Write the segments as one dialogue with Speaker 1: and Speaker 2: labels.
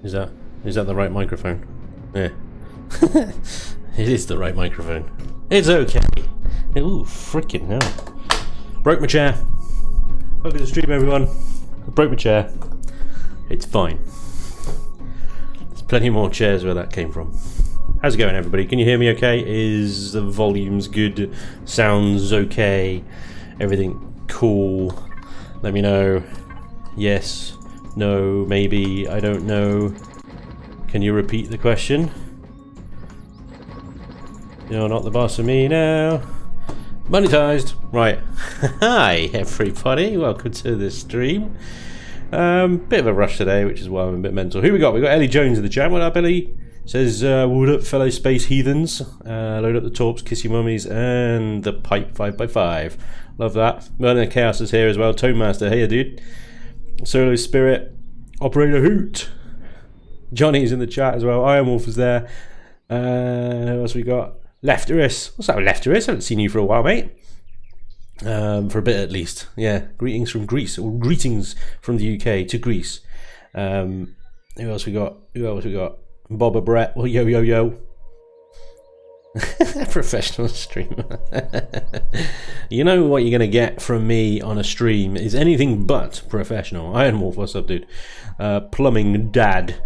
Speaker 1: Is that the right microphone? Yeah. It is the right microphone. It's okay. Ooh, freaking hell. Broke my chair. Welcome to the stream, everyone. I broke my chair. It's fine. There's plenty more chairs where that came from. How's it going, everybody? Can you hear me okay? Is the volumes good? Sounds okay? Everything cool? Let me know. Yes, no, maybe, I don't know. Can you repeat the question? You're not the boss of me now. Monetized. Right. Hi, everybody. Welcome to this stream. Bit of a rush today, which is why I'm a bit mental. Who we got? We got Ellie Jones in the chat. What up, Ellie? Says, what up, fellow space heathens? Load up the torps, kiss your mummies, and the pipe 5x5. Love that. Merlin Chaos is here as well. Toadmaster, hey, dude. Solo Spirit. Operator Hoot. Johnny's in the chat as well. Iron Wolf is there. Who else we got? Lefteris. What's up, Lefteris? I haven't seen you for a while, mate. For a bit at least. Yeah. Greetings from Greece. Or greetings from the UK to Greece. Who else we got? Boba Brett. Well, yo. Professional streamer. You know what you're going to get from me on a stream is anything but professional. Iron Wolf, what's up, dude? Plumbing Dad.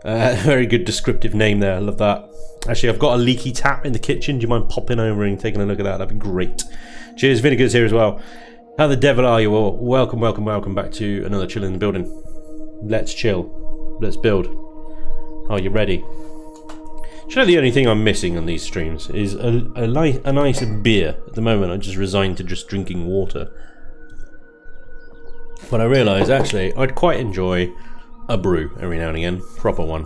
Speaker 1: Very good descriptive name there. I love that. Actually, I've got a leaky tap in the kitchen. Do you mind popping over and taking a look at that? That'd be great. Cheers, Vinegar's here as well. How the devil are you all? Welcome back to another Chill in the Building. Let's chill. Let's build. Are you ready? Do you know the only thing I'm missing on these streams is a nice beer. At the moment, I'm just resigned to just drinking water. But I realise, actually, I'd quite enjoy a brew every now and again. Proper one.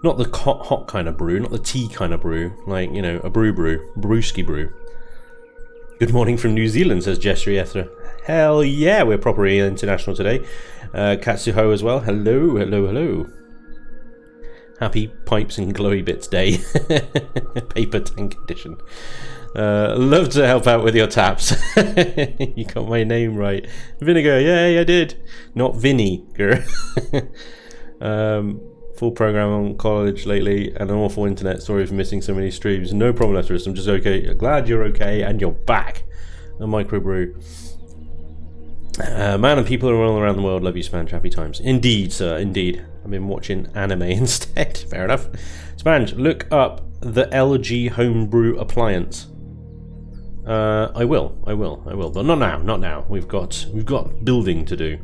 Speaker 1: Not the hot kind of brew, not the tea kind of brew. Like, you know, a brewski brew. Good morning from New Zealand, says Jessry Ethra. Hell yeah, we're properly international today. Katsuho as well. Hello. Happy Pipes and Glowy Bits Day. Paper Tank Edition. Love to help out with your taps. You got my name right. Vinegar, yay, I did. Not Vinegar. Full program on college lately and an awful internet. Sorry for missing so many streams. No problem, Lefteris. I'm just okay. Glad you're okay and you're back. A microbrew. Man and people are all around the world love you, Spanj. Happy times. Indeed, sir. Indeed. I've been watching anime instead. Fair enough. Spanj, look up the LG homebrew appliance. I will. But not now. We've got building to do.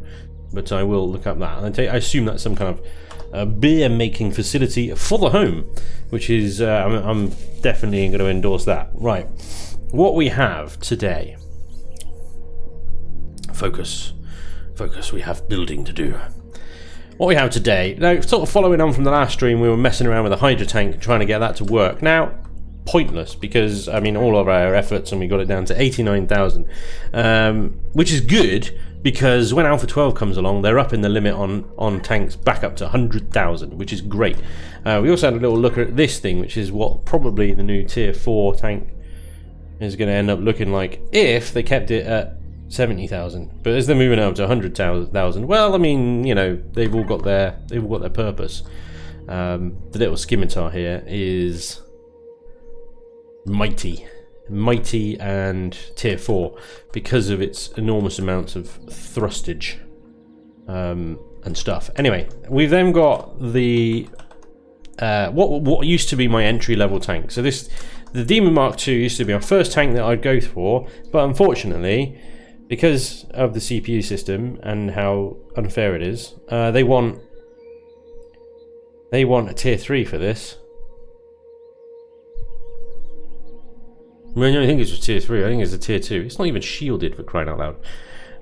Speaker 1: But I will look up that. I assume that's some kind of beer making facility for the home, which is I'm definitely going to endorse that. Right. What we have today. Focus. We have building to do. What we have today, now sort of following on from the last stream, we were messing around with a Hydra tank trying to get that to work. Now, pointless, because I mean all of our efforts and we got it down to 89,000, which is good because when Alpha 12 comes along, they're up in the limit on tanks back up to 100,000, which is great. We also had a little look at this thing, which is what probably the new tier 4 tank is going to end up looking like if they kept it at 70,000, but as they're moving up to 100,000, well, I mean, you know, they've all got their purpose. The little scimitar here is mighty and tier 4 because of its enormous amounts of thrustage and stuff. Anyway, we've then got the what used to be my entry level tank. So the Demon Mark II used to be our first tank that I'd go for, but unfortunately, because of the CPU system and how unfair it is, they want a tier 3 for this. I don't think it's a tier 3, I think it's a tier 2. It's not even shielded, for crying out loud.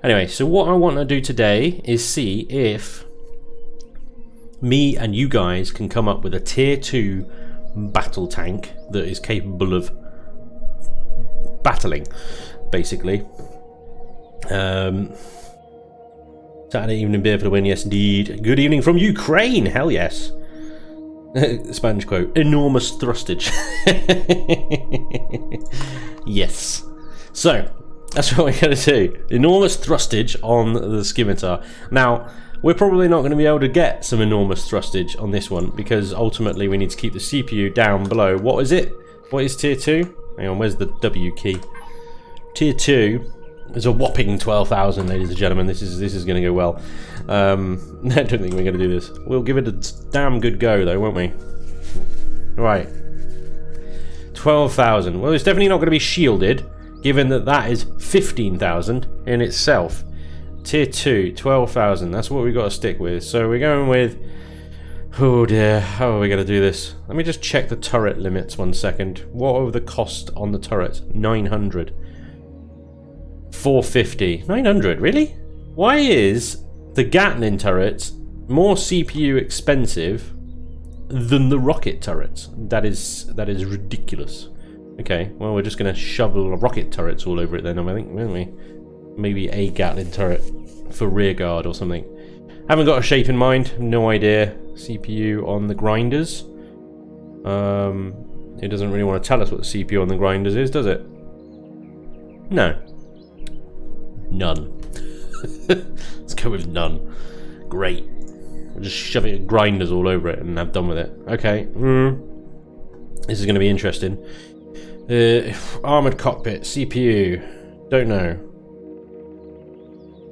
Speaker 1: Anyway, so what I want to do today is see if me and you guys can come up with a tier 2 battle tank that is capable of battling, basically. Saturday evening beer for the win, yes indeed. Good evening from Ukraine, hell yes. Spanish quote, enormous thrustage. Yes. So, that's what we're going to do. Enormous thrustage on the scimitar. Now, we're probably not going to be able to get some enormous thrustage on this one, because ultimately we need to keep the CPU down below. What is it? What is tier 2? Hang on, where's the W key? Tier 2 is a whopping 12,000, ladies and gentlemen. This is going to go well. I don't think we're going to do this. We'll give it a damn good go, though, won't we? Right. 12,000. Well, it's definitely not going to be shielded, given that that is 15,000 in itself. Tier 2, 12,000. That's what we've got to stick with. So we're going with... Oh dear, how are we going to do this? Let me just check the turret limits 1 second. What are the cost on the turrets? 900. 450. 900, really? Why is the Gatling turret more CPU expensive than the rocket turrets? That is ridiculous. Okay, well, we're just going to shovel rocket turrets all over it then, I think, won't we? Maybe a Gatling turret for rear guard or something. Haven't got a shape in mind, no idea. CPU on the grinders. It doesn't really want to tell us what the CPU on the grinders is, does it? No. None. Let's go with none. Great. We'll just shove it grinders all over it and have done with it. Okay. This is going to be interesting. Armored cockpit, CPU. Don't know.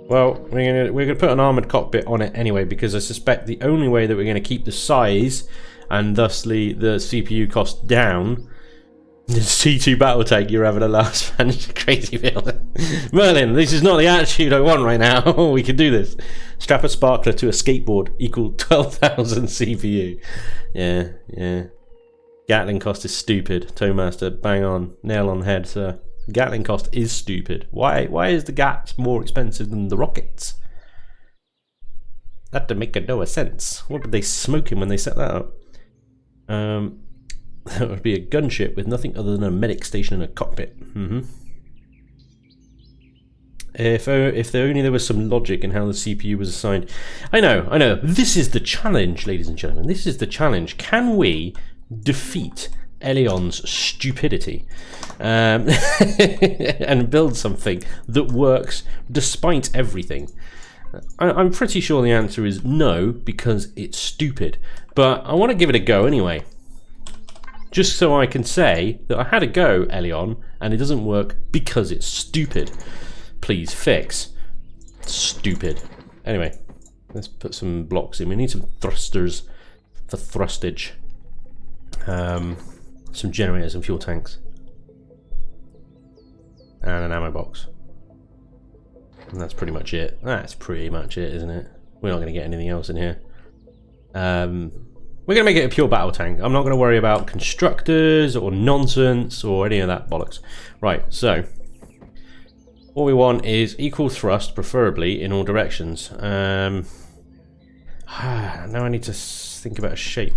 Speaker 1: Well, we're gonna put an armored cockpit on it anyway, because I suspect the only way that we're going to keep the size and thusly the CPU cost down. The C2 battle tank, you're having a laugh, man. Crazy feeling. Merlin, this is not the attitude I want right now. We can do this. Strap a sparkler to a skateboard equal 12,000 CPU. Yeah. Gatling cost is stupid. Toemaster, bang on. Nail on head, sir. Gatling cost is stupid. Why is the Gats more expensive than the rockets? That didn't make no sense. What were they smoking when they set that up? That would be a gunship with nothing other than a medic station and a cockpit. If only there was some logic in how the CPU was assigned. I know. This is the challenge, ladies and gentlemen. This is the challenge. Can we defeat Elion's stupidity and build something that works despite everything? I'm pretty sure the answer is no, because it's stupid. But I want to give it a go anyway. Just so I can say that I had a go, Elion, and it doesn't work because it's stupid. Please fix. Stupid. Anyway, let's put some blocks in. We need some thrusters for thrustage. Some generators and fuel tanks. And an ammo box. And that's pretty much it. That's pretty much it, isn't it? We're not going to get anything else in here. We're going to make it a pure battle tank. I'm not going to worry about constructors or nonsense or any of that bollocks. Right, so what we want is equal thrust, preferably in all directions. Now I need to think about a shape.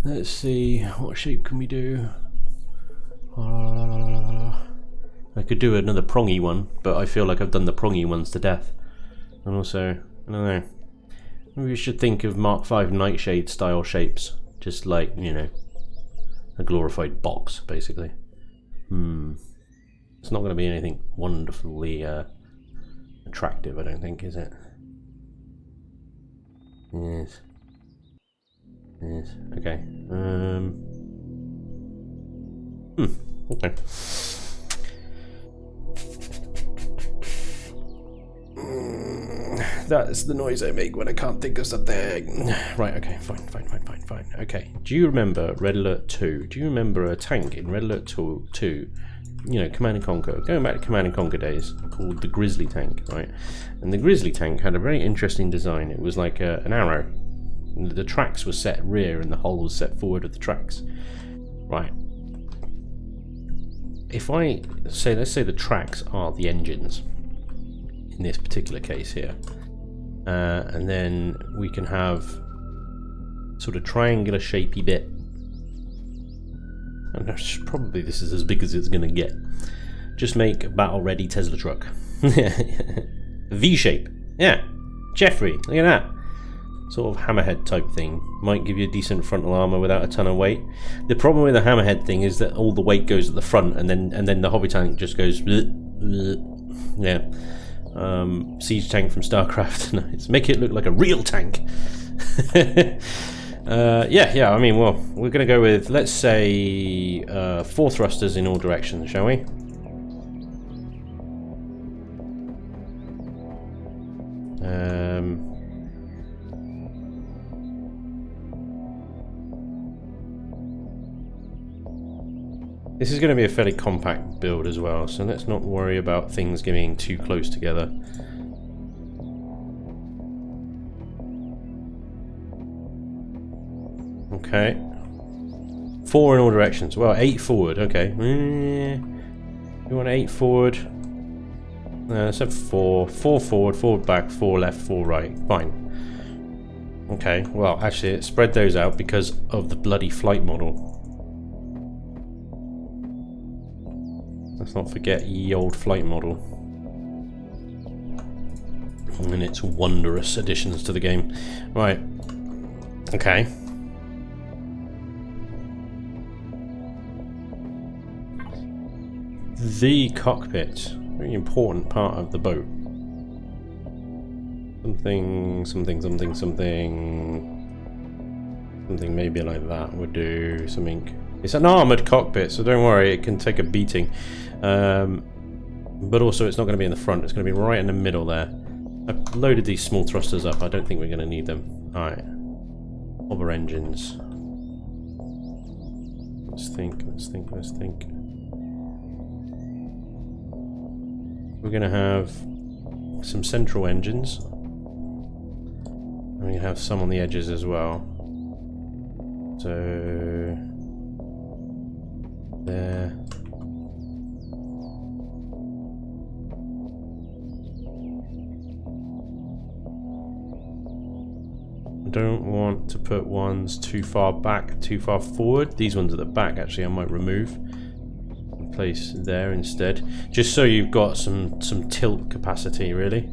Speaker 1: Let's see, what shape can we do? I could do another prongy one, but I feel like I've done the prongy ones to death. And also, I don't know. Maybe we should think of Mark V Nightshade style shapes. Just like, you know, a glorified box, basically. It's not going to be anything wonderfully attractive, I don't think, is it? Yes. Okay. Okay. That's the noise I make when I can't think of something. Right, okay, fine. Okay, do you remember Red Alert 2? Do you remember a tank in Red Alert 2? You know, Command & Conquer. Going back to Command & Conquer days, called the Grizzly Tank, right? And the Grizzly Tank had a very interesting design. It was like an arrow. The tracks were set rear and the hull was set forward of the tracks. Right. If I say, let's say the tracks are the engines in this particular case here, and then we can have sort of triangular shapey bit, and probably this is as big as it's gonna get. Just make a battle ready Tesla truck. V shape. Yeah, Jeffrey, look at that. Sort of hammerhead type thing. Might give you a decent frontal armor without a ton of weight. The problem with the hammerhead thing is that all the weight goes at the front, and then the hobby tank just goes bleh, bleh. Yeah. siege tank from StarCraft. Nice. Make it look like a real tank. Yeah, I mean, well, we're going to go with, let's say, 4 thrusters in all directions, shall we? This is going to be a fairly compact build as well, so let's not worry about things getting too close together. Okay. 4 in all directions. Well, 8 forward. Okay. You want 8 forward? Let's have 4. 4 forward, 4 back, 4 left, 4 right. Fine. Okay. Well, actually, spread those out because of the bloody flight model. Let's not forget ye old flight model and its wondrous additions to the game. Right. Okay. The cockpit, very important part of the boat. Something maybe like that would do. Something. It's an armoured cockpit, so don't worry, it can take a beating. But also it's not going to be in the front, it's going to be right in the middle there. I've loaded these small thrusters up, I don't think we're going to need them. Alright. Hover engines. Let's think. We're going to have some central engines. And we have some on the edges as well. So... there. I don't want to put ones too far back, too far forward. These ones at the back actually I might remove and place there instead, just so you've got some tilt capacity really.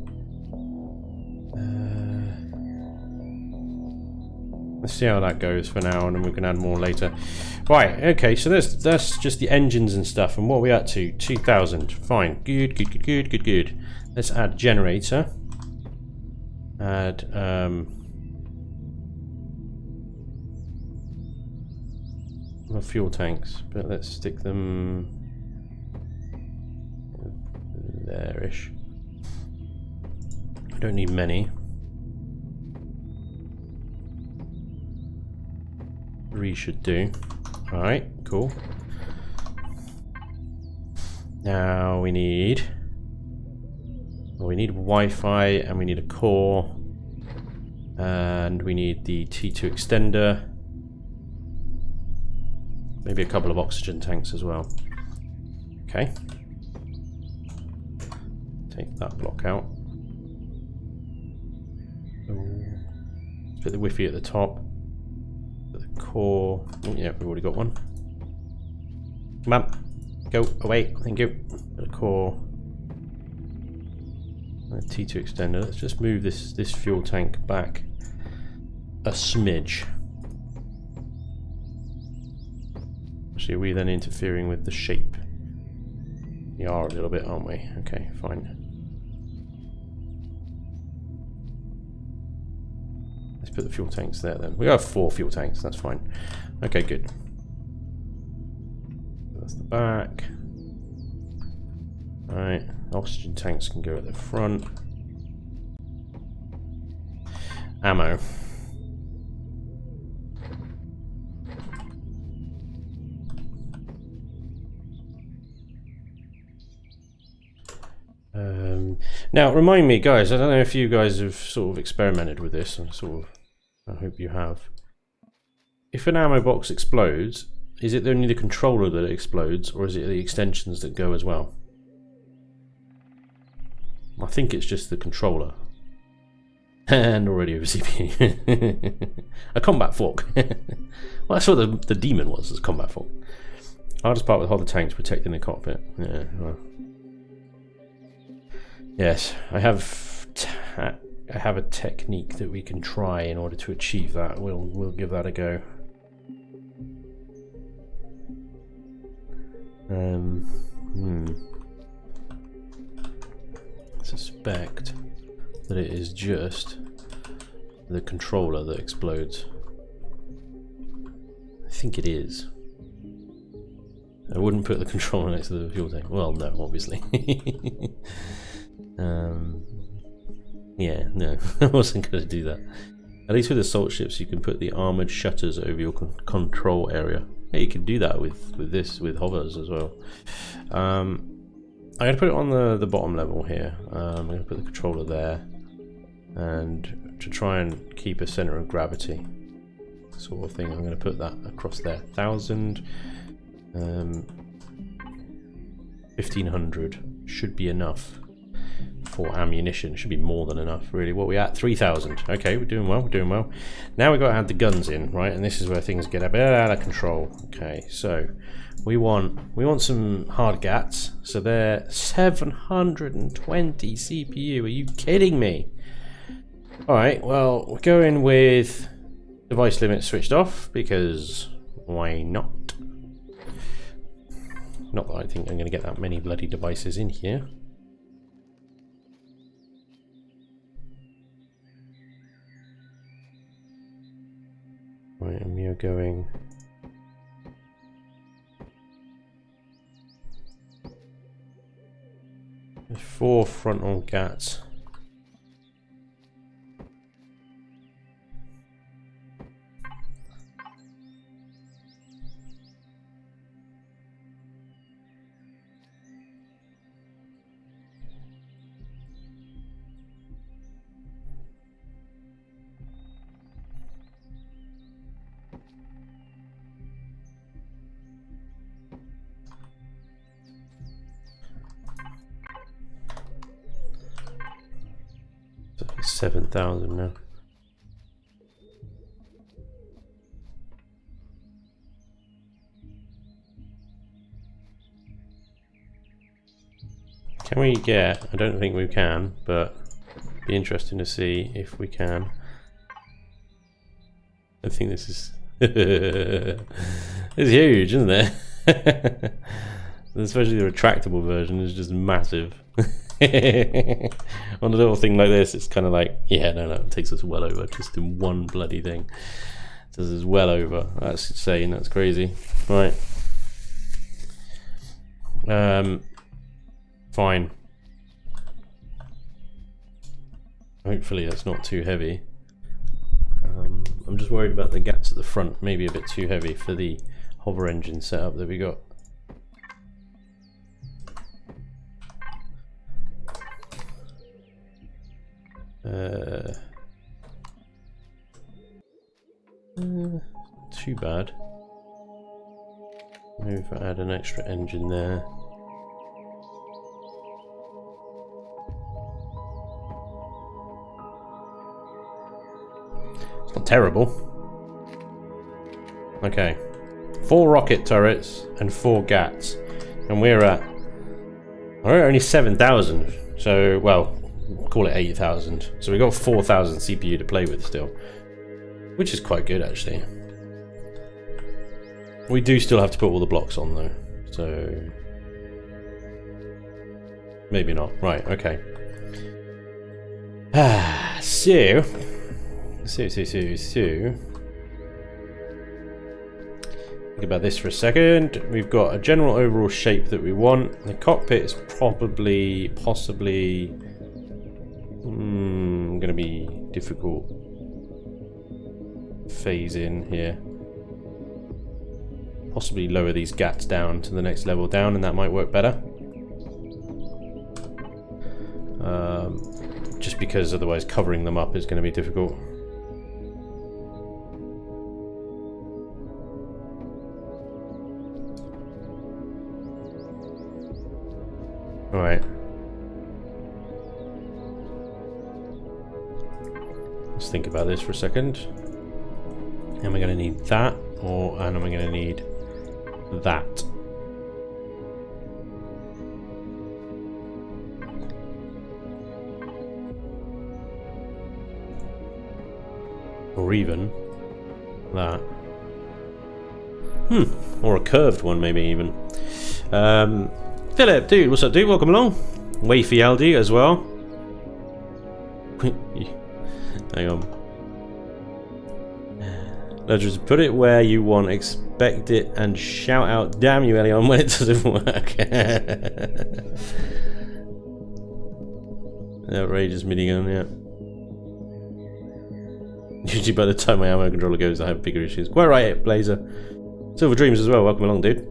Speaker 1: Let's see how that goes for now, and then we can add more later. Right, okay, so that's just the engines and stuff, and what are we at to? 2000. Fine. Good. Let's add generator. Add fuel tanks, but let's stick them there-ish. I don't need many. 3 should do. Alright, cool. Now we need Wi-Fi, and we need a core, and we need the T2 extender, maybe a couple of oxygen tanks as well. Okay. Take that block out. Let's put the Wi-Fi at the top. Core. Oh, yeah, we've already got one. Come on, go away. Thank you. The core. T2 extender. Let's just move this fuel tank back a smidge. Actually, are we then interfering with the shape? We are a little bit, aren't we? Okay, fine. Let's put the fuel tanks there then. We have 4 fuel tanks, that's fine. Okay, good. That's the back. Alright, oxygen tanks can go at the front. Ammo. Now, remind me, guys, I don't know if you guys have sort of experimented with this, I hope you have. If an ammo box explodes, is it only the controller that it explodes, or is it the extensions that go as well? I think it's just the controller. And already over CPU. A combat fork. Well, that's what the demon was a combat fork. Hardest part with hover tanks protecting the cockpit. Yeah, well. Yes, I have a technique that we can try in order to achieve that. We'll give that a go. suspect that it is just the controller that explodes. I think it is. I wouldn't put the controller next to the fuel tank. Well, no, obviously. Yeah, no, I wasn't going to do that. At least with assault ships, you can put the armored shutters over your control area. Yeah, you can do that with hovers as well. I'm going to put it on the bottom level here. I'm going to put the controller there, and to try and keep a center of gravity sort of thing, I'm going to put that across there. 1000, 1500 should be enough for ammunition. Should be more than enough, really. What are we at? 3000. Okay, we're doing well. We're doing well. Now we've got to add the guns in, right? And this is where things get a bit out of control. Okay, so we want some hard gats. So they're 720 CPU. Are you kidding me? All right. Well, we're going with device limit switched off because why not? Not that I think I'm going to get that many bloody devices in here. Right, and we are going with 4 frontal gats. So 7,000 now. Can we get? I don't think we can, but it'd be interesting to see if we can. I think this is it's huge, isn't it? Especially the retractable version is just massive. On a little thing like this, it's kind of like, yeah, no, it takes us well over just in one bloody thing. It does us well over. That's insane. That's crazy. Right. Fine. Hopefully that's not too heavy. I'm just worried about the gaps at the front, maybe a bit too heavy for the hover engine setup that we got. Too bad. Maybe if I add an extra engine there. It's not terrible. Okay. 4 rocket turrets and 4 gats. And we're at only 7,000. So, well, call it 8,000. So we got 4,000 CPU to play with still. Which is quite good, actually. We do still have to put all the blocks on, though. So maybe not. Right, okay. So think about this for a second. We've got a general overall shape that we want. The cockpit is possibly going to be difficult. Phase in here. Possibly lower these gats down to the next level down, and that might work better. Just because otherwise covering them up is going to be difficult. Alright. Let's think about this for a second. Am I going to need that, and am I going to need that? Or even that. Or a curved one, maybe even. Philip, dude, what's up, dude? Welcome along. Wafy Aldi as well. Hang on. Let's just put it where you want, expect it, and shout out, damn you, Elion, when it doesn't work. Outrageous minigun, yeah. Usually by the time my ammo controller goes, I have bigger issues. Quite right, Blazer. Silver Dreams as well, welcome along, dude.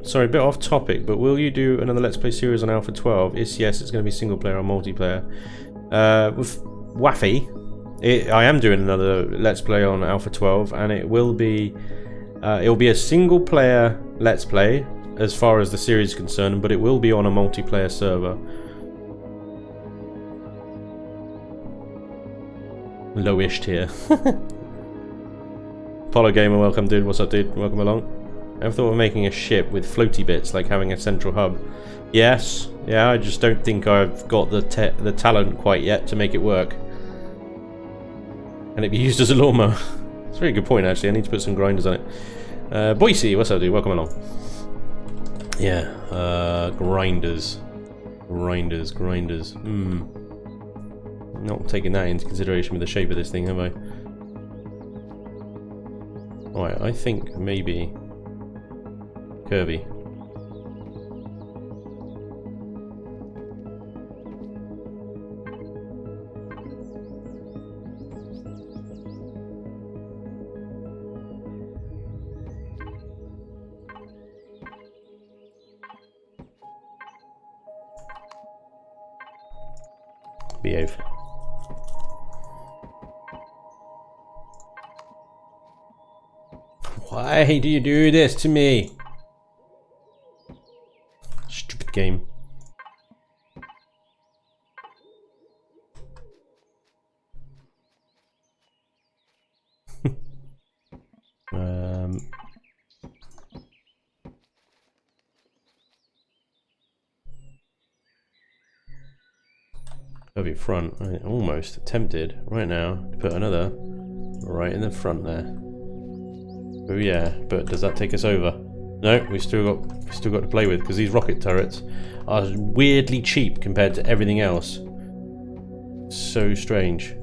Speaker 1: Sorry, a bit off topic, but will you do another Let's Play series on Alpha 12? Yes, it's going to be single player or multiplayer. With Waffy, I am doing another Let's Play on Alpha 12, and it will be a single player Let's Play as far as the series is concerned, but it will be on a multiplayer server. Lowish tier. Apollo Gamer, welcome, dude. What's up, dude? Welcome along. Ever thought of making a ship with floaty bits, like having a central hub? Yes. Yeah, I just don't think I've got the talent quite yet to make it work. And it be used as a lawnmower. It's a very good point, actually. I need to put some grinders on it. Boise, what's up, dude? Welcome along. Yeah, grinders. Grinders. Not taking that into consideration with the shape of this thing, have I? Alright, I think maybe curvy. Behave. Why do you do this to me? Stupid game. Over front. I almost tempted right now to put another right in the front there. Oh yeah, but does that take us over? No, we still got to play with, because these rocket turrets are weirdly cheap compared to everything else. So strange.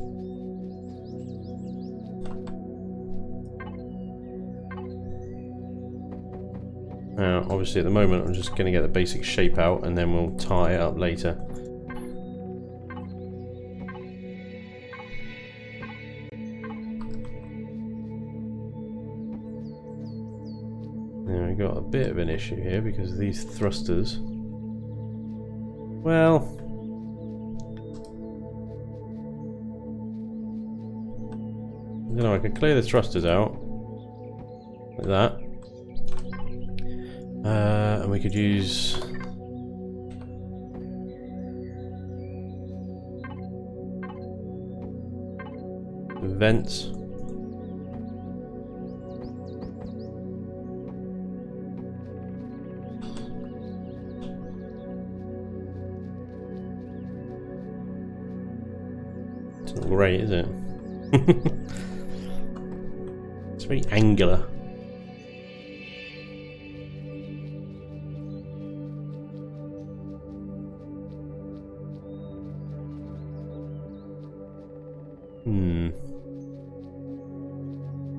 Speaker 1: Now, obviously at the moment I'm just going to get the basic shape out and then we'll tie it up later. Now we've got a bit of an issue here because of these thrusters. Well, I don't know, I could clear the thrusters out like that. And we could use the vents. It's not great, is it? It's very angular.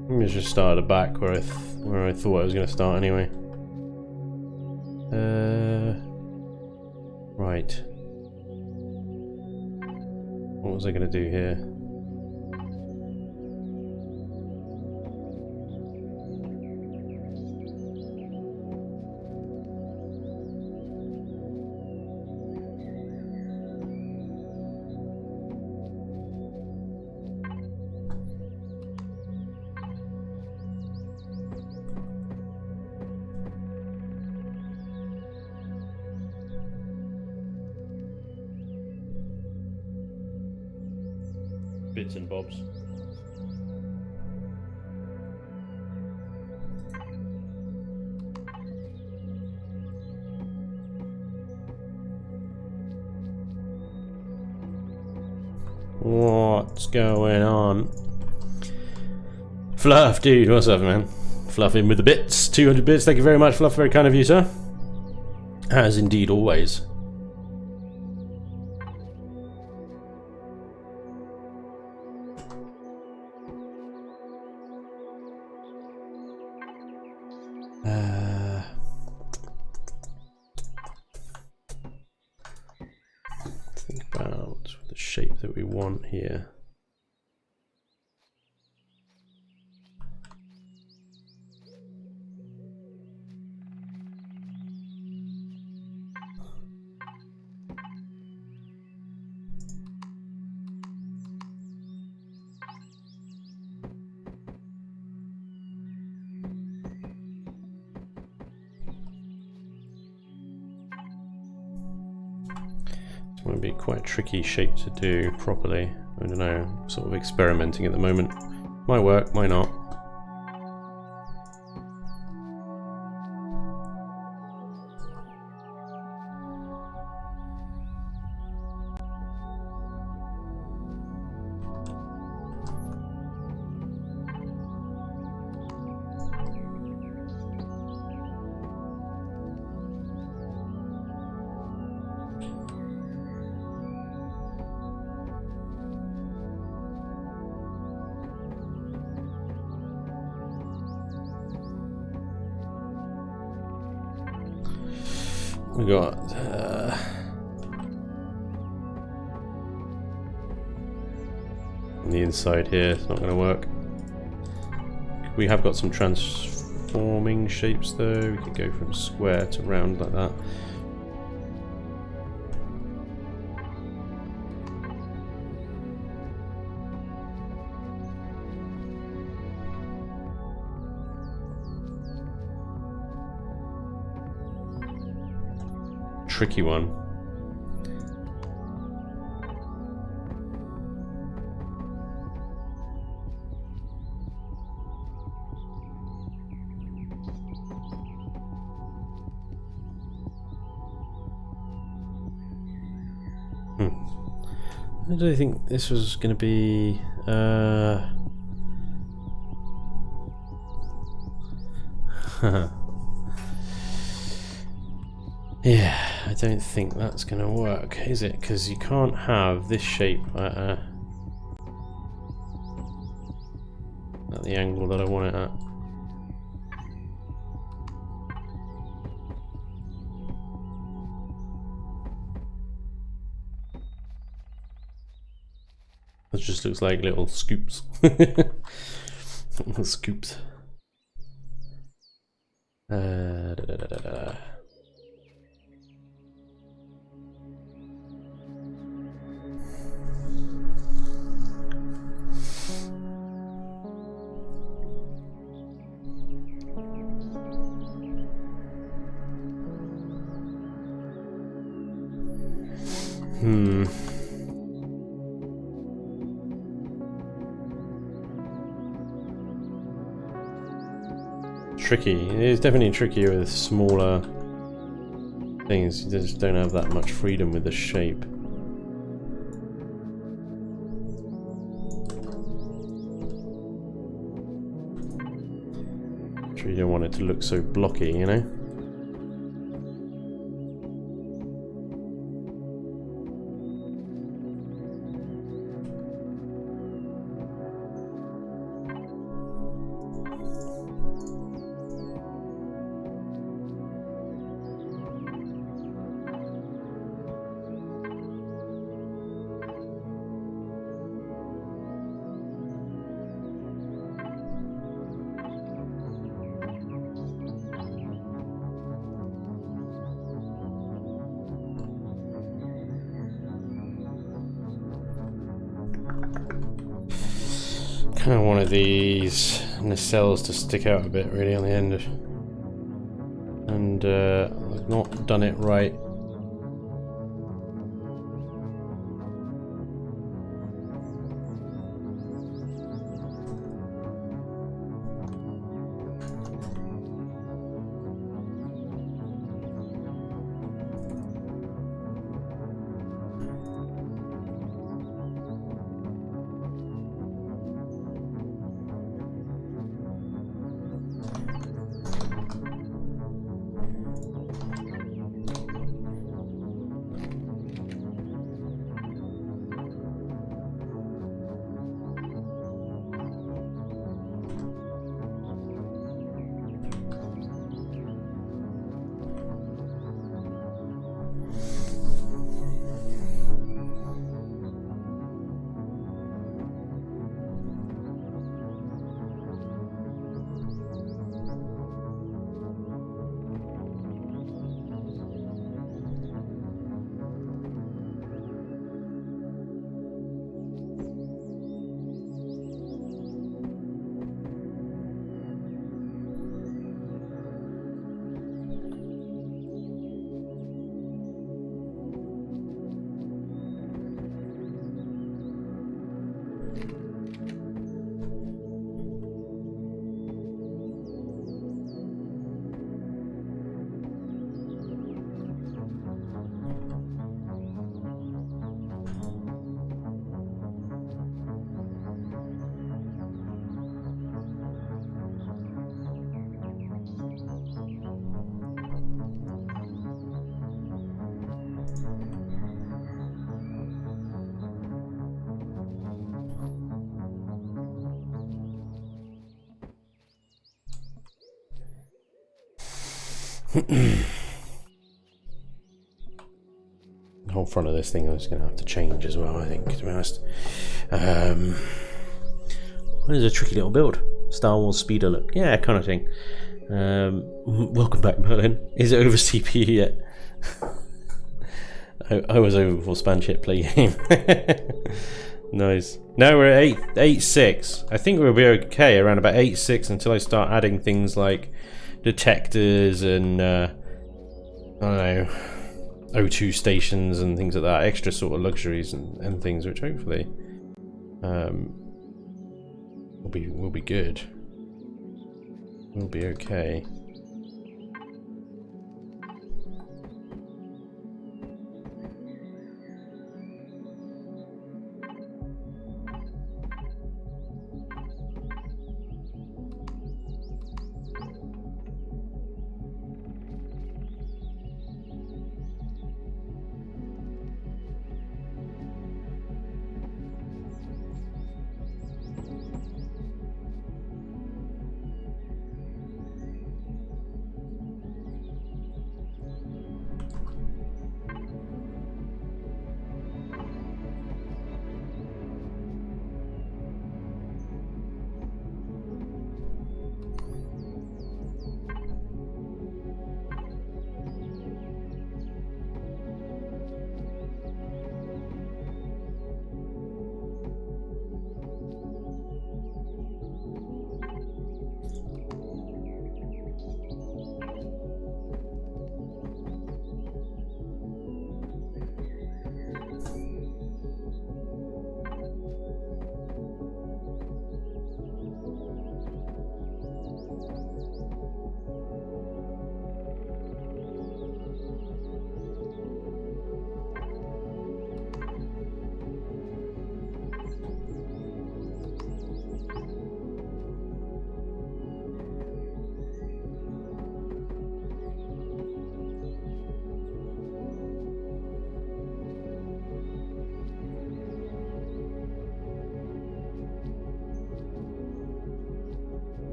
Speaker 1: Let me just start at the back where I thought I was going to start anyway. Right. What was I going to do here? Bits and bobs. What's going on? Fluff, dude, what's up, man? Fluff in with the bits. 200 bits, thank you very much, Fluff, very kind of you, sir. As indeed always. Think about the shape that we want here. It's going to be quite a tricky shape to do properly. I don't know, I'm sort of experimenting at the moment. Might work, might not. We got on the inside here, it's not going to work. We have got some transforming shapes though. We could go from square to round like that. Tricky one. I don't think this was going to be yeah, I don't think that's going to work, is it? Because you can't have this shape at the angle that I want it at. It just looks like little scoops. Little scoops. Da, da, da, da, da. Tricky. It is definitely trickier with smaller things. You just don't have that much freedom with the shape. Sure, you don't want it to look so blocky, you know? Kind of one of these nacelles to stick out a bit really on the end, and I've not done it right. The whole front of this thing is going to have to change as well, I think, to be honest. What is a tricky little build? Star Wars speeder look. Yeah, kind of thing. Welcome back, Merlin. Is it over CPU yet? I was over before Spanj hit play game. Nice. No, we're at 8.6. I think we'll be okay around about 8.6 until I start adding things like detectors and I don't know, O2 stations and things like that. Extra sort of luxuries and things, which hopefully will be good. We'll be okay.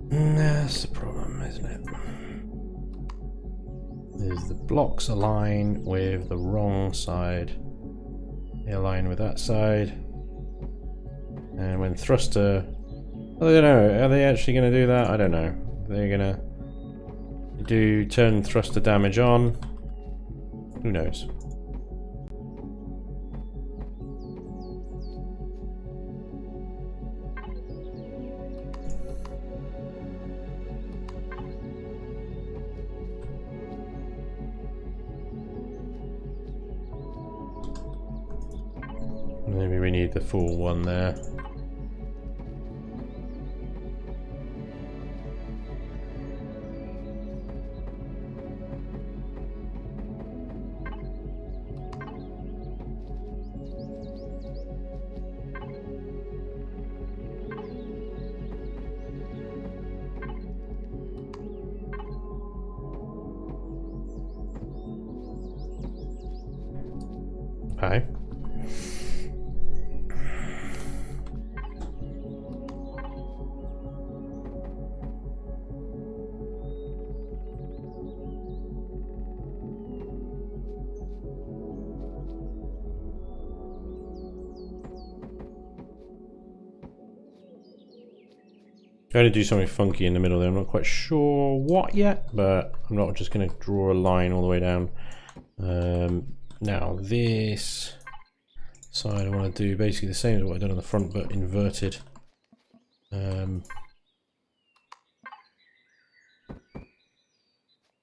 Speaker 1: That's the problem, isn't it? Is the blocks align with the wrong side. They align with that side. And when thruster... I don't know, are they actually going to do that? I don't know. They're going to do turn thruster damage on. Who knows? Maybe we need the full one there. Hi. Trying to do something funky in the middle there. I'm not quite sure what yet, but I'm not just going to draw a line all the way down. Now this side I want to do basically the same as what I've done on the front, but inverted.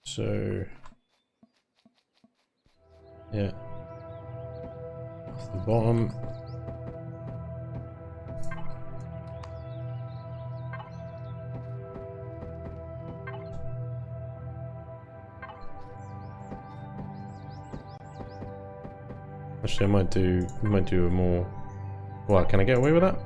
Speaker 1: So yeah, off the bottom. Actually, I might do a more. What? Can I get away with that?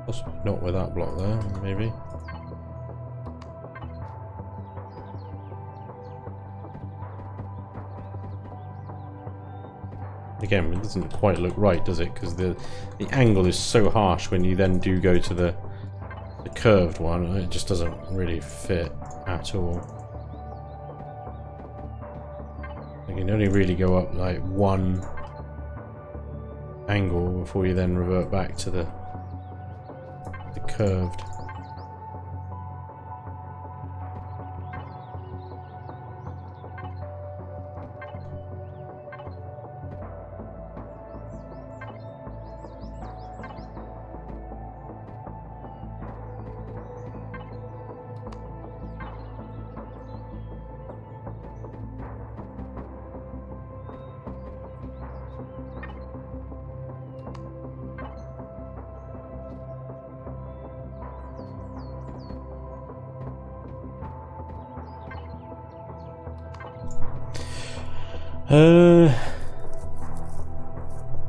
Speaker 1: Possibly not with that block there, maybe. Again, it doesn't quite look right, does it? Because the angle is so harsh when you then do go to the curved one, and it just doesn't really fit at all. You can only really go up like one angle before you then revert back to the curved.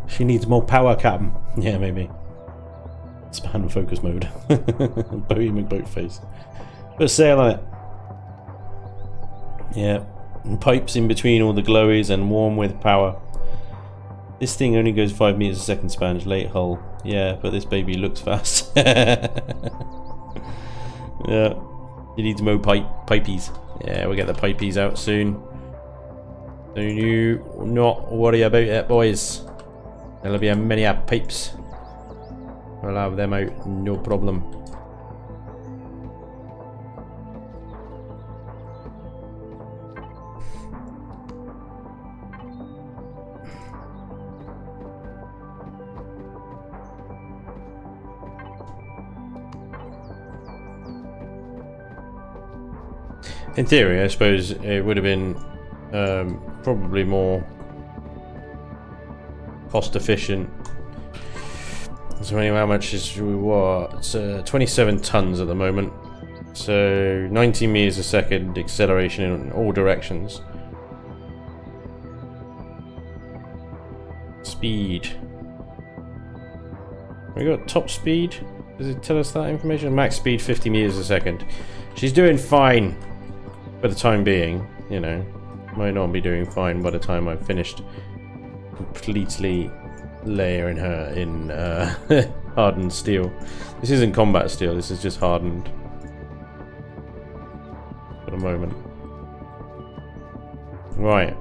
Speaker 1: She needs more power, Captain. Yeah, maybe. Span focus mode. Bowie McBoatface. Put a sail on it. Yeah. And pipes in between all the glowies and warm with power. This thing only goes 5 meters a second, Spanj. Late hull. Yeah, but this baby looks fast. Yeah. You need more pipies. Yeah, we'll get the pipies out soon. Don't you not worry about it, boys. There'll be a many pipes. We'll have them out, no problem. In theory, I suppose it would have been probably more cost efficient. So anyway, how much is what? It's 27 tons at the moment. So 90 meters a second acceleration in all directions. Speed. We got top speed. Does it tell us that information? Max speed 50 meters a second. She's doing fine for the time being. You know, might not be doing fine by the time I've finished completely layering her in hardened steel. This isn't combat steel, this is just hardened for the moment. Right.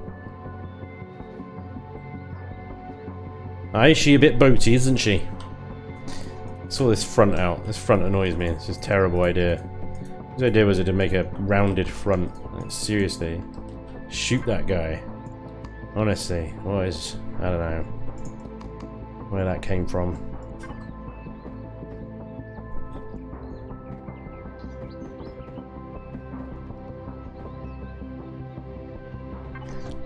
Speaker 1: Is she a bit boaty, isn't she? Saw this front out. This front annoys me. This is a terrible idea. His idea was to make a rounded front. Like, seriously. Shoot that guy. Honestly. What is... I don't know where that came from.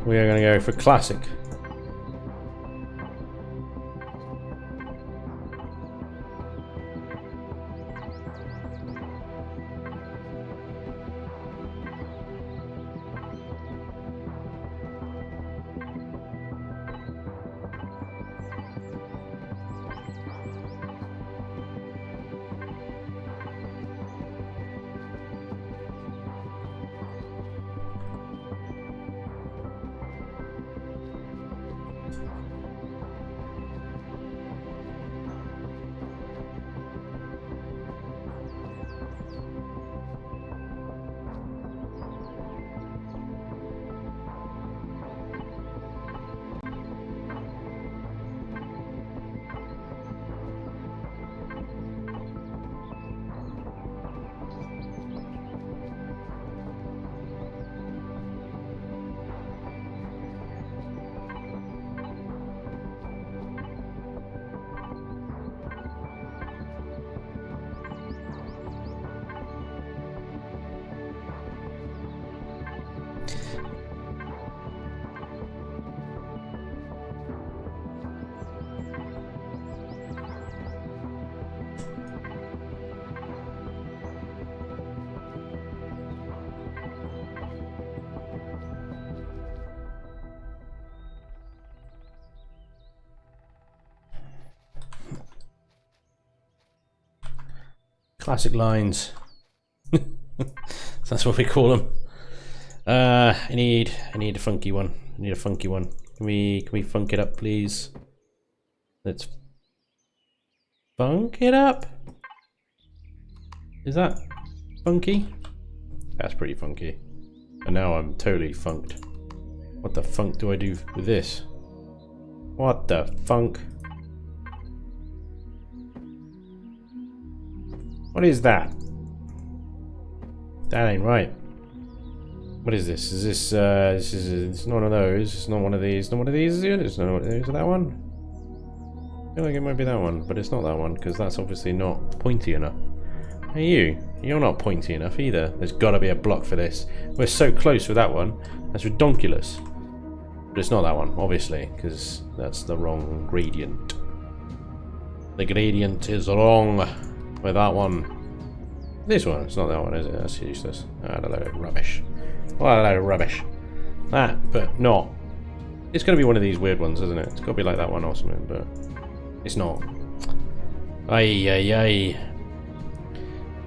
Speaker 1: We are going to go for classic. Classic lines. That's what we call them. I need a funky one. I need a funky one. Can we funk it up, please? Let's funk it up. Is that funky? That's pretty funky. And now I'm totally funked. What the funk do I do with this? What the funk? What is that? That ain't right. What is this? Is this it's not one of those. It's not one of these. Not one of these, is it? It's not one of these. Is it that one? I feel like it might be that one, but it's not that one because that's obviously not pointy enough. Hey, you're not pointy enough either. There's got to be a block for this. We're so close with that one. That's redonkulous. But it's not that one, obviously, because that's the wrong gradient. The gradient is wrong with that one. This one, it's not that one, is it? That's useless. What a load of rubbish. What a load of rubbish. That, but not. It's going to be one of these weird ones, isn't it? It's got to be like that one or something, but it's not. Ay, ay, ay.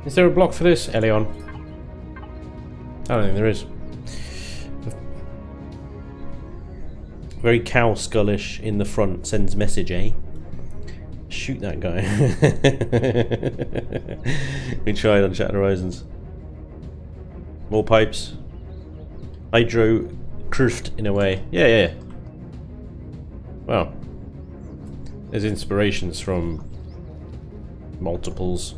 Speaker 1: Is there a block for this, Elion? I don't think there is. Very cow skullish in the front sends message, eh? Shoot that guy. We tried Untitled Horizons. More pipes. Hydro curved in a way. Yeah. Well, there's inspirations from multiples.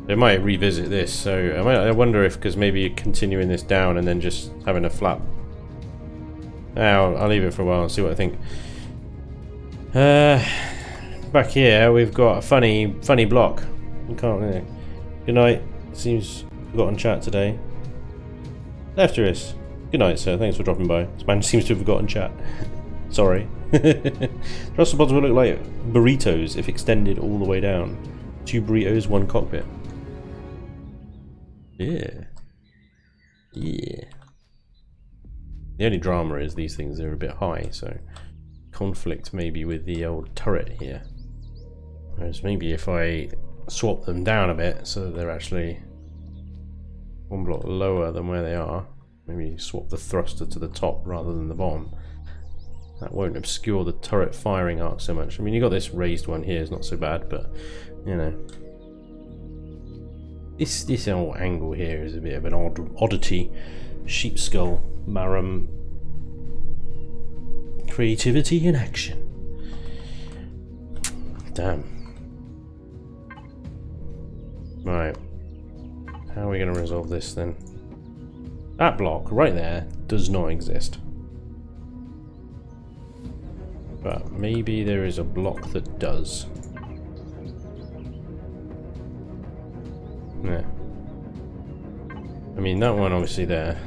Speaker 1: They might revisit this, so I wonder if, because maybe continuing this down and then just having a flap. I'll leave it for a while and see what I think. Back here we've got a funny block. You can't really. Good night. Seems forgotten chat today. Lefteris. Good night, sir. Thanks for dropping by. This man seems to have forgotten chat. Sorry. Thrust pods will look like burritos if extended all the way down. 2 burritos, 1 cockpit. Yeah. The only drama is these things are a bit high, so conflict maybe with the old turret here. Whereas maybe if I swap them down a bit so that they're actually 1 block lower than where they are, maybe swap the thruster to the top rather than the bottom, that won't obscure the turret firing arc so much. I mean, you got this raised one here, it's not so bad, but you know. This whole angle here is a bit of an oddity. Sheep skull, Marum. Creativity in action. Damn. Right. How are we going to resolve this then? That block right there does not exist. But maybe there is a block that does. Yeah. I mean, that one obviously there.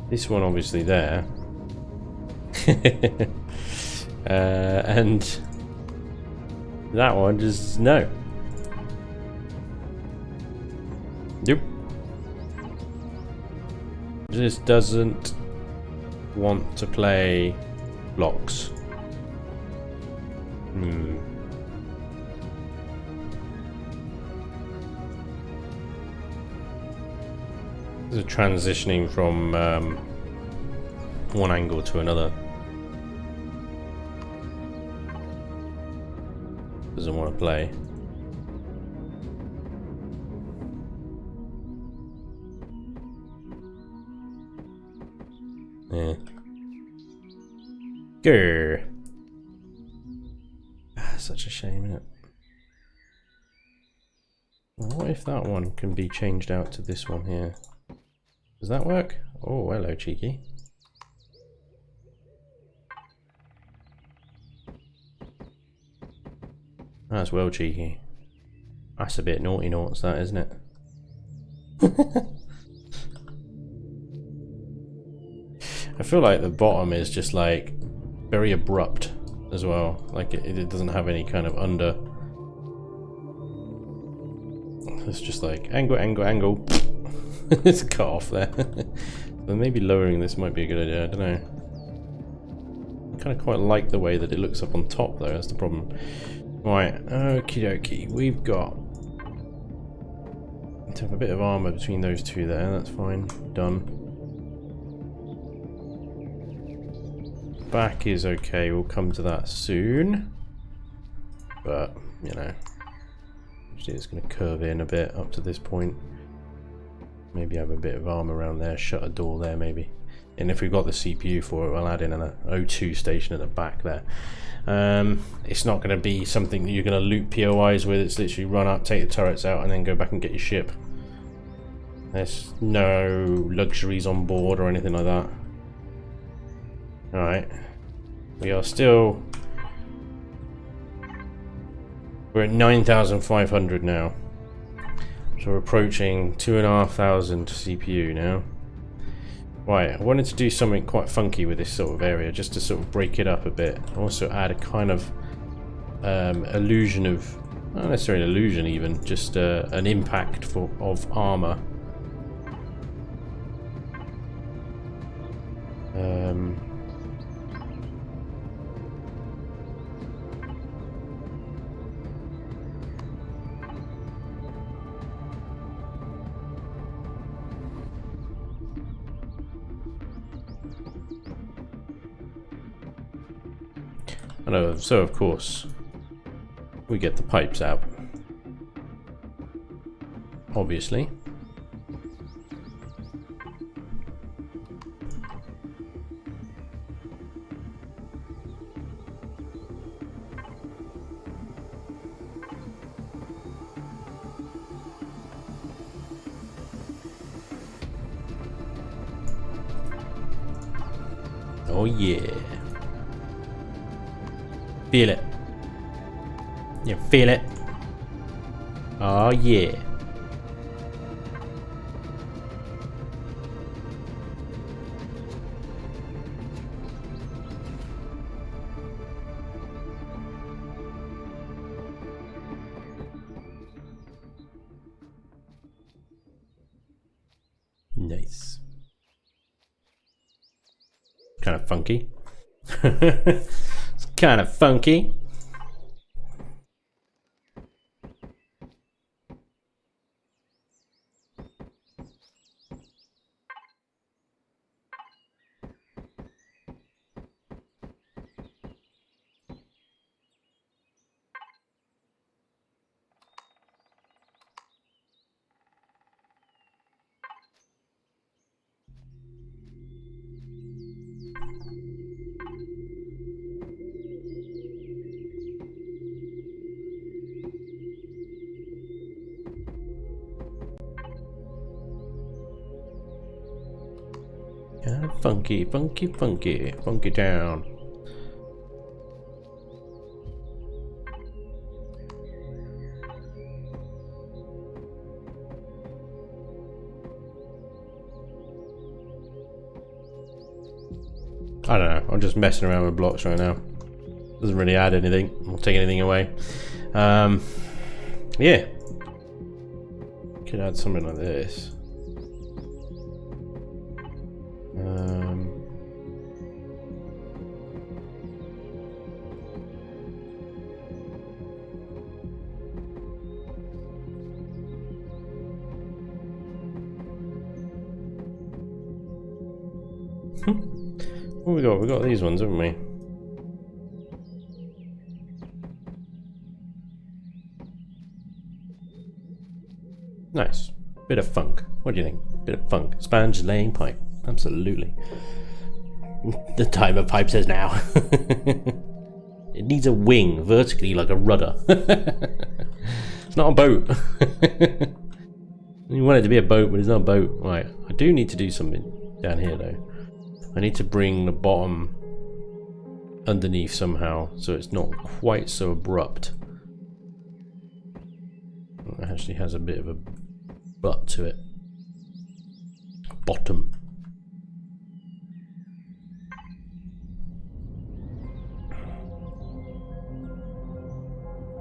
Speaker 1: This one obviously there. And that one just no. Nope. Just doesn't want to play blocks. There's a transitioning from one angle to another. Doesn't want to play. Yeah. Grr. Such a shame, isn't it? What if that one can be changed out to this one here? Does that work? Oh, hello, cheeky. That's well cheeky. That's a bit naughty noughts, that, isn't it? I feel like the bottom is just like very abrupt as well. Like it doesn't have any kind of under. It's just like angle. It's cut off there. But maybe lowering this might be a good idea, I don't know. I kind of quite like the way that it looks up on top though, that's the problem. Right, okie dokie, we've got to have a bit of armor between those two there, that's fine, done. Back is okay, we'll come to that soon. But, you know, actually it's going to curve in a bit up to this point. Maybe have a bit of armor around there, shut a door there maybe. And if we've got the CPU for it, we'll add in an O2 station at the back there. It's not going to be something that you're going to loop POIs with. It's literally run up, take the turrets out, and then go back and get your ship. There's no luxuries on board or anything like that. Alright. We are still... We're at 9,500 now. So we're approaching 2,500 CPU now. Right, I wanted to do something quite funky with this sort of area, just to sort of break it up a bit. Also add a kind of illusion of, not necessarily an illusion even, just an impact of armor. So of course we get the pipes out, obviously. Oh yeah. Feel it. You feel it. Oh yeah. Nice. Kind of funky. It's kind of funky. Funky, funky, funky, funky down. I don't know, I'm just messing around with blocks right now. Doesn't really add anything, or take anything away. Yeah. Could add something like this. What we got? We got these ones, haven't we? Nice. Bit of funk. What do you think? Bit of funk. Spanj laying pipe. Absolutely. The timer pipe says now. It needs a wing vertically like a rudder. It's not a boat. You want it to be a boat, but it's not a boat. Right. I do need to do something down here though. I need to bring the bottom underneath somehow so it's not quite so abrupt. It actually has a bit of a butt to it. Bottom.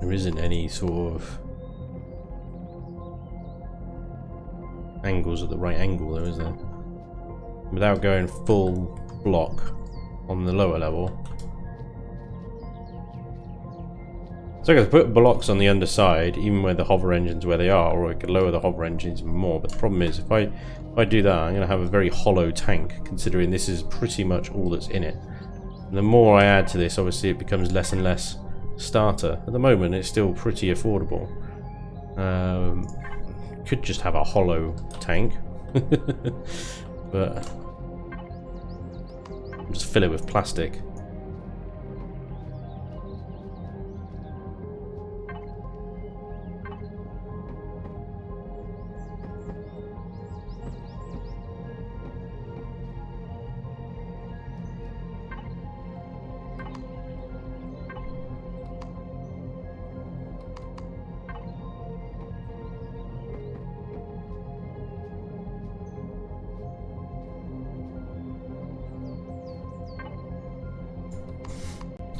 Speaker 1: There isn't any sort of angles at the right angle though, is there? without going full block on the lower level. So I could put blocks on the underside, even where the hover engine's where they are, or I could lower the hover engines even more. But the problem is, if I do that, I'm going to have a very hollow tank, considering this is pretty much all that's in it. And the more I add to this, obviously it becomes less and less starter. At the moment, it's still pretty affordable. Could just have a hollow tank, but just fill it with plastic.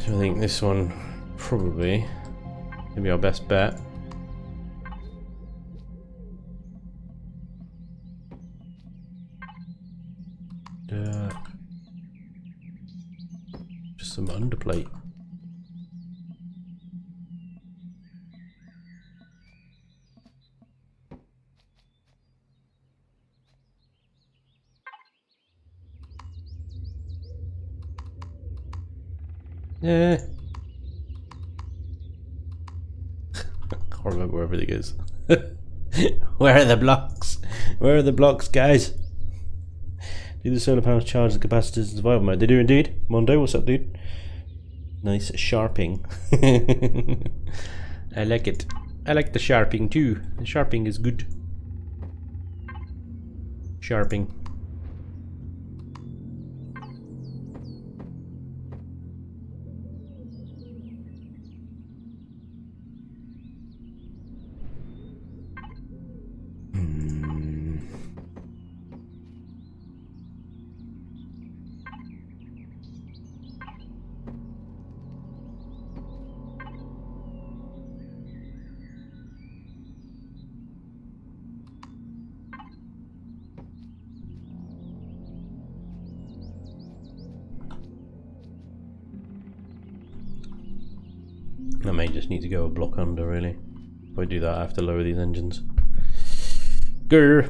Speaker 1: I think this one probably gonna be our best bet. Just some underplate. Yeah. Can't remember where everything is. Where are the blocks? Where are the blocks, guys? Do the solar panels charge the capacitors in survival mode? They do indeed. Mondo, what's up, dude? Nice sharping. I like it. I like the sharping too. The sharping is good. Sharping. I may just need to go a block under, really. If I do that, I have to lower these engines. Grr.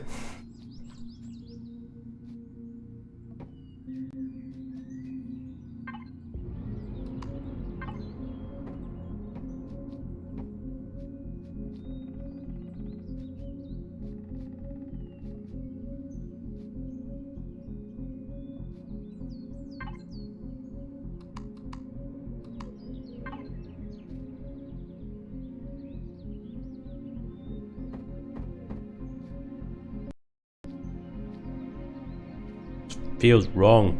Speaker 1: Feels wrong.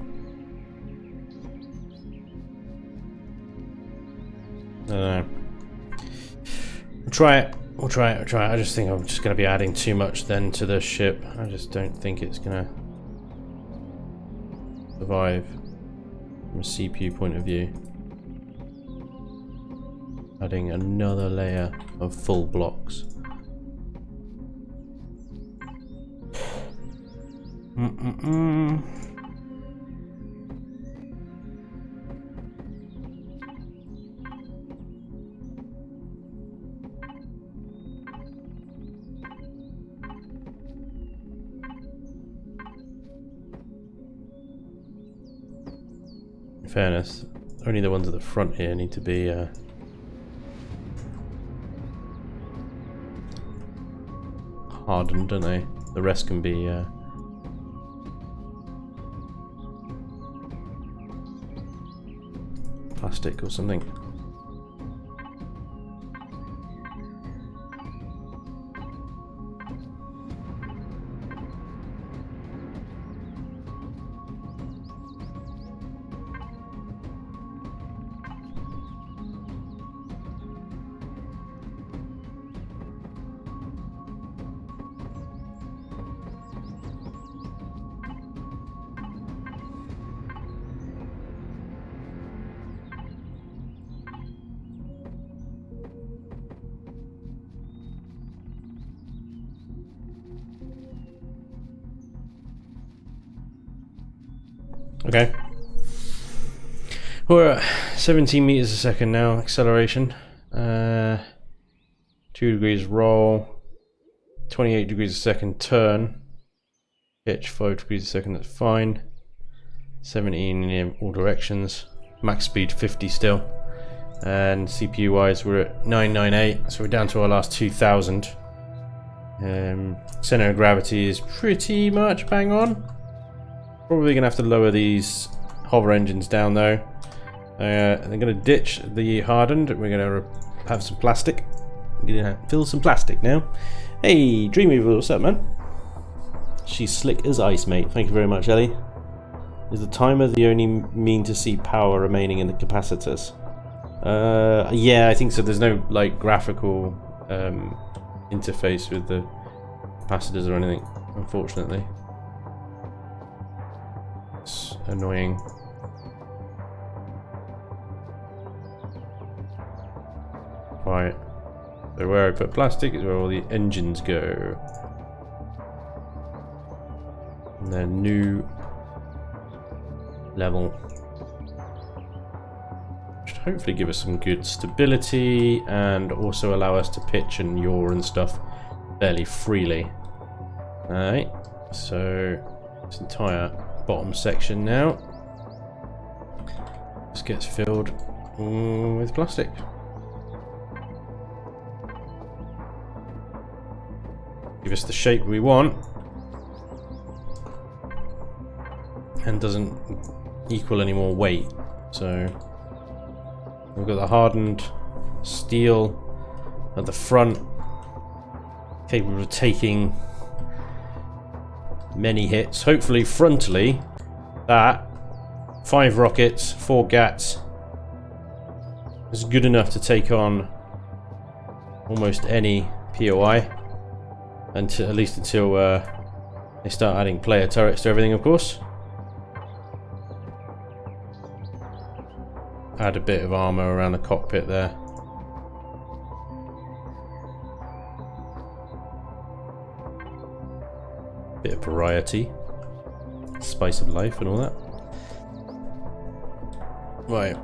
Speaker 1: I don't know. We'll try it. We'll try it. We'll try it. I just think I'm just going to be adding too much then to the ship. I just don't think it's going to survive from a CPU point of view. Adding another layer of full blocks. In fairness, only the ones at the front here need to be hardened, don't they? The rest can be plastic or something. Okay. We're at 17 meters a second now, acceleration. 2 degrees roll, 28 degrees a second turn, pitch 5 degrees a second, that's fine. 17 in all directions, max speed 50 still. And CPU wise we're at 998, so we're down to our last 2000. Center of gravity is pretty much bang on. Probably gonna have to lower these hover engines down though. They're gonna ditch the hardened, we're gonna have some plastic. We're gonna fill some plastic now. Hey, Dreamweaver, what's up, man? She's slick as ice, mate. Thank you very much, Ellie. Is the timer the only mean to see power remaining in the capacitors? Yeah, I think so. There's no like graphical interface with the capacitors or anything, unfortunately. It's annoying. Right. So where I put plastic is where all the engines go. And then new level. Should hopefully give us some good stability and also allow us to pitch and yaw and stuff fairly freely. Alright, so this entire bottom section now just gets filled with plastic. Give us the shape we want and doesn't equal any more weight. So we've got the hardened steel at the front, capable of taking many hits. Hopefully frontally that 5 rockets, 4 GATs is good enough to take on almost any POI, until, at least until they start adding player turrets to everything, of course. Add a bit of armor around the cockpit there. Bit of variety, spice of life and all that. Right.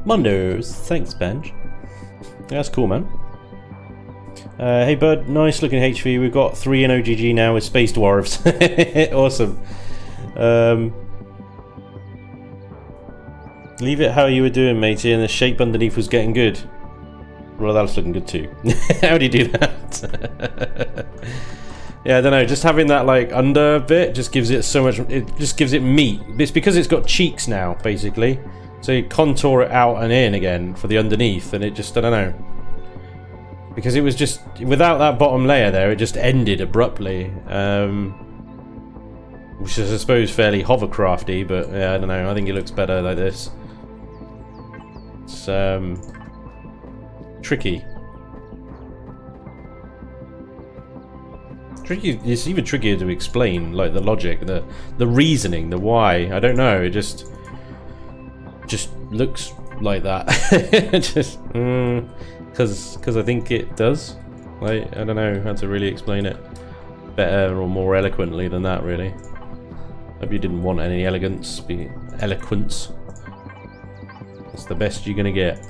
Speaker 1: Mondos, thanks, Spanj. That's cool, man. Hey, bud, nice looking HV. We've got 3 in OGG now with Space Dwarves. Awesome. Leave it how you were doing, matey, and the shape underneath was getting good. Well, that's looking good too. How do you do that? Yeah, I don't know. Just having that like under bit just gives it so much. It just gives it meat. It's because it's got cheeks now, basically. So you contour it out and in again for the underneath, and it just, I don't know. Because it was just, without that bottom layer there, it just ended abruptly. Which is, I suppose, fairly hovercrafty, but yeah, I don't know. I think it looks better like this. It's tricky. It's even trickier to explain, like the logic, the reasoning, the why. I don't know. It just looks like that. Just because I think it does. Like, I don't know how to really explain it better or more eloquently than that, really. Hope you didn't want any elegance, be eloquence. That's the best you're gonna get.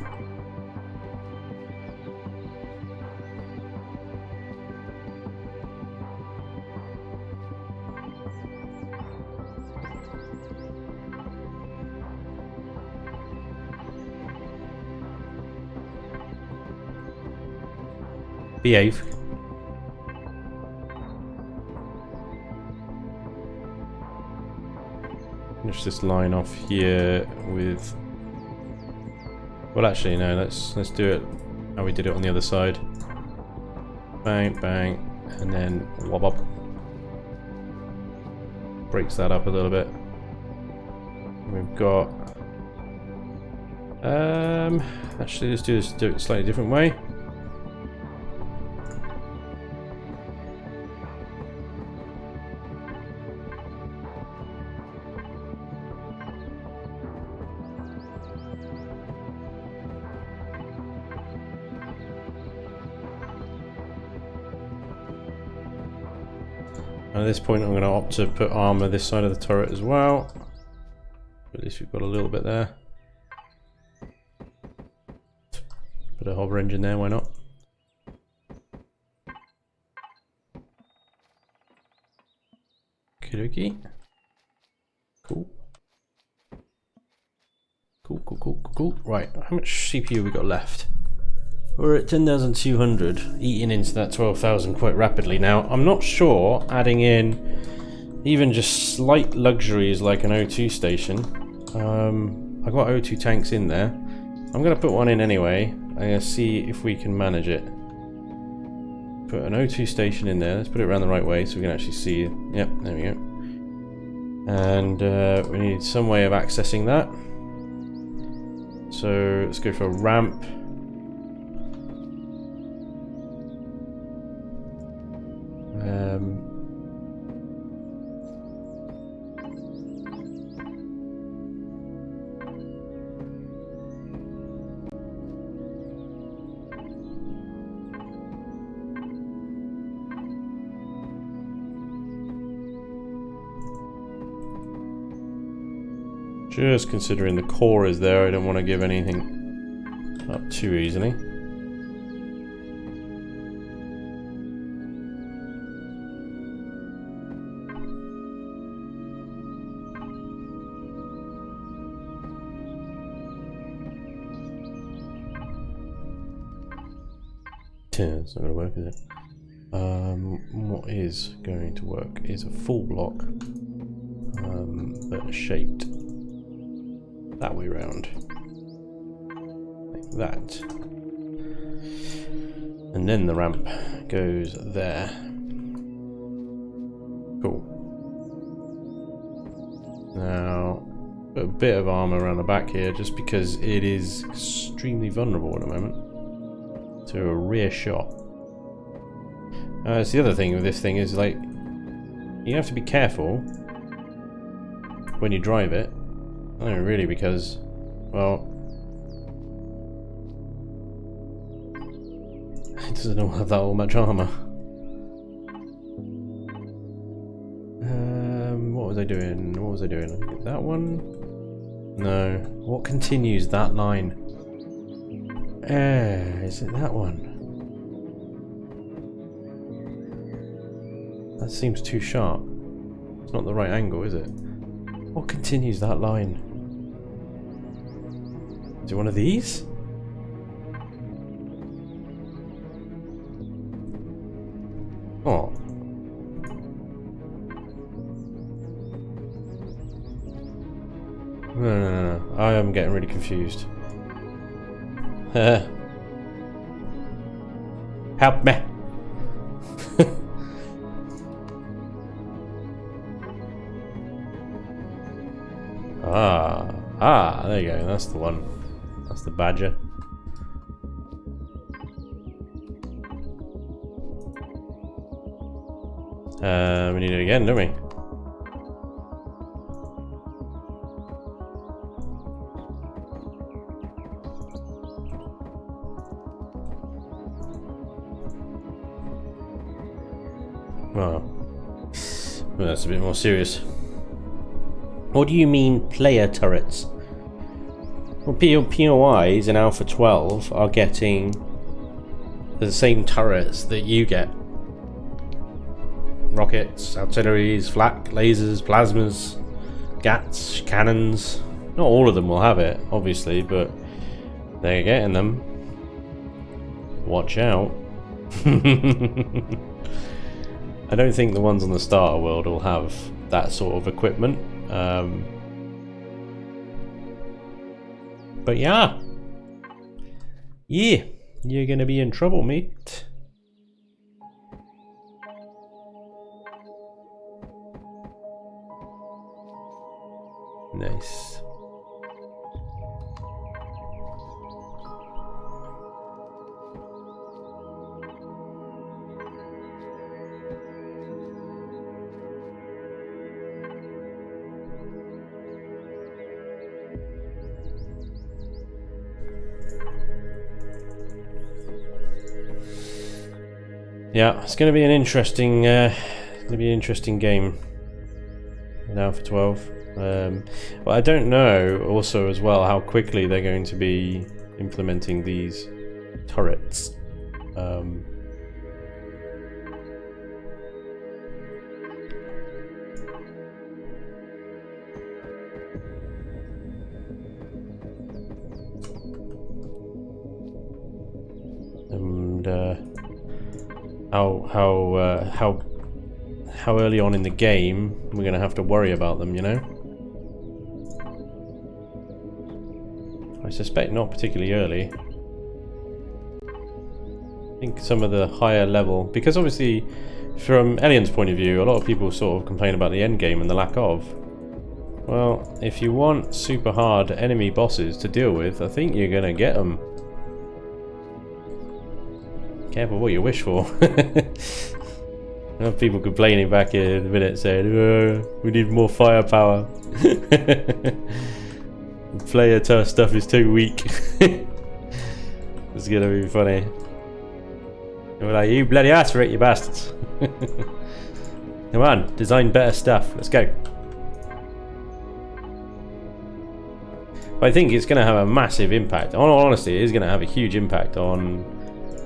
Speaker 1: Behave. Finish this line off here with Well, actually, no. Let's do it how we did it on the other side. Bang, bang, and then wob up. Breaks that up a little bit. We've got. Actually, let's do it a slightly different way. At this point I'm going to opt to put armor this side of the turret as well. At least we've got a little bit there. Put a hover engine there, why not? Okie cool. Cool. Right, how much CPU have we got left? We're at 10,200, eating into that 12,000 quite rapidly now. I'm not sure adding in even just slight luxuries like an O2 station. I've got O2 tanks in there. I'm going to put one in anyway. I'm going to see if we can manage it. Put an O2 station in there. Let's put it around the right way so we can actually see. Yep, there we go. And we need some way of accessing that. So let's go for a ramp. Just considering the core is there, I don't want to give anything up too easily. It's not going to work, is it? What is going to work is a full block, but shaped that way round, like that, and then the ramp goes there. Cool. Now, put a bit of armor around the back here, just because it is extremely vulnerable at the moment to a rear shot. It's the other thing with this thing is, like, you have to be careful when you drive it. I don't really, because, well, it doesn't have that all much armor. What was I doing? That one? No. What continues that line? Is it that one? That seems too sharp. It's not the right angle, is it? What continues that line? Is it one of these? Oh. No. I am getting really confused. Help me! There you go. That's the one. That's the badger. We need it again, don't we? Well, that's a bit more serious. What do you mean player turrets? Well, POIs in Alpha 12 are getting the same turrets that you get. Rockets, artilleries, flak, lasers, plasmas, GATs, cannons. Not all of them will have it, obviously, but they're getting them. Watch out. I don't think the ones on the starter world will have that sort of equipment. But yeah, Yeah, you're gonna be in trouble, mate. Nice. Yeah, it's going to be an interesting, game now for 12. But I don't know also as well how quickly they're going to be implementing these turrets. And how early on in the game we're going to have to worry about them, you know? I suspect not particularly early. I think some of the higher level, because obviously from Alien's point of view, a lot of people sort of complain about the end game and the lack of. Well, if you want super hard enemy bosses to deal with, I think you're going to get them. Careful what you wish for. I have people complaining back in a minute saying, we need more firepower. Player stuff is too weak. It's gonna be funny. We're like, you bloody asked for it, you bastards. Come on, design better stuff. Let's go. But I think it's going to have a massive impact. In all honesty, it is going to have a huge impact on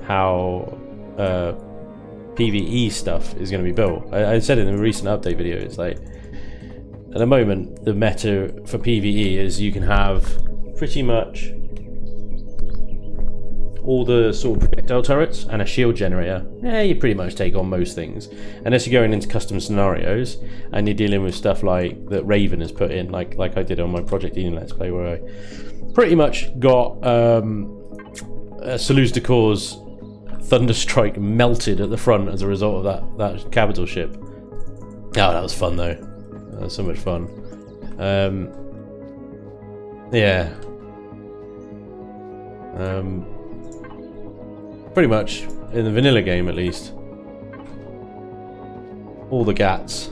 Speaker 1: how PvE stuff is going to be built. I said in a recent update video, it's like, at the moment, the meta for PvE is you can have pretty much all the sort of projectile turrets and a shield generator. Yeah, you pretty much take on most things. Unless you're going into custom scenarios and you're dealing with stuff like that Raven has put in, like I did on my Project Eden Let's Play, where I pretty much got Saluz Decor's Thunderstrike melted at the front as a result of that capital ship. Oh, that was fun though. That was so much fun. Yeah. Pretty much, in the vanilla game at least, all the GATs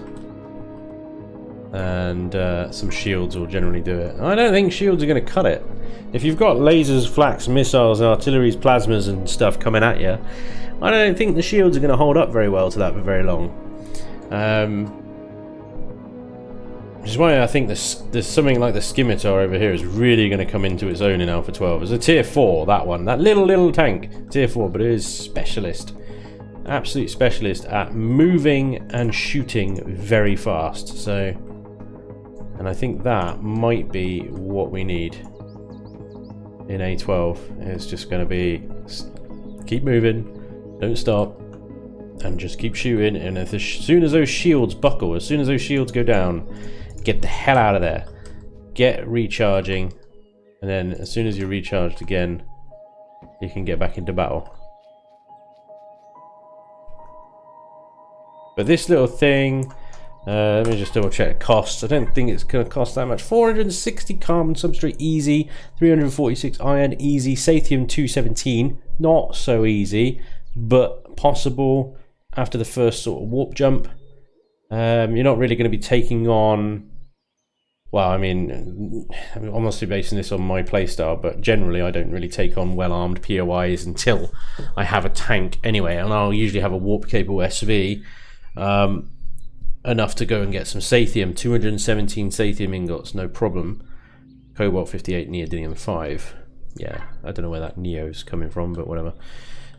Speaker 1: and some shields will generally do it. I don't think shields are going to cut it. If you've got lasers, flaks, missiles, artilleries, plasmas and stuff coming at you, I don't think the shields are going to hold up very well to that for very long. Which is why I think there's something like the Scimitar over here is really going to come into its own in Alpha 12. It's a tier 4, that one. That little tank. Tier 4, but it is specialist. Absolute specialist at moving and shooting very fast. So, and I think that might be what we need in A12. It's just going to be keep moving, don't stop, and just keep shooting. And as soon as those shields buckle, as soon as those shields go down, get the hell out of there. Get recharging, and then as soon as you're recharged again, you can get back into battle. But this little thing, let me just double check costs. I don't think it's going to cost that much. 460 carbon substrate easy, 346 iron easy, Sathium 217 not so easy, but possible after the first sort of warp jump. You're not really going to be taking on, well, I mean, I'm honestly basing this on my playstyle, but generally I don't really take on well-armed POIs until I have a tank anyway, and I'll usually have a warp-capable SV, enough to go and get some Sathium, 217 Sathium ingots, no problem. Cobalt 58, Neodymium 5. Yeah, I don't know where that Neo's coming from, but whatever.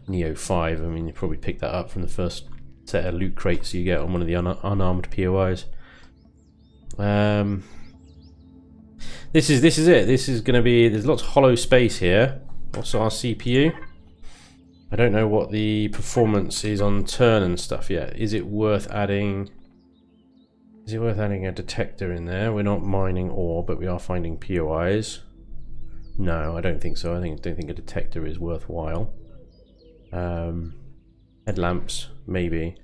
Speaker 1: Neo 5, I mean, you probably picked that up from the first set of loot crates you get on one of the unarmed POIs. This is it. This is going to be, there's lots of hollow space here. Also our CPU. I don't know what the performance is on turn and stuff yet. Is it worth adding a detector in there? We're not mining ore, but we are finding POIs. No, I don't think so. I don't think a detector is worthwhile. Headlamps, maybe.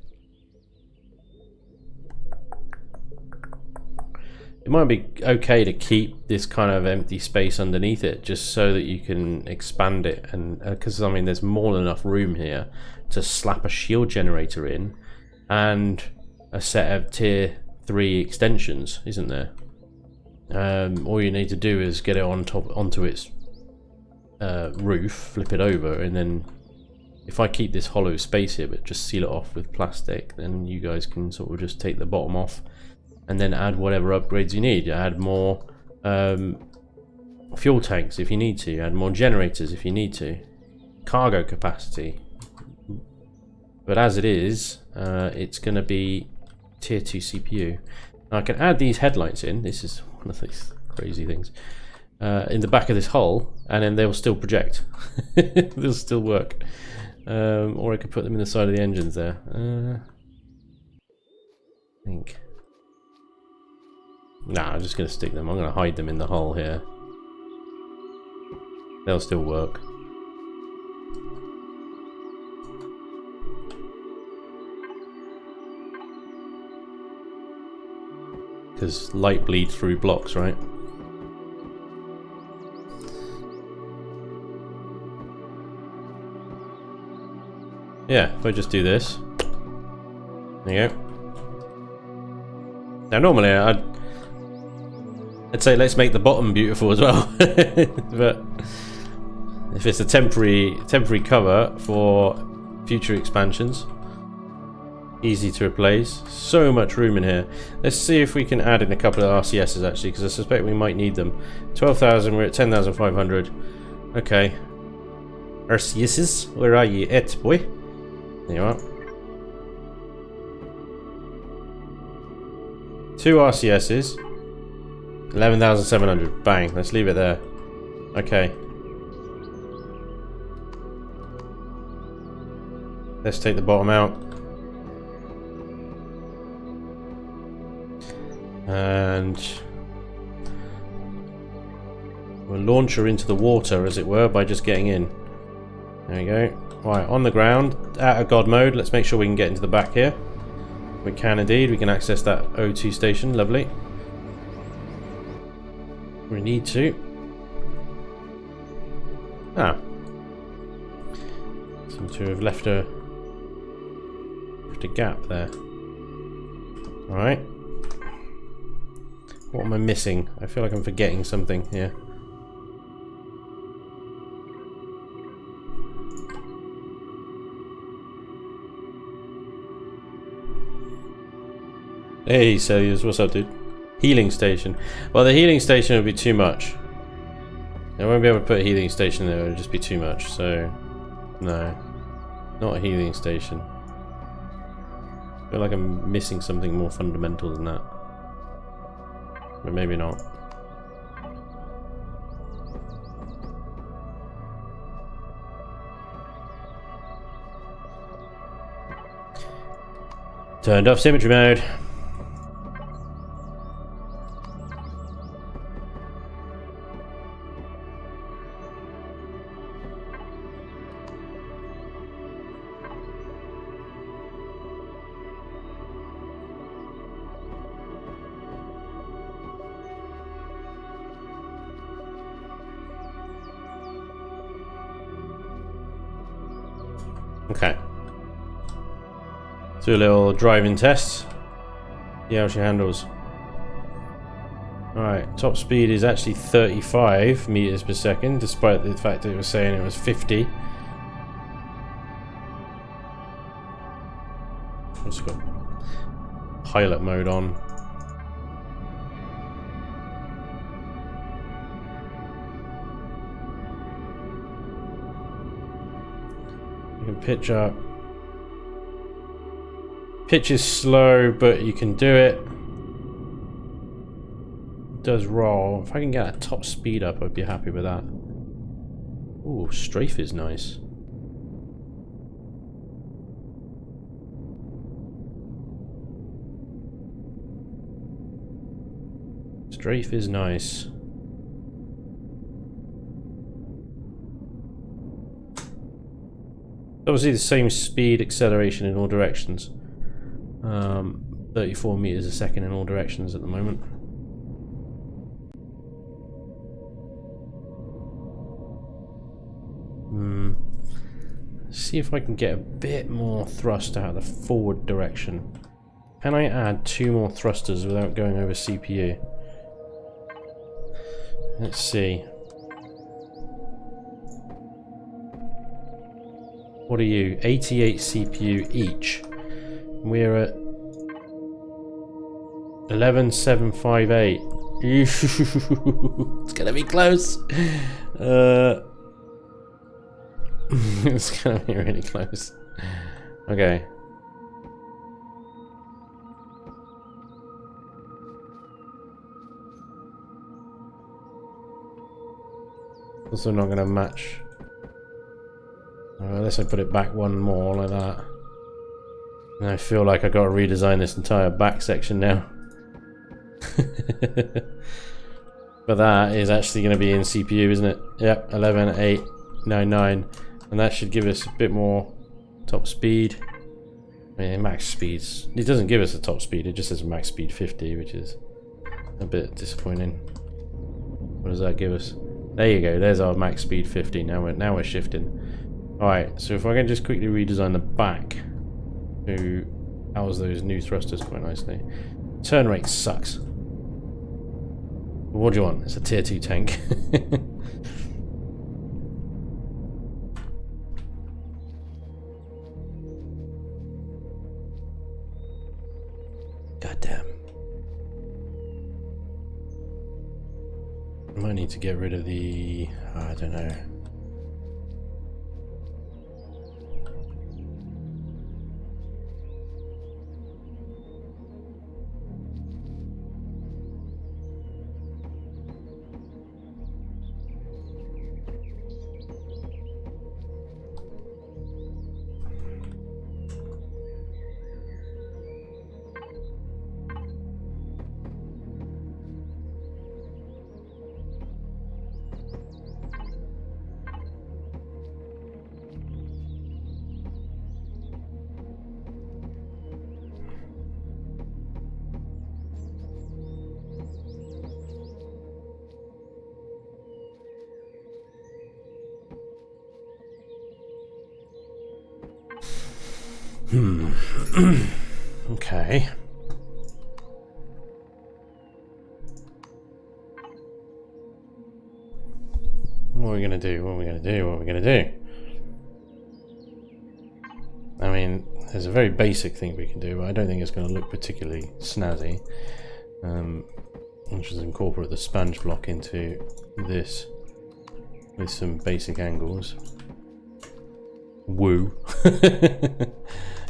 Speaker 1: It might be okay to keep this kind of empty space underneath it, just so that you can expand it, and because I mean, there's more than enough room here to slap a shield generator in, and a set of tier 3 extensions, isn't there? All you need to do is get it onto its roof, flip it over, and then if I keep this hollow space here but just seal it off with plastic, then you guys can sort of just take the bottom off and then add whatever upgrades you need. Add more fuel tanks if you need to, add more generators if you need to, cargo capacity. But as it is, it's going to be tier 2 CPU. Now I can add these headlights in. This is one of these crazy things. In the back of this hull, and then they'll still project. They'll still work. Or I could put them in the side of the engines there. I think. Nah, I'm just going to stick them. I'm going to hide them in the hull here. They'll still work. Because light bleeds through blocks, right? Yeah, if I just do this. There you go. Now normally I'd say let's make the bottom beautiful as well. But if it's a temporary cover for future expansions, easy to replace. So much room in here. Let's see if we can add in a couple of RCSs actually, because I suspect we might need them. 12,000, we're at 10,500. Okay. RCSs, where are you at, boy? There you are. 2 RCSs. 11,700. Bang. Let's leave it there. Okay. Let's take the bottom out. And we'll launch her into the water, as it were, by just getting in. There we go. Right, on the ground, out of God mode. Let's make sure we can get into the back here. We can indeed. We can access that O2 station. Lovely. We need to. Ah. Seem to have left a gap there. Alright. What am I missing? I feel like I'm forgetting something here. Hey, Celius, what's up, dude? Healing station. Well, the healing station would be too much. I won't be able to put a healing station there, it would just be too much, so... No. Not a healing station. I feel like I'm missing something more fundamental than that. But maybe not. Turned off symmetry mode. Okay. Do a little driving test. See how she handles. Alright, top speed is actually 35 meters per second, despite the fact that it was saying it was 50. I've just got pilot mode on. You can pitch up. Pitch is slow, but you can do it. It does roll. If I can get that top speed up, I'd be happy with that. Ooh, strafe is nice. Strafe is nice. Obviously the same speed acceleration in all directions. 34 meters a second in all directions at the moment. See if I can get a bit more thrust out of the forward direction. Can I add 2 more thrusters without going over CPU? Let's see. What are you? 88 CPU each. We're at 11758. It's gonna be close. It's gonna be really close. Okay. Also not gonna match. Unless I put it back one more like that. And I feel like I gotta redesign this entire back section now. But that is actually going to be in CPU, isn't it? Yep, 11.899, and that should give us a bit more top speed. I mean, max speeds. It doesn't give us a top speed; it just says max speed 50, which is a bit disappointing. What does that give us? There you go. There's our max speed 50. Now we're shifting. All right. So if I can just quickly redesign the back to house those new thrusters quite nicely. Turn rate sucks. What do you want? It's a tier 2 tank. God damn. I might need to get rid of the... I don't know. Okay. What are we gonna do? What are we gonna do? What are we gonna do? I mean, there's a very basic thing we can do, but I don't think it's gonna look particularly snazzy. Which is incorporate the spanj block into this with some basic angles. Woo.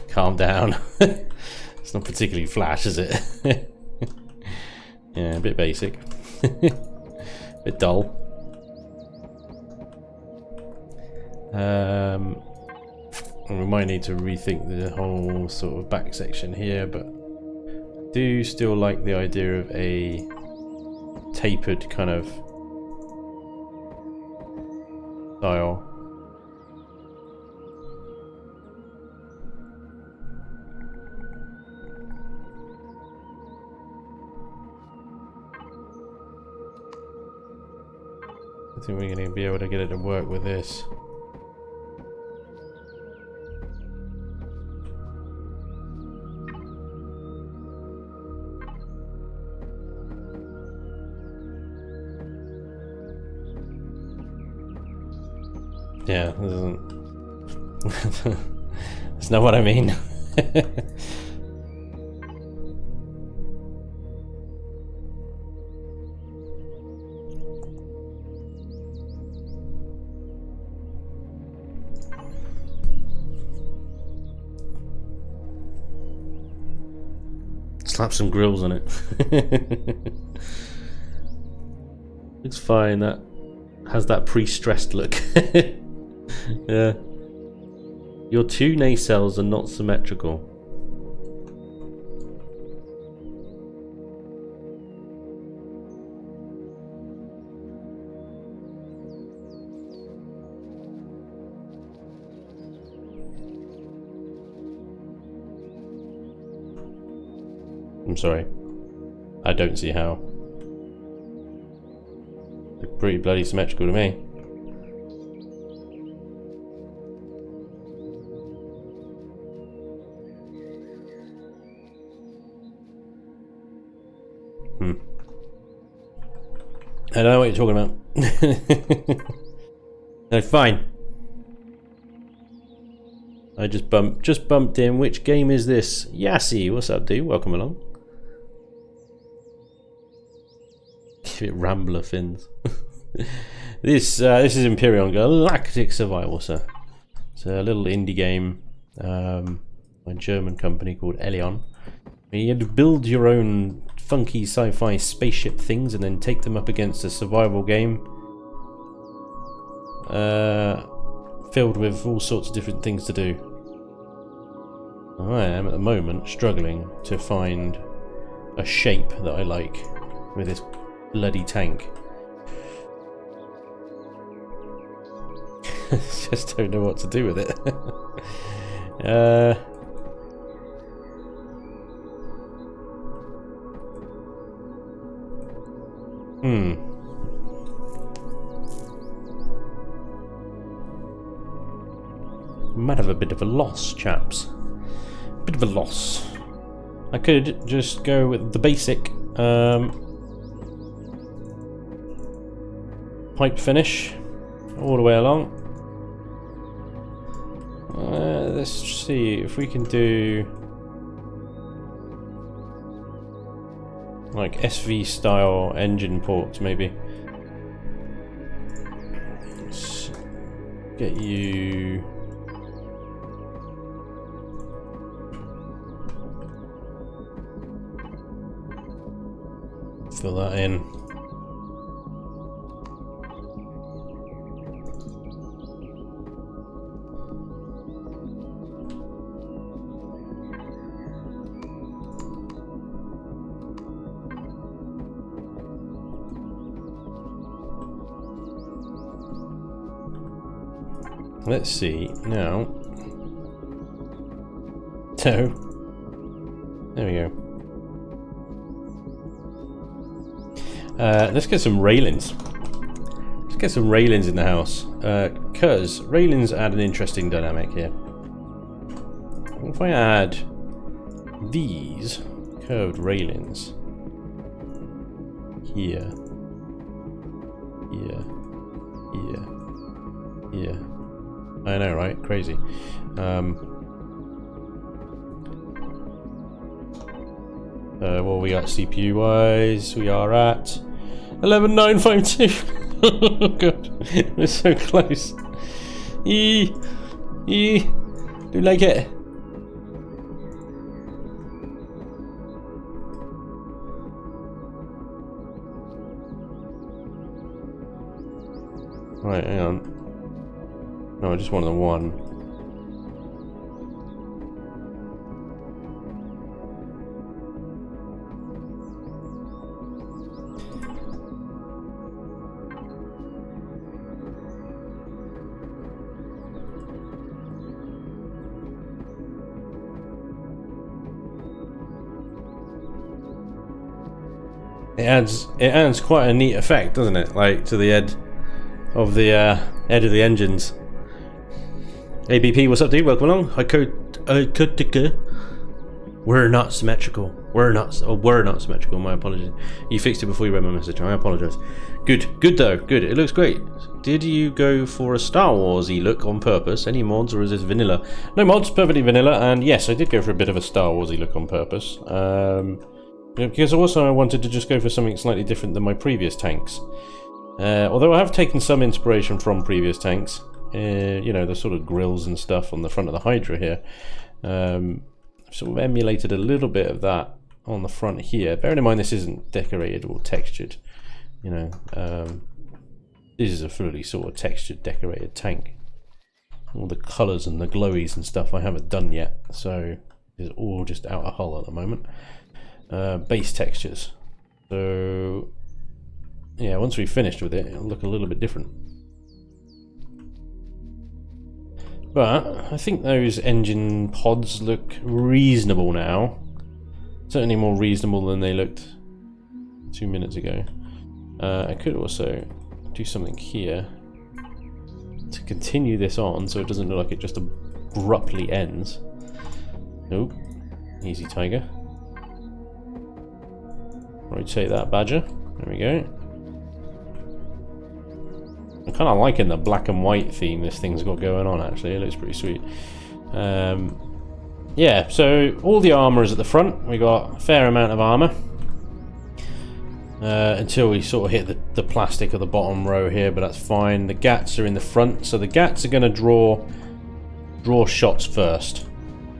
Speaker 1: Calm down. It's not particularly flash, is it? Yeah, a bit basic. A bit dull. We might need to rethink the whole sort of back section here, but I do still like the idea of a tapered kind of style. I think we're going to be able to get it to work with this. Yeah, this isn't... That's not what I mean. Slap some grills on it. It's fine, that has that pre-stressed look. Yeah. Your two nacelles are not symmetrical. I'm sorry. I don't see how. Look pretty bloody symmetrical to me. I don't know what you're talking about. No, fine. I just bumped in. Which game is this? Yassi, what's up, dude? Welcome along. Give it Rambler fins. This is Imperion Galactic Survival, sir. It's a little indie game by a German company called Elion. You had to build your own funky sci-fi spaceship things and then take them up against a survival game filled with all sorts of different things to do. I am at the moment struggling to find a shape that I like with this bloody tank. Just don't know what to do with it. Might have a bit of a loss, chaps. Bit of a loss. I could just go with the basic pipe finish all the way along. Let's see if we can do like SV style engine ports, maybe. Let's get you. Fill that in. Let's see now. So, there we go. Let's get some railings. Let's get some railings in the house, because railings add an interesting dynamic here. If I add these curved railings here, here, here, here. I know, right? Crazy. Well, we got CPU wise, we are at 11952. Oh god, we're so close. Do like it. Right, hang on. No, I just wanted the one. It adds quite a neat effect, doesn't it? Like to the head of the engines. ABP, what's up, dude? Welcome along. We're not symmetrical. We're not symmetrical. My apologies. You fixed it before you read my message. I apologize. Good though. Good. It looks great. Did you go for a Star Warsy look on purpose? Any mods, or is this vanilla? No mods, perfectly vanilla. And yes, I did go for a bit of a Star Warsy look on purpose. Because also I wanted to just go for something slightly different than my previous tanks. Although I have taken some inspiration from previous tanks. You know, the sort of grills and stuff on the front of the Hydra here. Sort of emulated a little bit of that on the front here. Bearing in mind this isn't decorated or textured. You know, this is a fully sort of textured, decorated tank. All the colours and the glowies and stuff I haven't done yet. So it's all just out of hull at the moment. Base textures. So yeah, once we've finished with it, it'll look a little bit different. But I think those engine pods look reasonable now. Certainly more reasonable than they looked 2 minutes ago. I could also do something here to continue this on so it doesn't look like it just abruptly ends. Nope. Easy, tiger. Rotate that badger. There we go. I'm kind of liking the black and white theme this thing's got going on, actually. It looks pretty sweet. Yeah, so all the armour is at the front. We got a fair amount of armour. Until we sort of hit the plastic of the bottom row here, but that's fine. The GATs are in the front, so the GATs are going to draw shots first.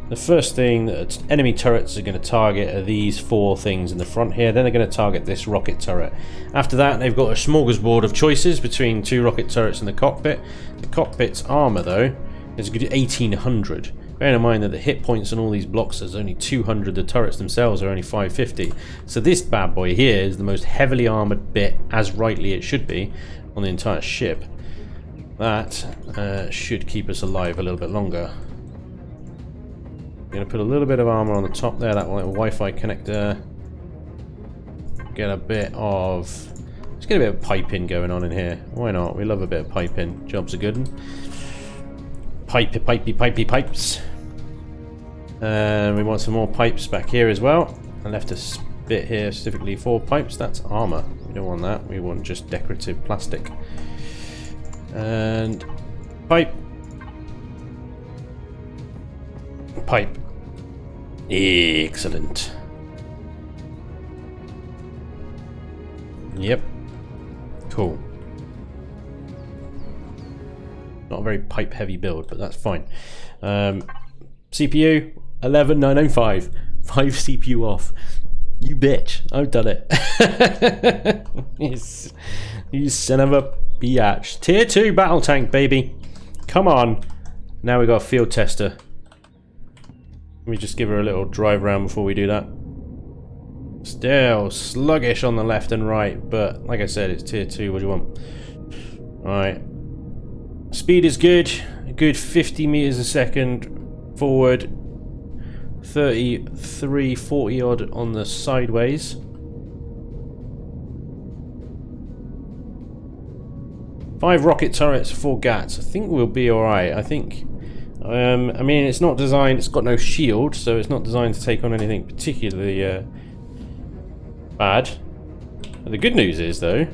Speaker 1: The first thing that enemy turrets are going to target are these 4 things in the front here. Then they're going to target this rocket turret. After that, they've got a smorgasbord of choices between 2 rocket turrets in the cockpit. The cockpit's armour, though, is a good 1800. Bearing in mind that the hit points on all these blocks is only 200, the turrets themselves are only 550. So this bad boy here is the most heavily armoured bit, as rightly it should be, on the entire ship. That should keep us alive a little bit longer. I'm going to put a little bit of armour on the top there, that little Wi-Fi connector. Get a bit of... Let's get a bit of piping going on in here. Why not? We love a bit of piping. Job's a good one. Pipey pipes. And we want some more pipes back here as well. I left a bit here specifically for pipes. That's armour. We don't want that. We want just decorative plastic. And pipe. Pipe. Excellent. Yep. Cool. Not a very pipe heavy build, but that's fine. CPU 11905. 5 CPU off. You bitch. I've done it. Yes. You son of a biatch. Tier 2 battle tank, baby. Come on. Now we got a field tester. Let me just give her a little drive round before we do that. Still sluggish on the left and right, but like I said, it's tier 2. What do you want? Alright. Speed is good. A good 50 meters a second forward. 33, 40 odd on the sideways. Five rocket turrets, 4 GATs. I think we'll be alright. I think... I mean, it's not designed... It's got no shield, so it's not designed to take on anything particularly bad. But the good news is, though,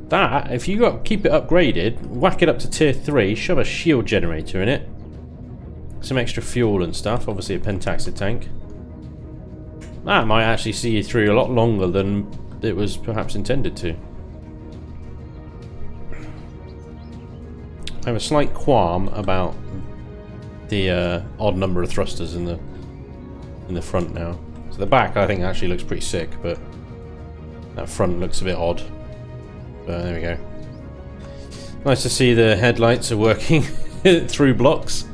Speaker 1: that, if you keep it upgraded, whack it up to tier 3, shove a shield generator in it, some extra fuel and stuff, obviously a pentaxid tank, that might actually see you through a lot longer than it was perhaps intended to. I have a slight qualm about the odd number of thrusters in the front now. So the back I think actually looks pretty sick, but that front looks a bit odd. But there we go. Nice to see the headlights are working through blocks.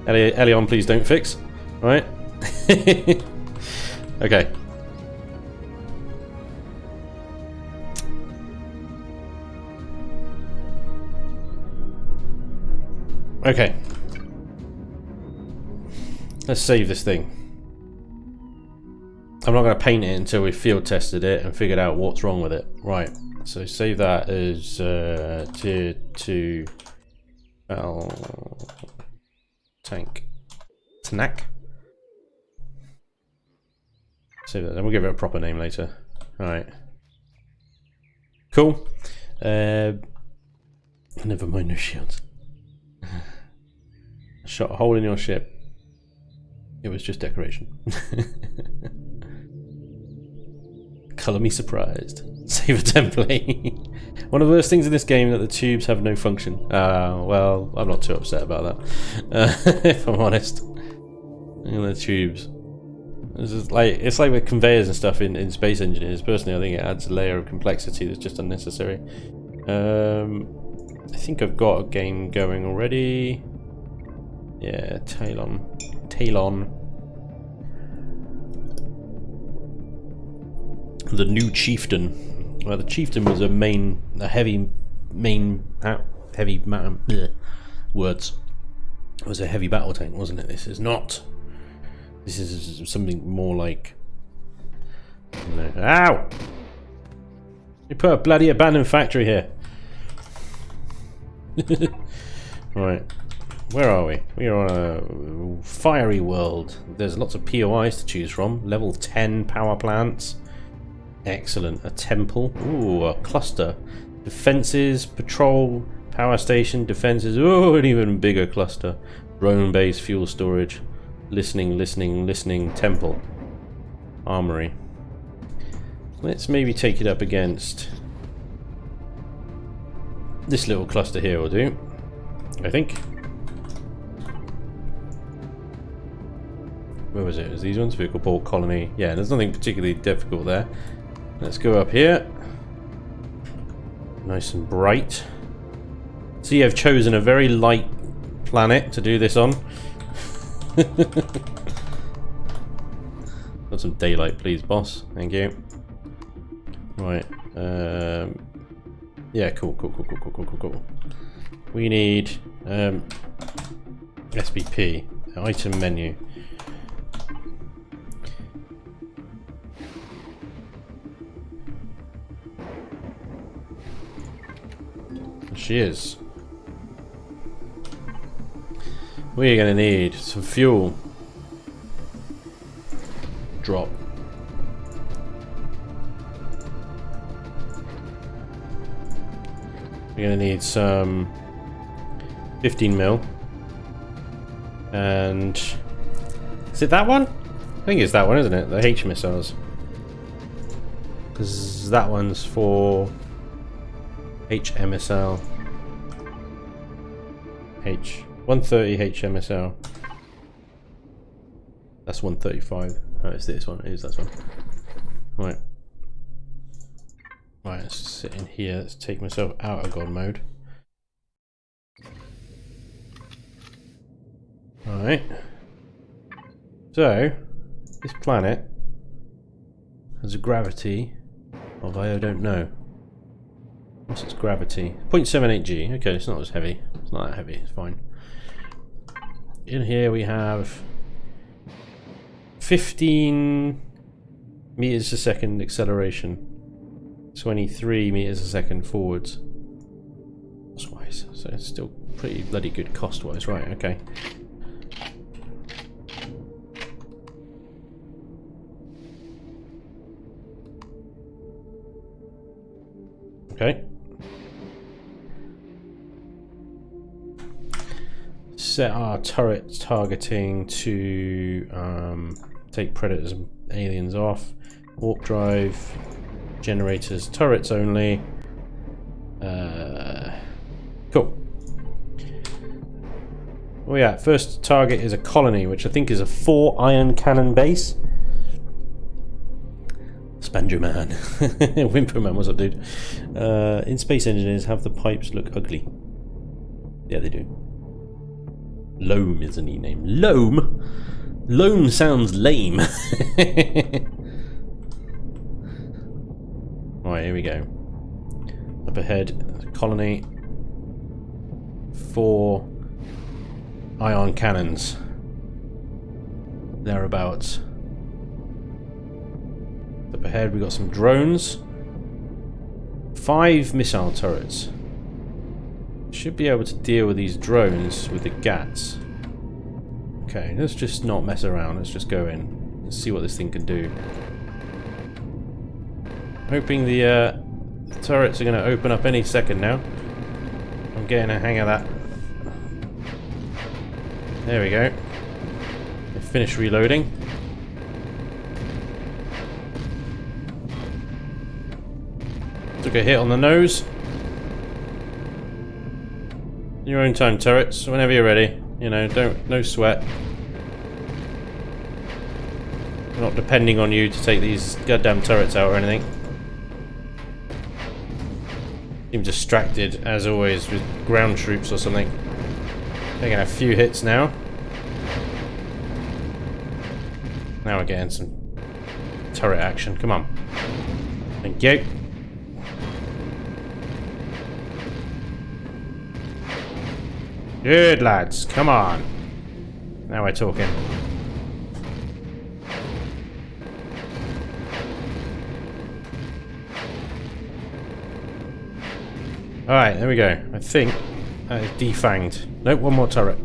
Speaker 1: Elion, please don't fix. Right? Okay. Okay. Let's save this thing. I'm not going to paint it until we've field tested it and figured out what's wrong with it. Right. So save that as tier 2 tank. Snack. Save that. Then we'll give it a proper name later. Alright. Cool. Never mind, no shields. Shot a hole in your ship. It was just decoration. Colour me surprised. Save a template. One of the worst things in this game that the tubes have no function. Well, I'm not too upset about that. If I'm honest. The tubes. It's like with conveyors and stuff in Space Engineers. Personally, I think it adds a layer of complexity that's just unnecessary. I think I've got a game going already. Yeah, Talon. The new Chieftain. Well, the Chieftain was heavy words. It was a heavy battle tank, wasn't it? This is not. This is something more like... Ow! You put a bloody abandoned factory here. Right. Where are we? We are on a fiery world. There's lots of POIs to choose from. Level 10 power plants. Excellent. A temple. Ooh, a cluster. Defenses, patrol, power station, defenses. Oh, an even bigger cluster. Drone base, fuel storage. Listening, temple. Armory. Let's maybe take it up against this little cluster here will do, I think. Where was it? Is these ones? Vehicle port colony. Yeah, there's nothing particularly difficult there. Let's go up here. Nice and bright. See, I've chosen a very light planet to do this on. Got some daylight, please, boss. Thank you. Right. Yeah, cool. We need SBP, item menu. She is. We're gonna need some fuel. Drop. We're gonna need some 15 mil. And is it that one? I think it's that one, isn't it? The H missiles. Because that one's for HMSL. H130 HMSL. That's 135. Oh, it's this one. It is that one. Right. Right, let's sit in here. Let's take myself out of God mode. Alright. So, this planet has a gravity of I don't know. What's its gravity? 0.78 G. Okay, it's not as heavy. It's not that heavy. It's fine. In here we have 15 meters a second acceleration. 23 meters a second forwards. Cost-wise. So it's still pretty bloody good cost-wise. Right, okay. Okay. Set our turret targeting to take predators and aliens off. Warp drive, generators, turrets only. Cool. Oh yeah, first target is a colony, which I think is a 4 iron cannon base. Spanj man. Whimper man, what's up, dude? In space engineers, have the pipes look ugly? Yeah, they do. Loam isn't he named? Loam? Loam sounds lame. Right, here we go. Up ahead, colony. 4 ion cannons. Thereabouts. Up ahead, we got some drones. 5 missile turrets. Should be able to deal with these drones with the GATs. Okay, let's just not mess around. Let's just go in. Let's see what this thing can do. Hoping the turrets are going to open up any second now. I'm getting a hang of that. There we go. Finish reloading. Took a hit on the nose. Your own time, turrets. Whenever you're ready. You know, no sweat. We're not depending on you to take these goddamn turrets out or anything. Seem distracted, as always, with ground troops or something. Taking a few hits now. Now we're getting some turret action. Come on. Thank you. Good lads, come on. Now we're talking. Alright, there we go. I think that is defanged. Nope, one more turret.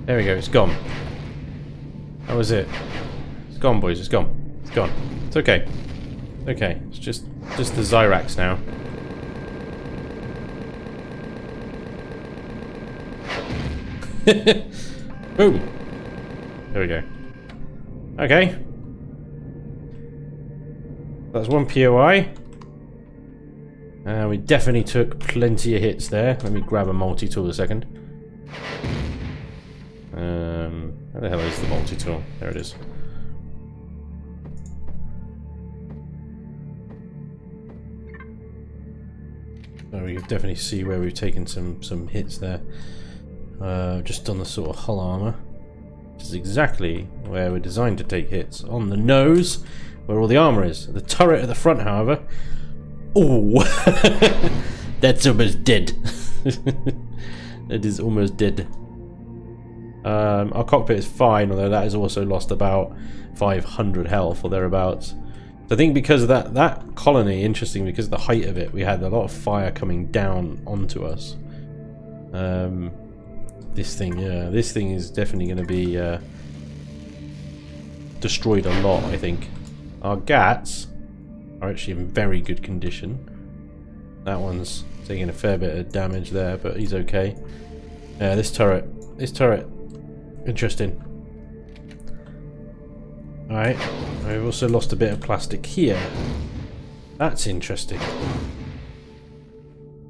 Speaker 1: There we go, it's gone. That was it. It's gone, boys, it's gone. It's gone. It's okay. Okay, it's just the Zyrax now. Boom! There we go. Okay. That's one POI. We definitely took plenty of hits there. Let me grab a multi-tool a second. Where the hell is the multi-tool? There it is. So we can definitely see where we've taken some hits there. Just on the sort of hull armor. Which is exactly where we're designed to take hits. On the nose, where all the armor is. The turret at the front, however. Oh, that's almost dead. That is almost dead. Our cockpit is fine, although that has also lost about 500 health or thereabouts. So I think because of that colony, interesting, because of the height of it, we had a lot of fire coming down onto us. This thing is definitely going to be destroyed a lot, I think. Our GATs are actually in very good condition. That one's taking a fair bit of damage there, but he's okay. Yeah, this turret, interesting. Alright, we've also lost a bit of plastic here. That's interesting.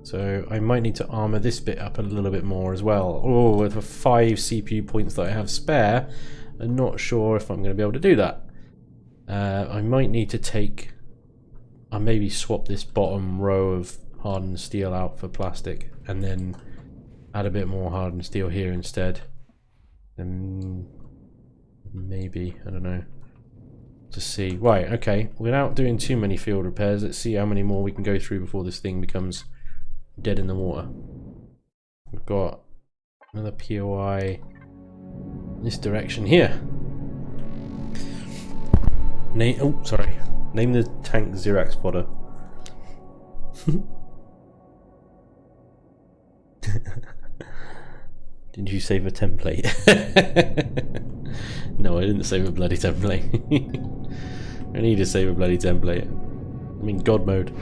Speaker 1: So I might need to armor this bit up a little bit more as well. Oh, with the 5 CPU points that I have spare, I'm not sure if I'm going to be able to do that. I might need to take... I'll maybe swap this bottom row of hardened steel out for plastic, and then add a bit more hardened steel here instead. And maybe, I don't know. To see. Right, okay. Without doing too many field repairs, let's see how many more we can go through before this thing becomes dead in the water. We've got another POI in this direction here. Name the tank Xerax Podder. Did you save a template? No, I didn't save a bloody template. I need to save a bloody template. I mean, God mode.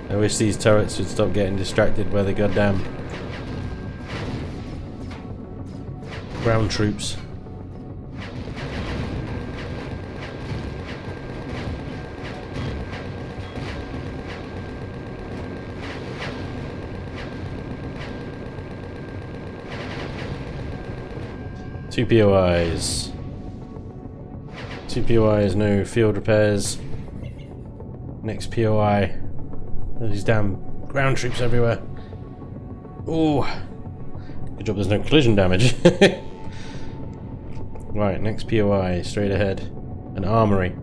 Speaker 1: I wish these turrets would stop getting distracted by the goddamn ground troops. Two POIs. Two POIs, no field repairs. Next POI. These damn ground troops everywhere. Oh, good job there's no collision damage. Right, next POI, straight ahead. An armory.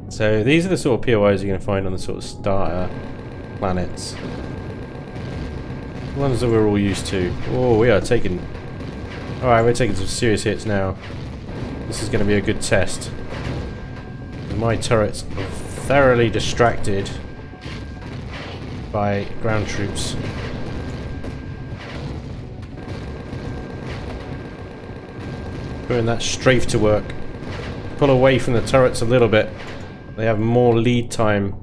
Speaker 1: So these are the sort of POIs you're going to find on the sort of starter planets. The ones that we're all used to. Oh, we are taking... Alright, we're taking some serious hits now. This is going to be a good test. My turrets are thoroughly distracted by ground troops. Putting that strafe to work. Pull away from the turrets a little bit. They have more lead time.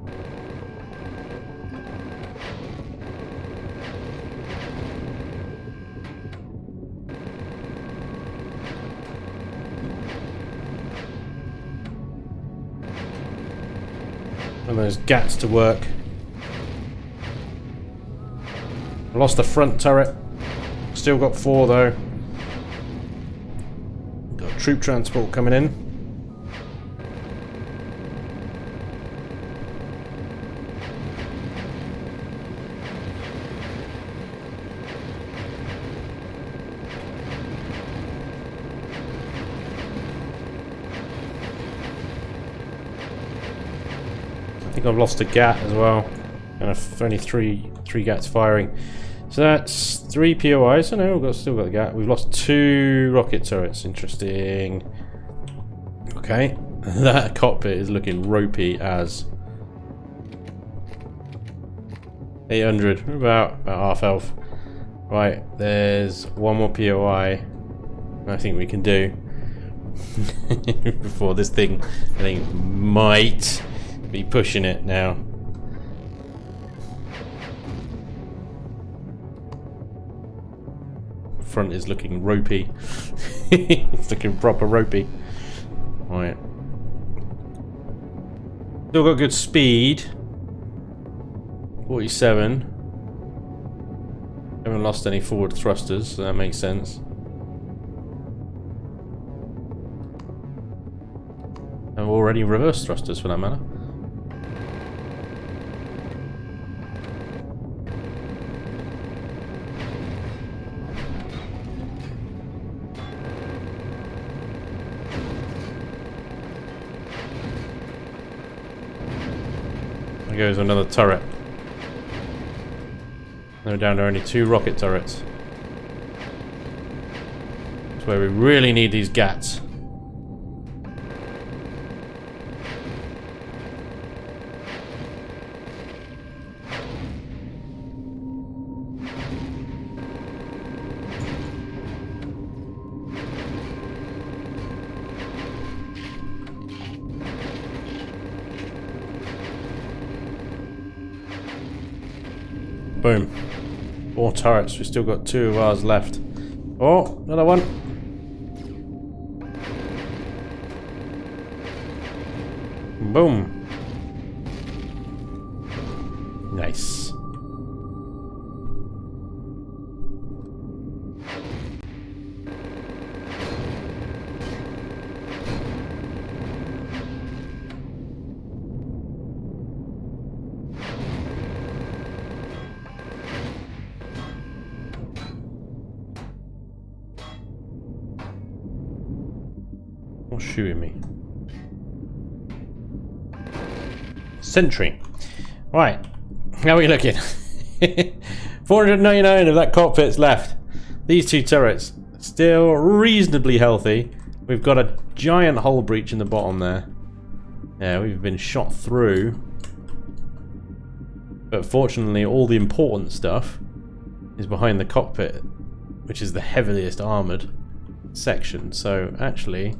Speaker 1: And those GATs to work. I lost the front turret. Still got 4 though. Got troop transport coming in. I think I've lost a GAT as well, and only three GATs firing. So that's 3 POIs. I know we've still got the gap. We've lost 2 rocket turrets. Interesting. Okay, that cockpit is looking ropey as 800. About half health. Right, there's 1 more POI. I think we can do before this thing, I think, might be pushing it now. Front is looking ropey. It's looking proper ropey. Right. Still got good speed. 47. Haven't lost any forward thrusters, so that makes sense. And already reverse thrusters for that matter. There goes another turret. They're down to only 2 rocket turrets. That's where we really need these GATs. Boom. 4 turrets. We've still got 2 of ours left. Oh, another one. Boom. Nice. What's shooting me? Sentry. Right. How are we looking? 499 of that cockpit's left. These 2 turrets still reasonably healthy. We've got a giant hull breach in the bottom there. Yeah, we've been shot through. But fortunately, all the important stuff is behind the cockpit, which is the heaviest armoured section. So actually,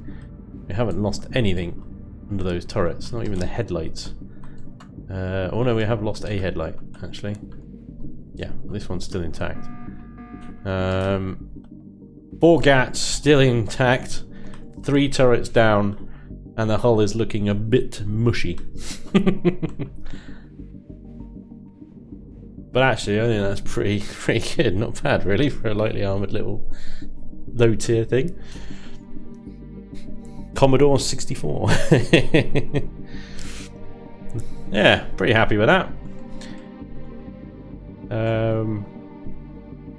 Speaker 1: we haven't lost anything under those turrets, not even the headlights. Oh no, we have lost a headlight, actually. Yeah, this one's still intact. 4 GATs still intact, 3 turrets down, and the hull is looking a bit mushy. But actually, I think that's pretty good, not bad really, for a lightly armoured little low tier thing. Commodore 64. Yeah, pretty happy with that.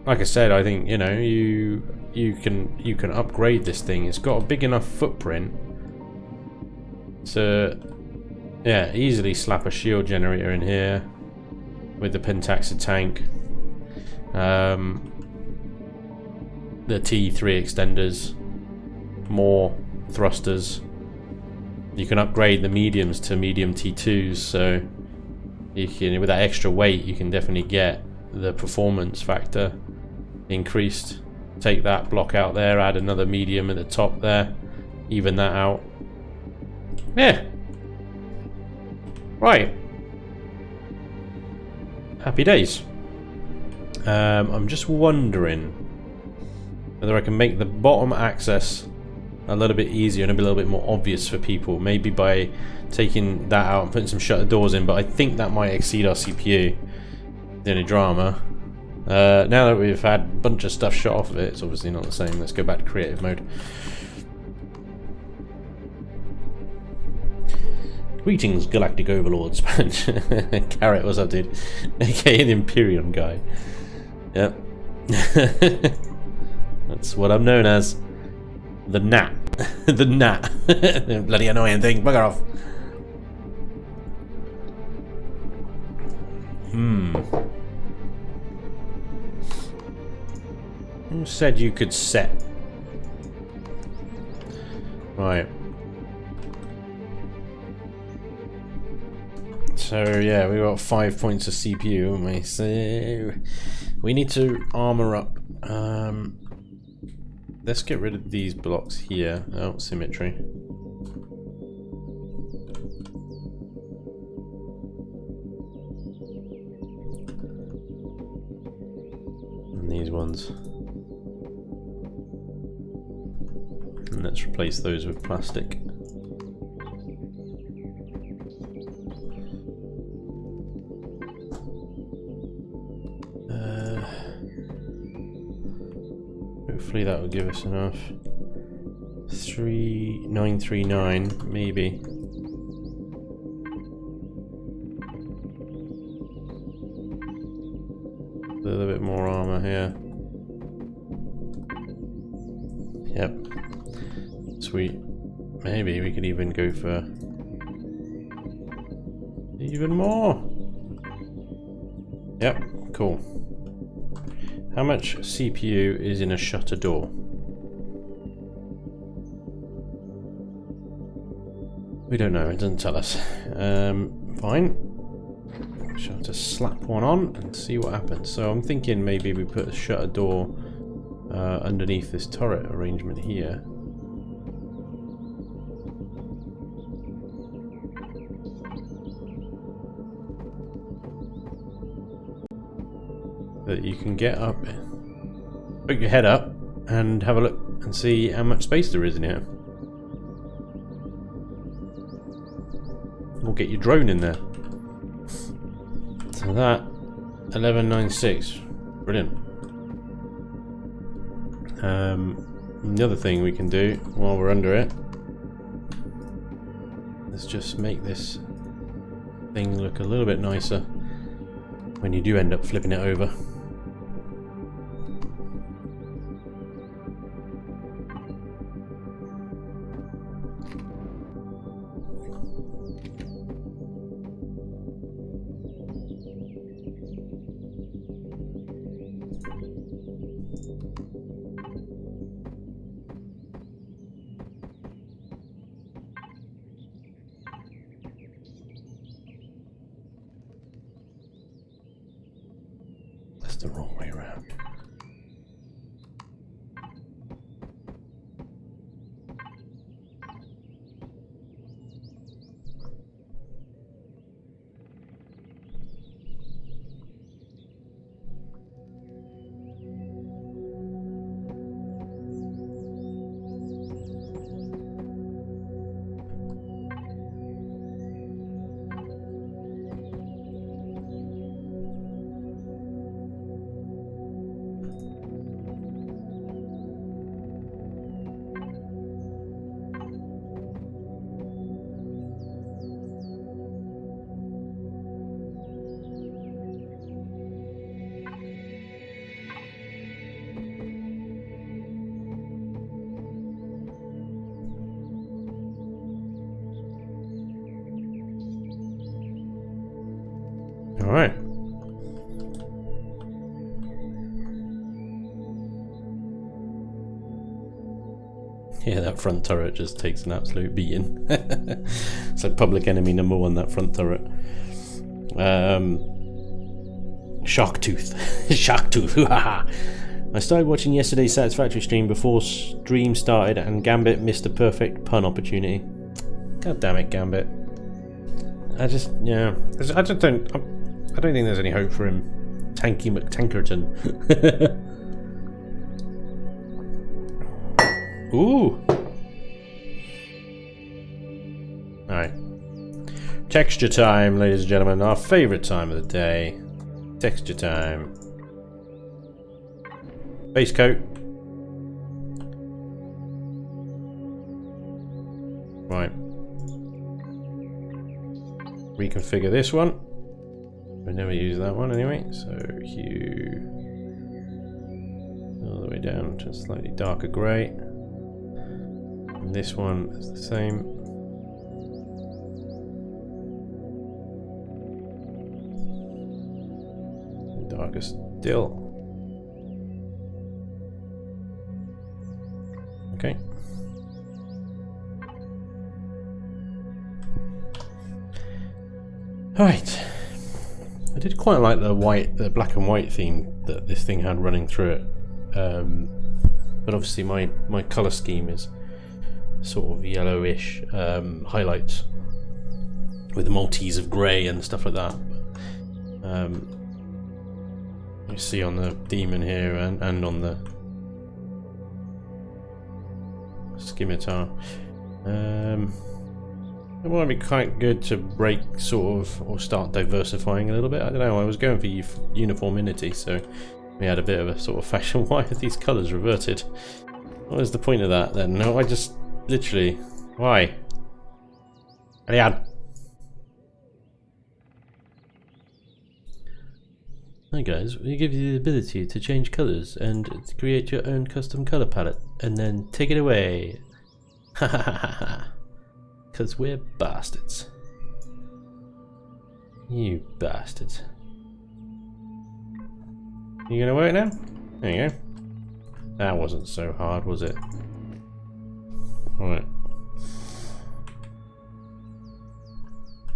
Speaker 1: Like I said, I think, you know, you can upgrade this thing. It's got a big enough footprint to, yeah, easily slap a shield generator in here with the pentaxid tank. The T3 extenders, more thrusters. You can upgrade the mediums to medium T2s, so you can, with that extra weight, you can definitely get the performance factor increased. Take that block out there, add another medium at the top there, even that out. Yeah. Right. Happy days. I'm just wondering whether I can make the bottom access a little bit easier and a little bit more obvious for people, maybe by taking that out and putting some shutter doors in, but I think that might exceed our CPU. The only drama. Now that we've had a bunch of stuff shot off of it, it's obviously not the same. Let's go back to creative mode. Greetings, Galactic Overlord, Spanj. Carrot, what's up, dude? AKA the Imperium guy. Yep. That's what I'm known as. The gnat. The gnat. Bloody annoying thing. Bugger off. Who said you could set? Right. So yeah, we got 5 points of CPU, haven't we? So we need to armor up. Let's get rid of these blocks here. Oh, symmetry. And these ones. And let's replace those with plastic. Hopefully that will give us enough. 3939, maybe. A little bit more armor here. Yep. Sweet. Maybe we could even go for even more. Yep, cool. How much CPU is in a shutter door? We don't know, it doesn't tell us. Fine. Shall have to slap one on and see what happens. So I'm thinking maybe we put a shutter door underneath this turret arrangement here. That you can get up, poke your head up and have a look and see how much space there is in here. Or get your drone in there. So that 1196, brilliant. The other thing we can do while we're under it, let's just make this thing look a little bit nicer when you do end up flipping it over. The wrong way around. All right. Yeah, that front turret just takes an absolute beating. It's like public enemy number one, that front turret. Shark tooth. Shark tooth. I started watching yesterday's Satisfactory stream before stream started and Gambit missed a perfect pun opportunity. God damn it, Gambit. I just don't think there's any hope for him. Tanky McTankerton. Ooh. Alright. Texture time, ladies and gentlemen. Our favourite time of the day. Texture time. Base coat. Right. Reconfigure this one. We never use that one anyway, so hue all the way down to a slightly darker grey. And this one is the same. Darker still. Okay. Alright. I did quite like the black and white theme that this thing had running through it. But obviously my colour scheme is sort of yellowish highlights with multis of grey and stuff like that. You see on the demon here and on the scimitar. It might be quite good to break sort of, or start diversifying a little bit. I don't know, I was going for uniformity, so we had a bit of a sort of fashion. Why have these colours reverted? What is the point of that then? No, I just literally... Why? Elian! Hi guys, we give you the ability to change colours and to create your own custom colour palette, and then take it away. Ha ha ha ha ha. Because we're bastards. You bastards. You gonna work now? There you go. That wasn't so hard, was it? Alright.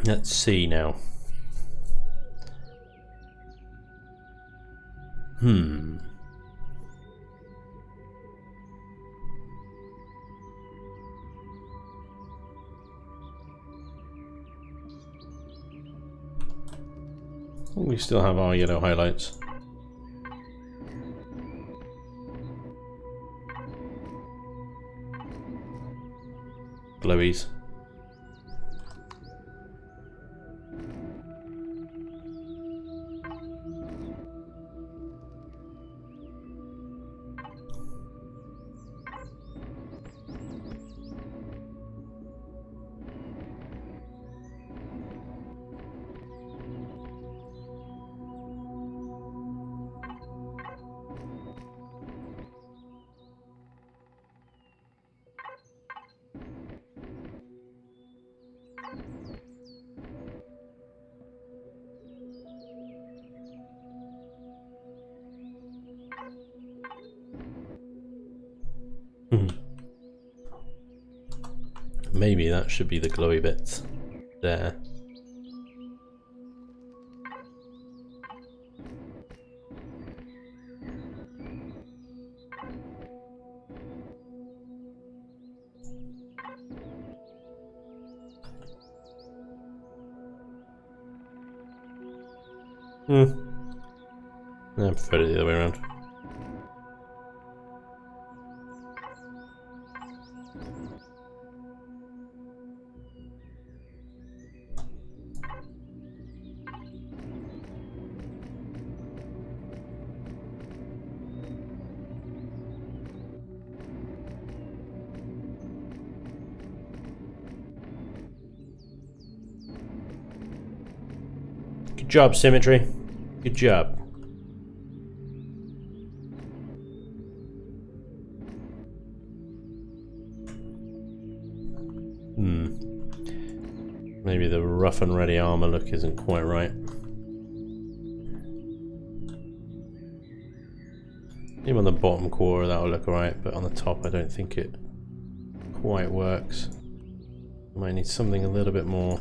Speaker 1: Let's see now. We still have our yellow highlights. Glowies. Maybe that should be the glowy bits there. I prefer it the other way around. Good job, Symmetry. Good job. Maybe the rough and ready armor look isn't quite right. Even on the bottom quarter that'll look alright, but on the top I don't think it quite works. Might need something a little bit more.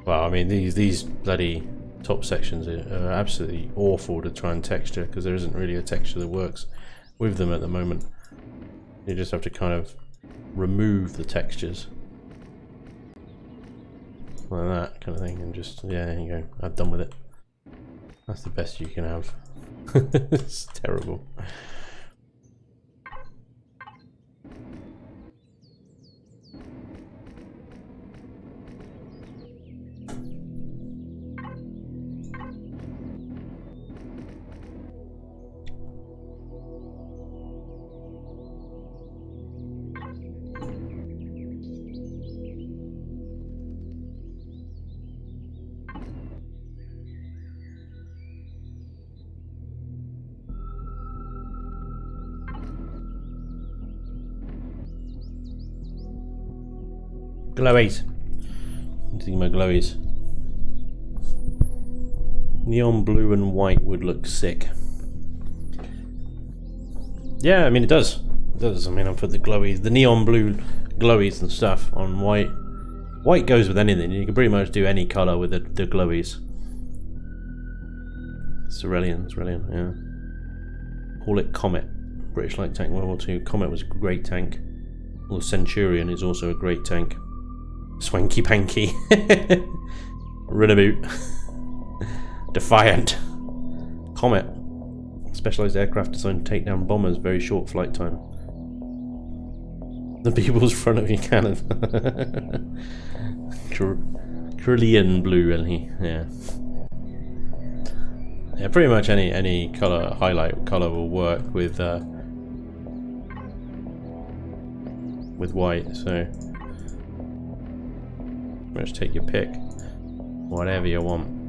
Speaker 1: Well, I mean these bloody top sections are absolutely awful to try and texture, because there isn't really a texture that works with them at the moment. You just have to kind of remove the textures like that kind of thing, and just, yeah, there you go, I'm done with it. That's the best you can have. It's terrible. Glowies. I'm thinking about glowies. Neon blue and white would look sick. Yeah, I mean it does. It does. I mean, I put the glowies, the neon blue glowies and stuff on white. White goes with anything. You can pretty much do any color with the glowies. Cerulean, yeah. Call it Comet. British light tank, World War II. Comet was a great tank. Or Centurion is also a great tank. Swanky Panky. Rinnabout. Defiant. Comet. Specialized aircraft designed to take down bombers, very short flight time. The people's front of your cannon. Cerulean blue, really. Yeah. Yeah, pretty much any color, highlight color will work with white. So just take your pick, whatever you want.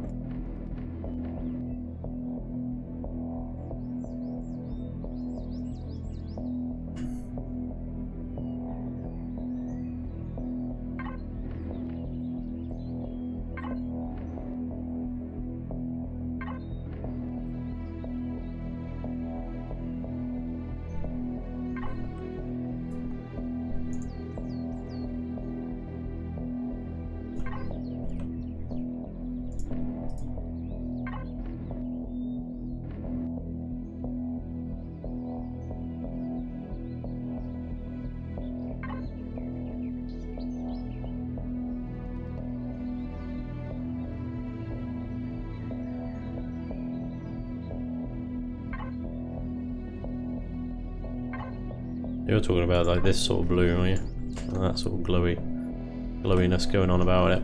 Speaker 1: You're talking about like this sort of blue, are you? And that sort of glowiness going on about it.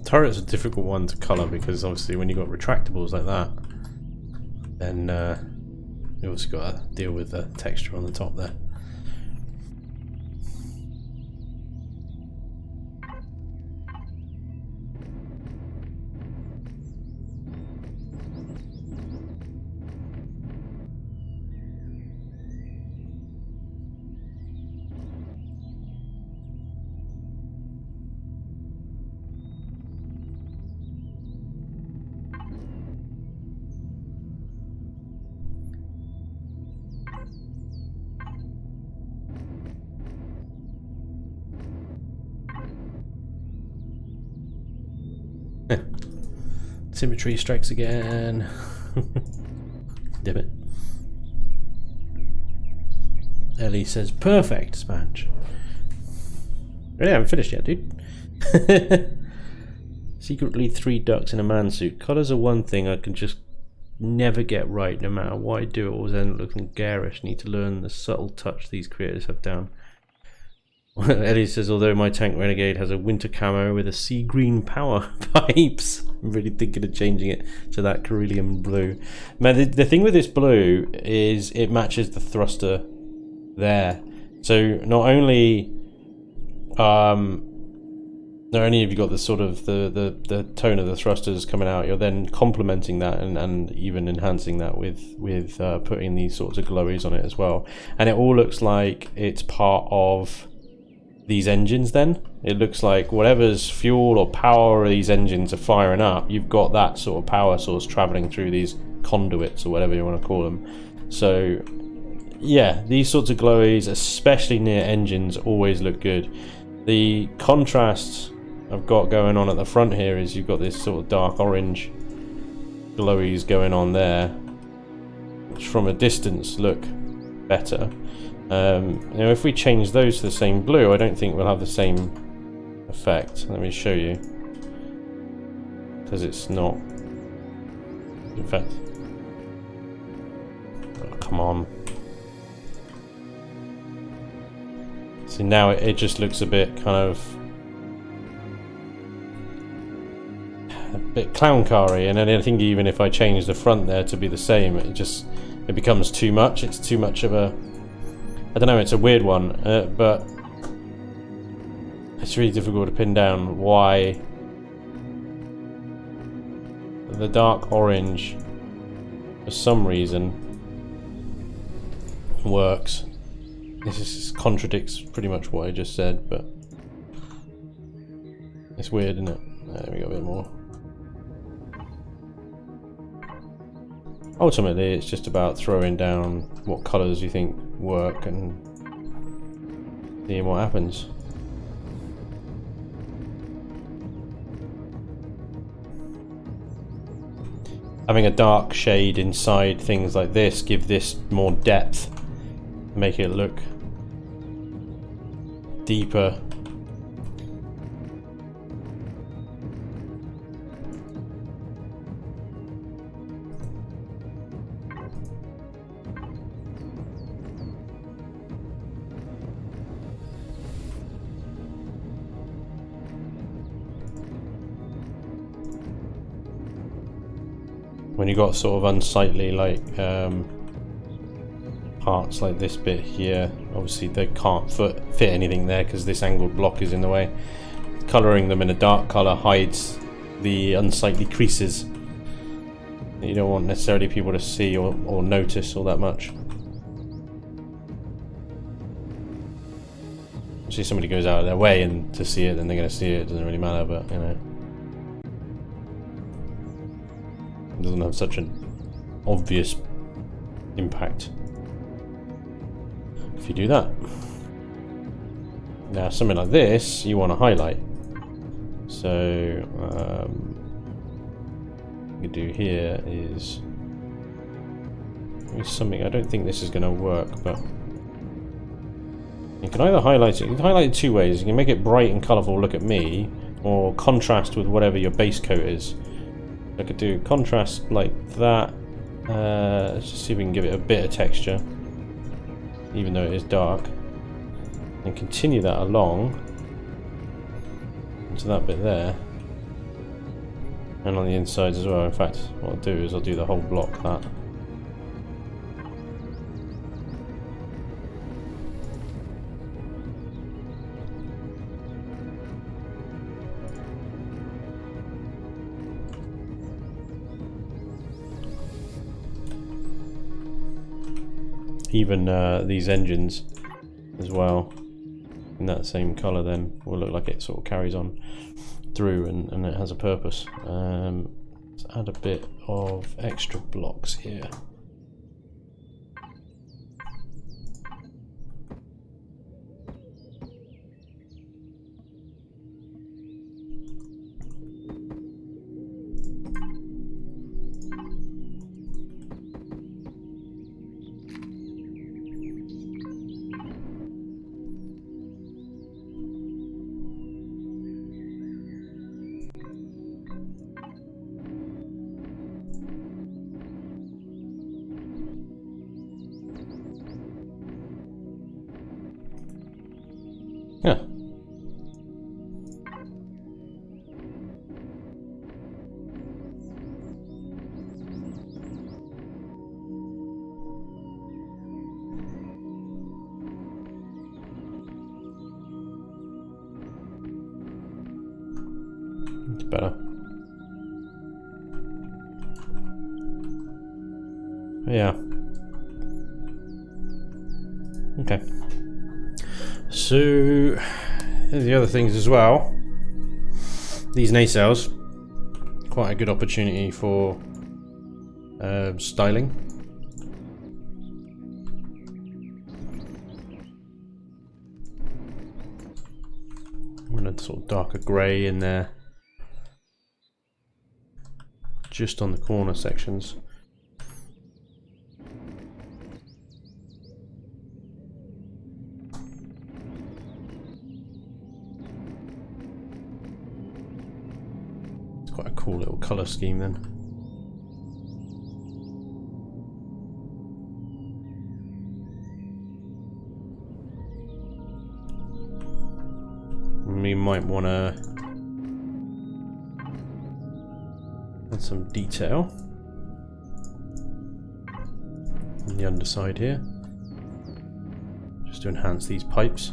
Speaker 1: Turret's a difficult one to colour because obviously when you've got retractables like that, then you also got to deal with the texture on the top there. Symmetry strikes again. Damn it. Ellie says, perfect, Spanj. Really haven't finished yet, dude. Secretly 3 ducks in a man suit. Colours are one thing I can just never get right, no matter what I do. It always ends up looking garish. Need to learn the subtle touch these creators have down. Ellie says, although my tank Renegade has a winter camo with a sea green power pipes, I'm really thinking of changing it to that Cerulean blue. Man, the thing with this blue is it matches the thruster there. So not only have you got the sort of the tone of the thrusters coming out, you're then complementing that and even enhancing that with putting these sorts of glowies on it as well. And it all looks like it's part of these engines then. It looks like whatever's fuel or power these engines are firing up, you've got that sort of power source traveling through these conduits or whatever you want to call them. So yeah, these sorts of glowies, especially near engines, always look good. The contrast I've got going on at the front here is you've got this sort of dark orange glowies going on there, which from a distance look better. Now if we change those to the same blue, I don't think we'll have the same effect. Let me show you, because it's not, in fact, oh, come on. See, now it just looks a bit kind of a bit clown car-y, and then I think even if I change the front there to be the same, it becomes too much. It's too much of a, I don't know, it's a weird one, but it's really difficult to pin down why the dark orange, for some reason, works. This contradicts pretty much what I just said, but it's weird, isn't it? There we go, a bit more. Ultimately, it's just about throwing down what colours you think work and seeing what happens. Having a dark shade inside things like this give this more depth, make it look deeper. When you got sort of unsightly like parts like this bit here, obviously they can't fit anything there because this angled block is in the way. Colouring them in a dark colour hides the unsightly creases that you don't want necessarily people to see or notice all that much. See, somebody goes out of their way and to see it, then they're going to see it. It doesn't really matter, but you know, it doesn't have such an obvious impact if you do that. Now something like this you want to highlight, so what you do here is something. I don't think this is going to work, but you can either highlight it, you can highlight it two ways. You can make it bright and colourful, look at me, or contrast with whatever your base coat is. I could do contrast like that. Let's just see if we can give it a bit of texture, even though it is dark, and continue that along into that bit there, and on the insides as well. In fact, what I'll do is I'll do the whole block that. Even these engines as well in that same colour then will look like it sort of carries on through and it has a purpose. Let's add a bit of extra blocks here. Yeah. It's better. Yeah. Okay. So, the other things as well. These nacelles, quite a good opportunity for styling. I'm going to sort of darker grey in there, just on the corner sections. Quite a cool little colour scheme then. We might want to add some detail on the underside here, just to enhance these pipes.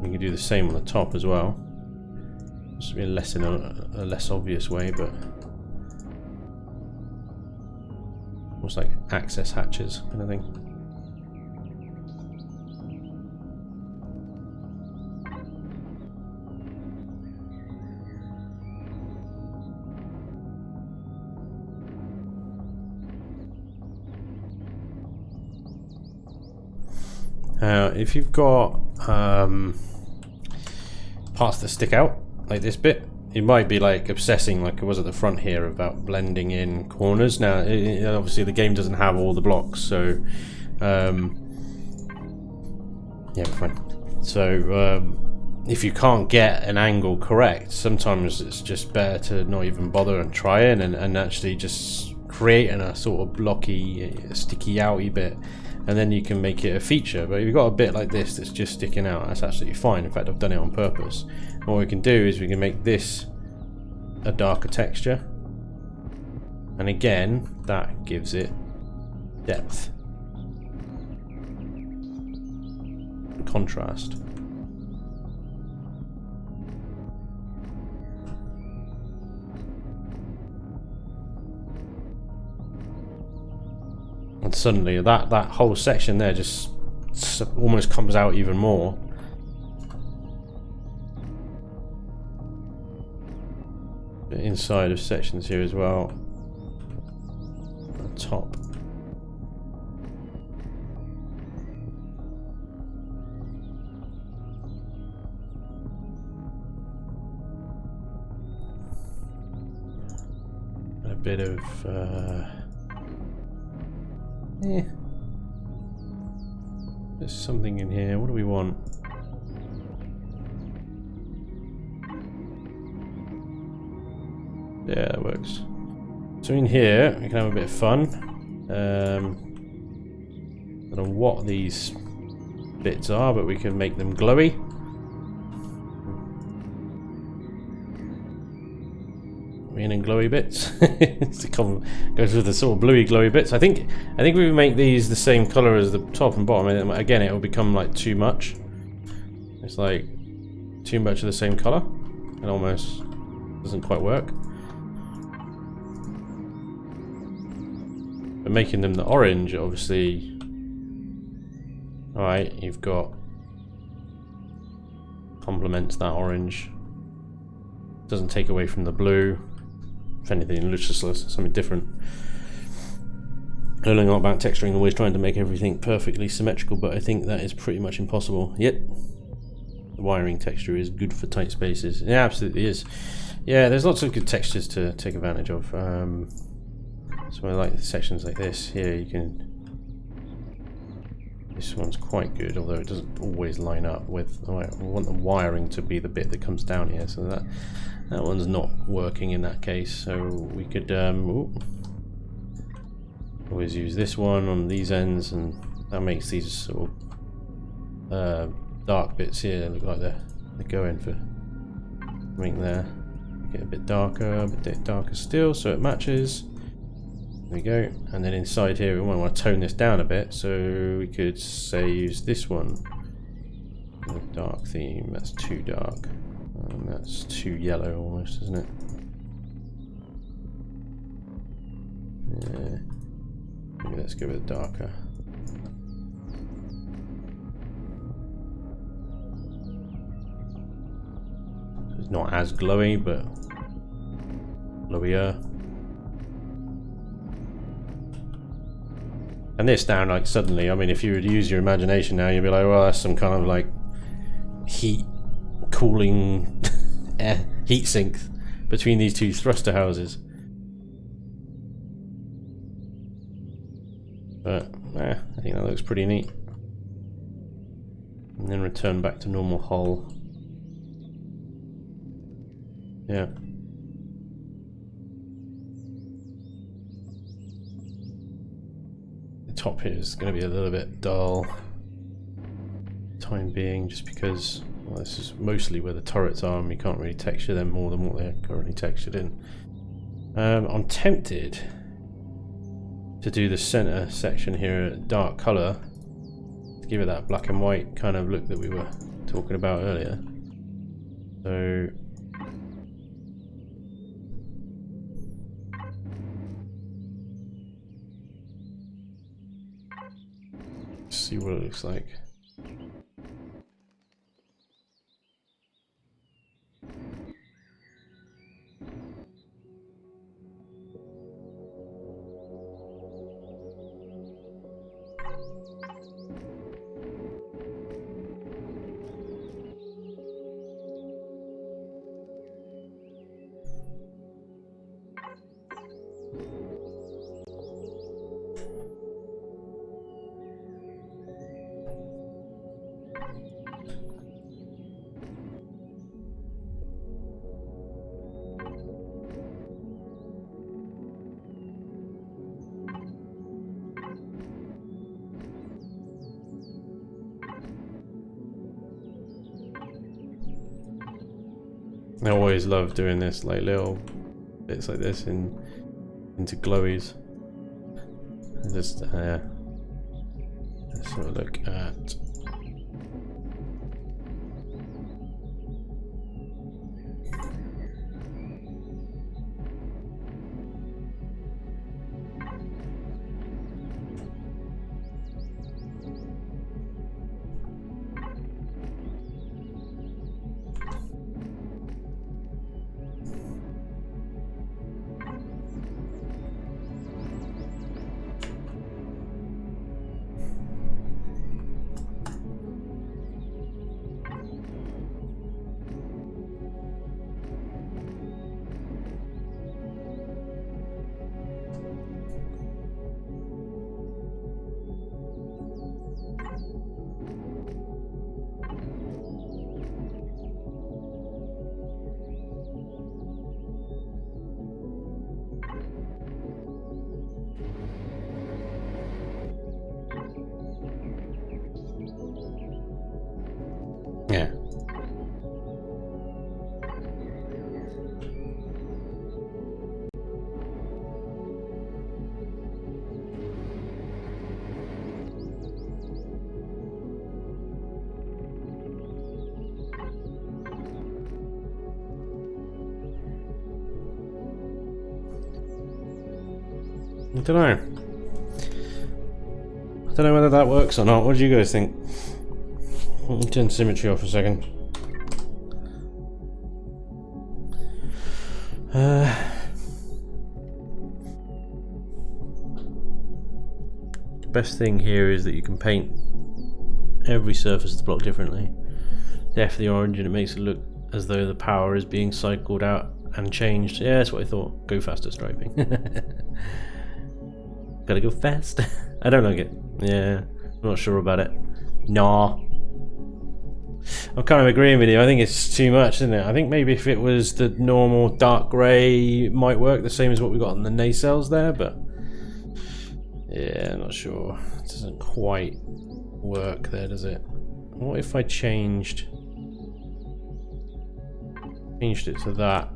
Speaker 1: We can do the same on the top as well. Just be less in a less obvious way, but almost like access hatches kind of thing. If you've got parts that stick out, like this bit, you might be like obsessing, like it was at the front here, about blending in corners. Now, obviously the game doesn't have all the blocks, so yeah, fine. So if you can't get an angle correct, sometimes it's just better to not even bother and try it, and actually just creating a sort of blocky, sticky outy bit, and then you can make it a feature. But if you've got a bit like this that's just sticking out, that's absolutely fine. In fact, I've done it on purpose. And what we can do is we can make this a darker texture, and again that gives it depth and contrast. And suddenly that whole section there just almost comes out even more. The inside of sections here as well. The top. And a bit of there's something in here. What do we want? Yeah, that works. So in here we can have a bit of fun. I don't know what these bits are, but we can make them glowy. Green and glowy bits. Goes with the sort of bluey glowy bits. I think if we make these the same color as the top and bottom, and again it will become like too much. It's like too much of the same color. It almost doesn't quite work. But making them the orange, obviously. Alright, you've got complements that orange. Doesn't take away from the blue. If anything, it looks just something different. I don't know a lot about texturing, always trying to make everything perfectly symmetrical, but I think that is pretty much impossible. Yet, the wiring texture is good for tight spaces. It absolutely is. Yeah, there's lots of good textures to take advantage of. So I like sections like this here. You can. This one's quite good, although it doesn't always line up with. Oh, I want the wiring to be the bit that comes down here, so that one's not working in that case. So we could always use this one on these ends, and that makes these sort of dark bits here look like they're going for something there. Get a bit darker still, so it matches. There we go. And then inside here, we want to tone this down a bit, so we could say use this one. The dark theme. That's too dark, and that's too yellow almost, isn't it? Yeah. Maybe let's go with darker. So it's not as glowy, but glowier. And this down, like, suddenly, I mean, if you were to use your imagination now, you'd be like, well, that's some kind of like heat cooling heat sink between these two thruster houses. But I think that looks pretty neat. And then return back to normal hull. Yeah. The top here is going to be a little bit dull. Time being, just because, well, this is mostly where the turrets are and we can't really texture them more than what they're currently textured in. I'm tempted to do the center section here a dark color to give it that black and white kind of look that we were talking about earlier. So let's see what it looks like. I always love doing this, like little bits like this into glowies. Just let's have a look at. Yeah. I don't know. I don't know whether that works or not. What do you guys think? Let me turn symmetry off for a second. The best thing here is that you can paint every surface of the block differently. Definitely orange, and it makes it look as though the power is being cycled out and changed. Yeah, that's what I thought. Go faster striping. Gotta go fast. I don't like it. Yeah, I'm not sure about it. Nah. I'm kind of agreeing with you. I think it's too much, isn't it? I think maybe if it was the normal dark grey, it might work the same as what we got on the nacelles there, but yeah, I'm not sure. It doesn't quite work there, does it? what if I changed it to that?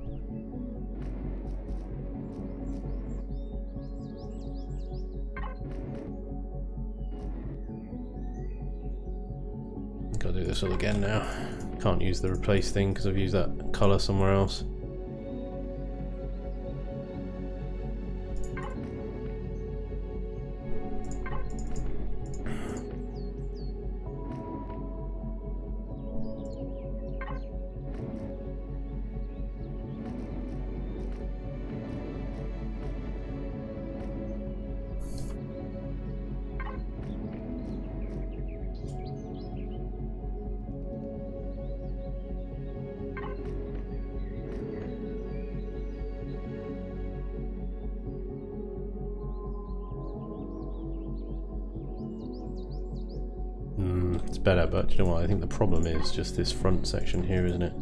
Speaker 1: Gotta do this all again now. Can't use the replace thing because I've used that colour somewhere else. It's better, but do you know what? I think the problem is just this front section here, isn't it?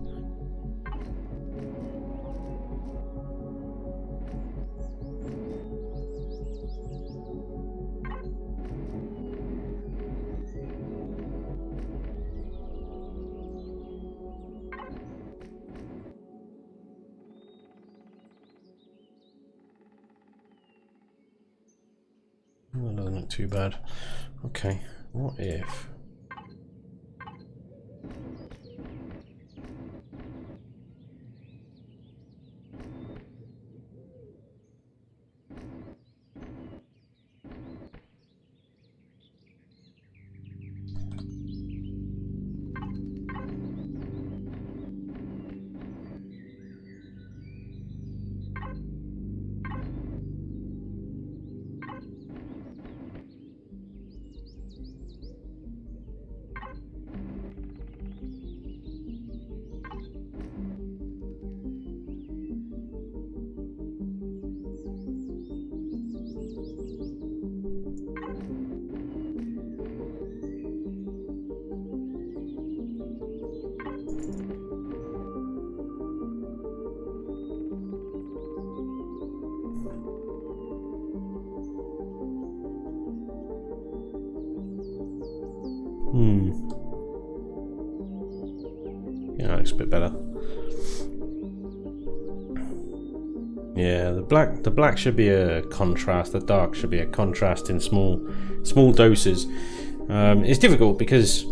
Speaker 1: That doesn't look too bad. Okay, what if... Yeah, that looks a bit better. Yeah, the black should be a contrast, the dark should be a contrast in small doses. It's difficult because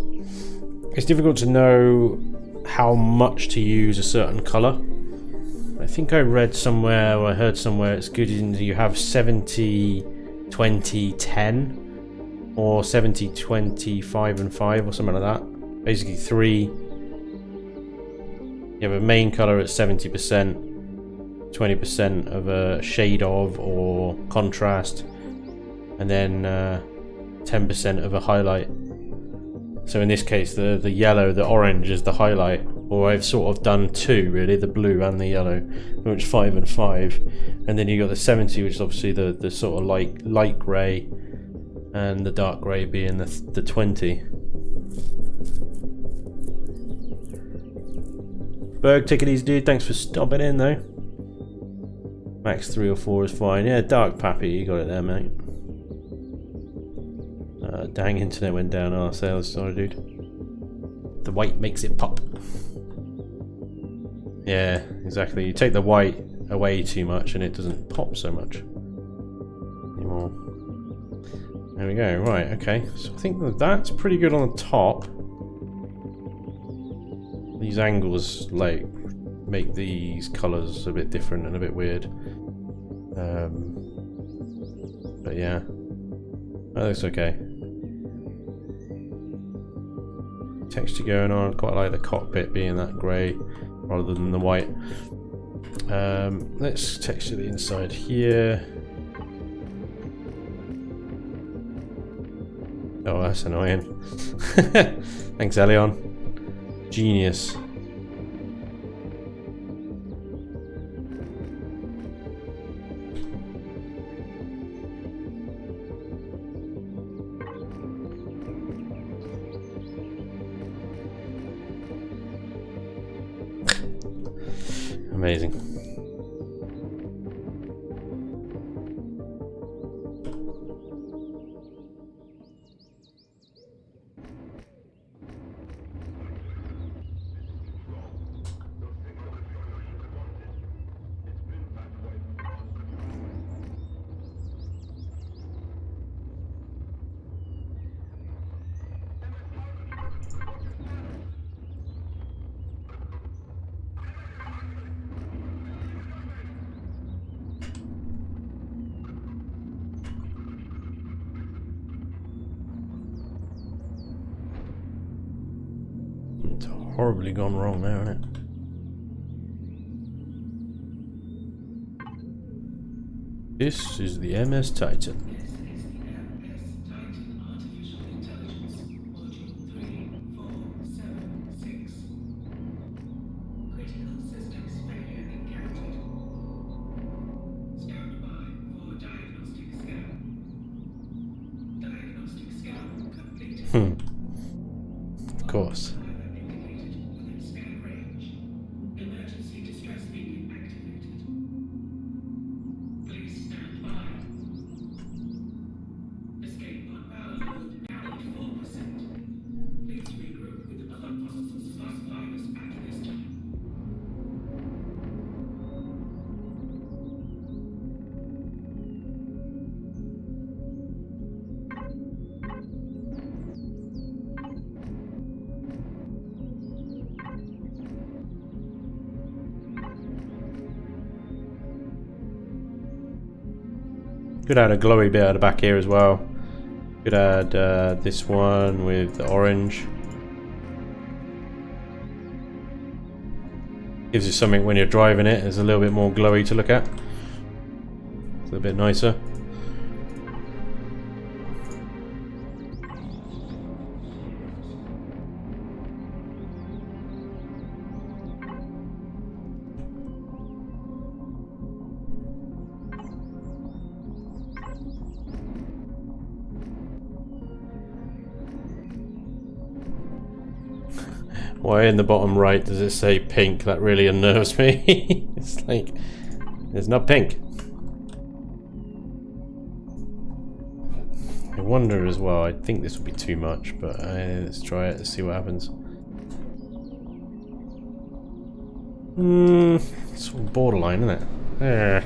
Speaker 1: it's difficult to know how much to use a certain color. I think I read somewhere or I heard somewhere it's good in you have 70, 20, 10 or 70, 20, 5 and 5 or something like that. Basically three. You have a main color at 70%, 20% of a shade of or contrast, and then 10% of a highlight. So in this case the yellow, the orange is the highlight, or I've sort of done two really, the blue and the yellow, which 5 and 5, and then you got the 70, which is obviously the sort of light grey, and the dark grey being the 20. Berg, take it easy, dude. Thanks for stopping in, though. Max 3 or 4 is fine. Yeah, Dark Pappy, you got it there, mate. Dang, internet went down. Oh, sales, sorry, dude. The white makes it pop. Yeah, exactly. You take the white away too much, and it doesn't pop so much anymore. There we go. Right. Okay. So I think that's pretty good on the top. These angles like make these colours a bit different and a bit weird, but yeah, that looks okay. Texture going on. Quite like the cockpit being that grey rather than the white. Let's texture the inside here. Oh, that's annoying. Thanks, Elion. Genius. Amazing. It's horribly gone wrong now, isn't it? This is the MS Titan. Of course. Could add a glowy bit at the back here as well. Could add this one with the orange. Gives you something when you're driving it. It's a little bit more glowy to look at. It's a bit nicer. Why in the bottom right does it say pink? That really unnerves me. It's like, it's not pink. I wonder as well, I think this will be too much, but let's try it, let's see what happens. It's sort of borderline, isn't it?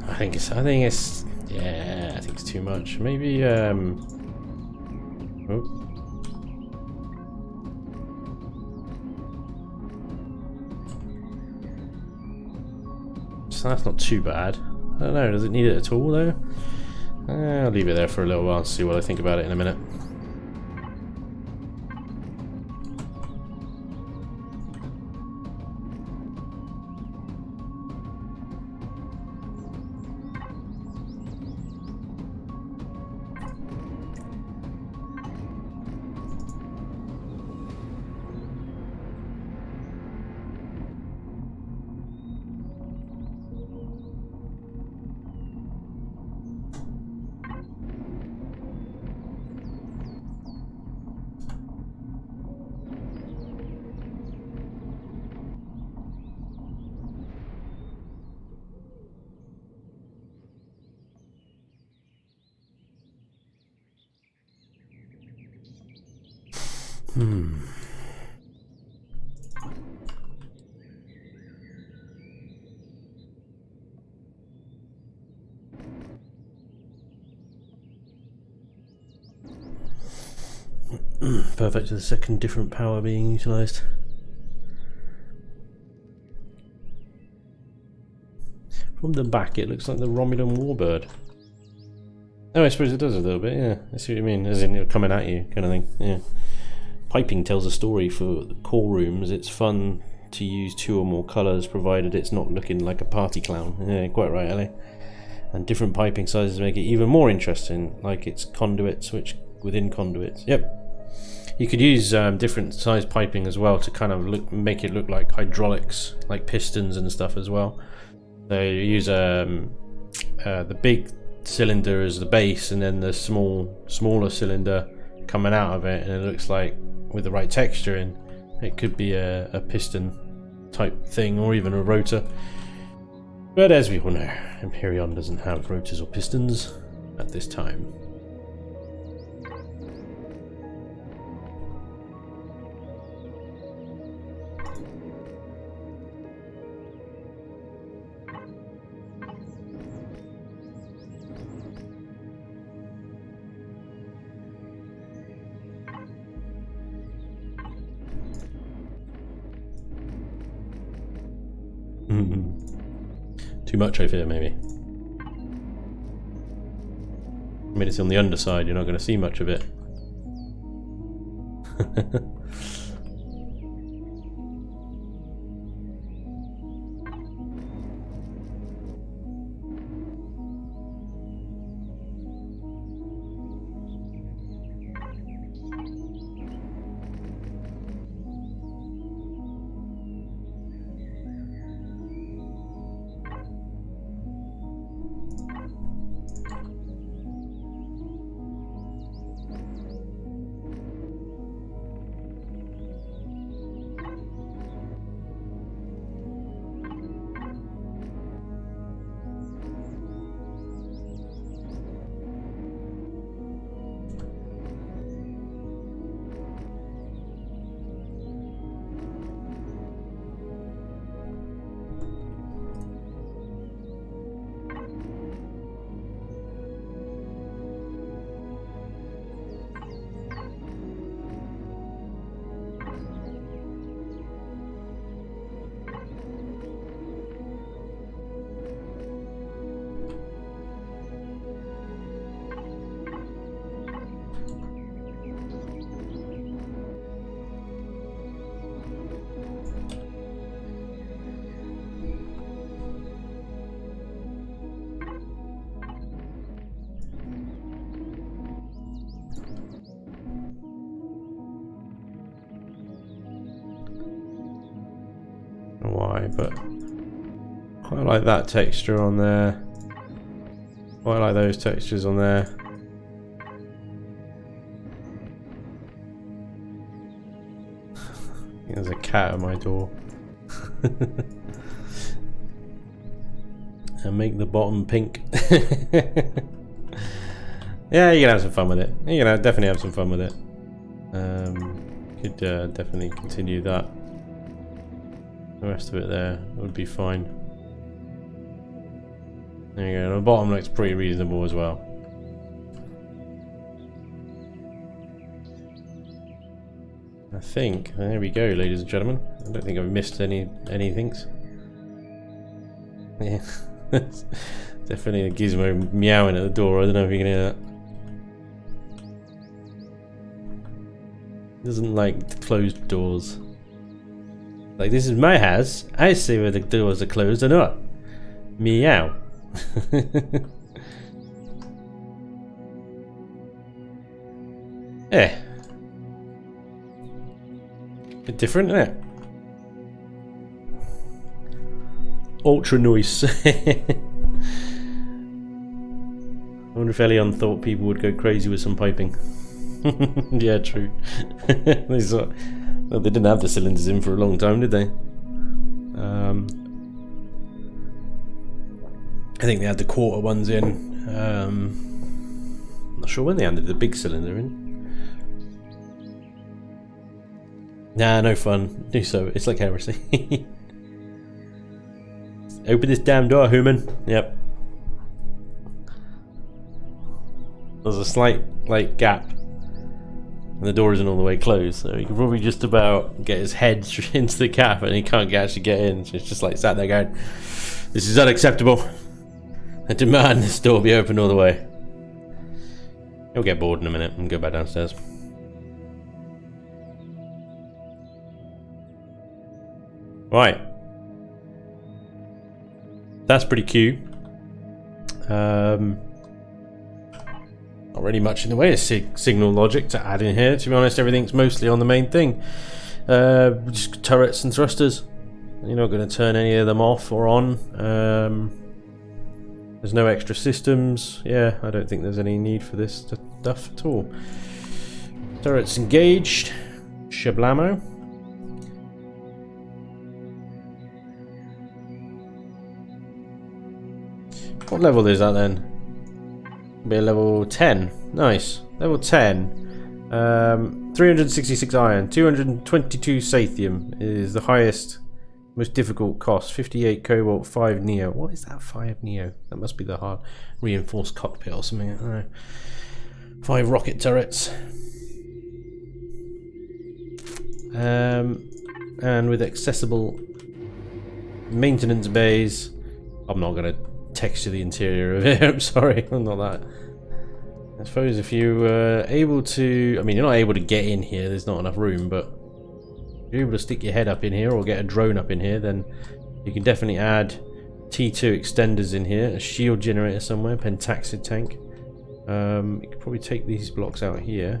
Speaker 1: I think it's yeah, I think it's too much. Maybe, oh. So that's not too bad. I don't know, does it need it at all though? I'll leave it there for a little while and see what I think about it in a minute. Perfect, the second different power being utilised. From the back it looks like the Romulan warbird. Oh, I suppose it does a little bit, yeah. I see what you mean, as in you're coming at you kind of thing, yeah. Piping tells a story for the core rooms. It's fun to use 2 or more colours provided it's not looking like a party clown. Yeah, quite right, Ellie. And different piping sizes make it even more interesting, like it's conduits which within conduits. Yep. You could use different size piping as well to kind of make it look like hydraulics, like pistons and stuff as well. So you use the big cylinder as the base, and then the smaller cylinder coming out of it, and it looks like with the right texture in, it could be a piston type thing, or even a rotor. But as we all know, Empyrean doesn't have rotors or pistons at this time. Too much, I fear, maybe. I mean, it's on the underside, you're not going to see much of it. why, but quite like that texture on there. Quite like those textures on there. There's a cat at my door. And make the bottom pink. Yeah, you can have some fun with it. You can definitely have some fun with it. Could definitely continue that. The rest of it there would be fine. There you go. The bottom looks pretty reasonable as well. I think there we go, ladies and gentlemen. I don't think I've missed anything. Yeah, definitely a gizmo meowing at the door. I don't know if you can hear that. Doesn't like closed doors. Like, this is my house. I see where the doors are closed or not. Meow. Yeah. Bit different, isn't it? Ultra noise. I wonder if Elion thought people would go crazy with some piping. Yeah, true. They didn't have the cylinders in for a long time, did they? I think they had the quarter ones in. Not sure when they handed the big cylinder in. Nah, no fun. Do so. It's like heresy. Open this damn door, human. Yep. There's a slight gap. And the door isn't all the way closed, so he can probably just about get his head into the gap and he can't actually get in. So it's just like sat there going, "This is unacceptable. I demand this door be open all the way." He'll get bored in a minute and go back downstairs. Right. That's pretty cute. Not really much in the way of signal logic to add in here. To be honest, everything's mostly on the main thing. Just turrets and thrusters. You're not going to turn any of them off or on. There's no extra systems. Yeah, I don't think there's any need for this stuff at all. Turrets engaged. Shablamo. What level is that then? Be a level 10. Nice. Level 10. 366 iron. 222 sathium is the highest, most difficult cost. 58 cobalt, 5 neo. What is that 5 neo? That must be the hard reinforced cockpit or something. I don't know. 5 rocket turrets. And with accessible maintenance bays. I'm not going to texture the interior of it. I'm sorry, I'm not that. I suppose if you were able to, I mean, you're not able to get in here, there's not enough room, but if you're able to stick your head up in here or get a drone up in here, then you can definitely add T2 extenders in here, a shield generator somewhere, pentaxid tank. You could probably take these blocks out here.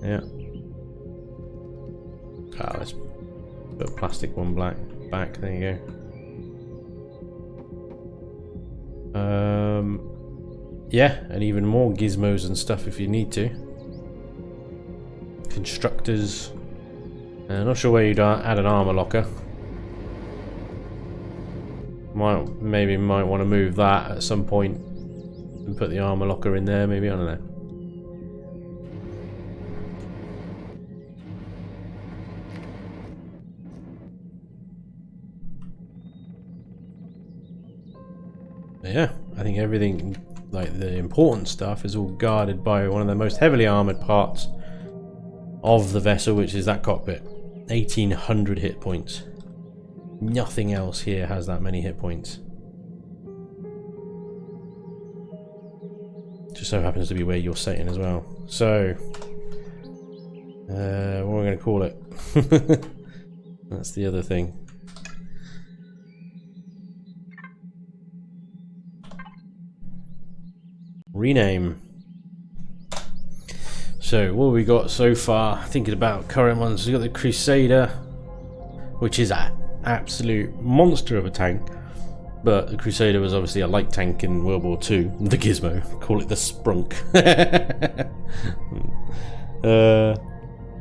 Speaker 1: Yeah. Let's put a plastic one back, there you go. Yeah, and even more gizmos and stuff if you need to. Constructors. Not sure where you'd add an armor locker. Maybe might want to move that at some point and put the armor locker in there. Maybe, I don't know. Yeah, I think everything, like the important stuff, is all guarded by one of the most heavily armoured parts of the vessel, which is that cockpit. 1800 hit points. Nothing else here has that many hit points. Just so happens to be where you're sitting as well. So, what are we going to call it? That's the other thing. Rename. So what have we got so far? Thinking about current ones, we got the Crusader, which is absolute monster of a tank. But the Crusader was obviously a light tank in World War II. The Gizmo, call it the Sprunk.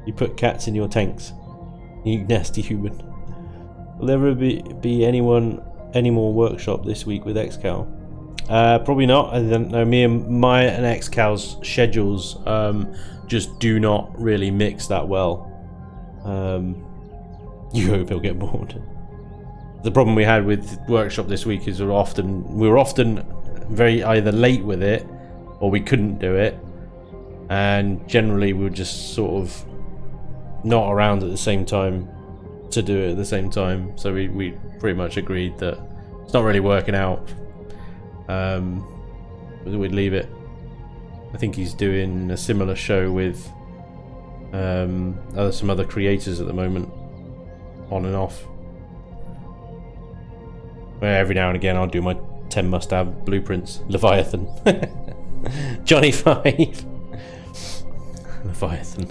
Speaker 1: You put cats in your tanks, you nasty human. Will there ever be any more workshop this week with XCal? Probably not. I don't know. Me and XCal's schedules just do not really mix that well. You hope he'll get bored. The problem we had with workshop this week is we were often very either late with it or we couldn't do it, and generally we were just sort of not around at the same time to do it at the same time. So we pretty much agreed that it's not really working out. We'd leave it. I think he's doing a similar show with some other creators at the moment, on and off. Where every now and again I'll do my 10 must-have blueprints. Leviathan. Johnny 5. Leviathan.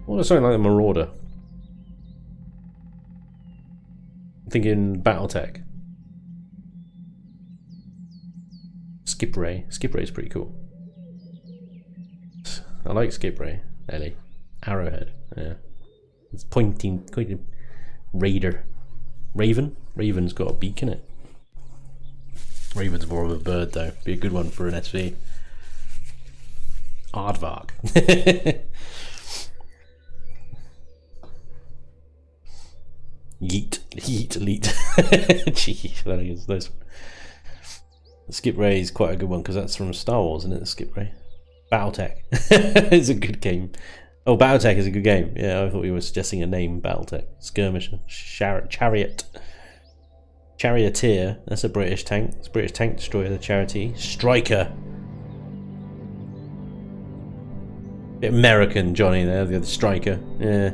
Speaker 1: What something like a Marauder? I'm thinking Battletech. Skip Ray. Skip Ray's pretty cool. I like Skip Ray. Ellie. Arrowhead. Yeah. It's pointing. Raider. Raven? Raven's got a beak in it. Raven's more of a bird though. Be a good one for an SV. Aardvark. Yeet. Yeet elite. Jeez, that is those. Skip Ray is quite a good one because that's from Star Wars, isn't it? Skip Ray. Battletech. It's a good game. Oh, Battletech is a good game. Yeah, I thought you were suggesting a name. Battletech. Skirmisher. Chariot. Charioteer. That's a British tank. It's a British tank destroyer, the Charity. Striker. Bit American Johnny there, the other Striker. Yeah.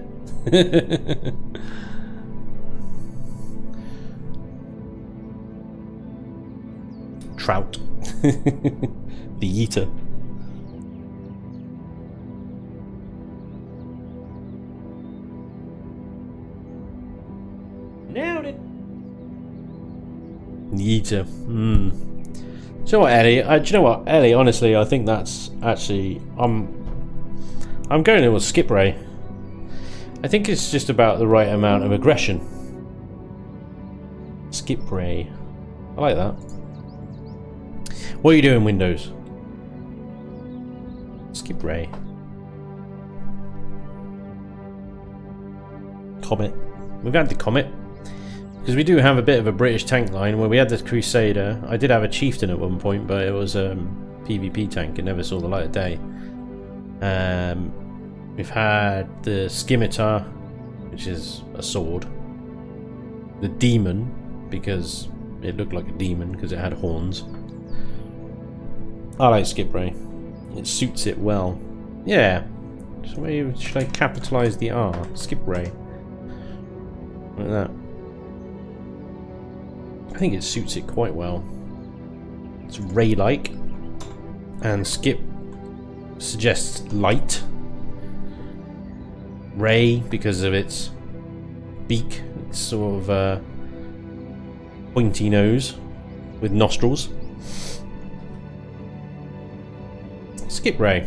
Speaker 1: Trout. The Yeeter. Nailed it. Yeeter. Do you know what, Ellie? Do you know what, Ellie? Honestly, I think that's actually I'm going in with Skip Ray. I think it's just about the right amount of aggression. Skip Ray. I like that. What are you doing, Windows? Skip Ray. Comet. We've had the Comet. Because we do have a bit of a British tank line where we had the Crusader. I did have a Chieftain at one point, but it was a PvP tank. It never saw the light of day. We've had the Scimitar, which is a sword. The Demon, because it looked like a demon because it had horns. I like Skip Ray. It suits it well. Yeah. So maybe should I capitalise the R? Skip Ray. Like that. I think it suits it quite well. It's Ray-like. And Skip suggests light. Ray, because of its beak. It's sort of a pointy nose with nostrils. Skip Ray.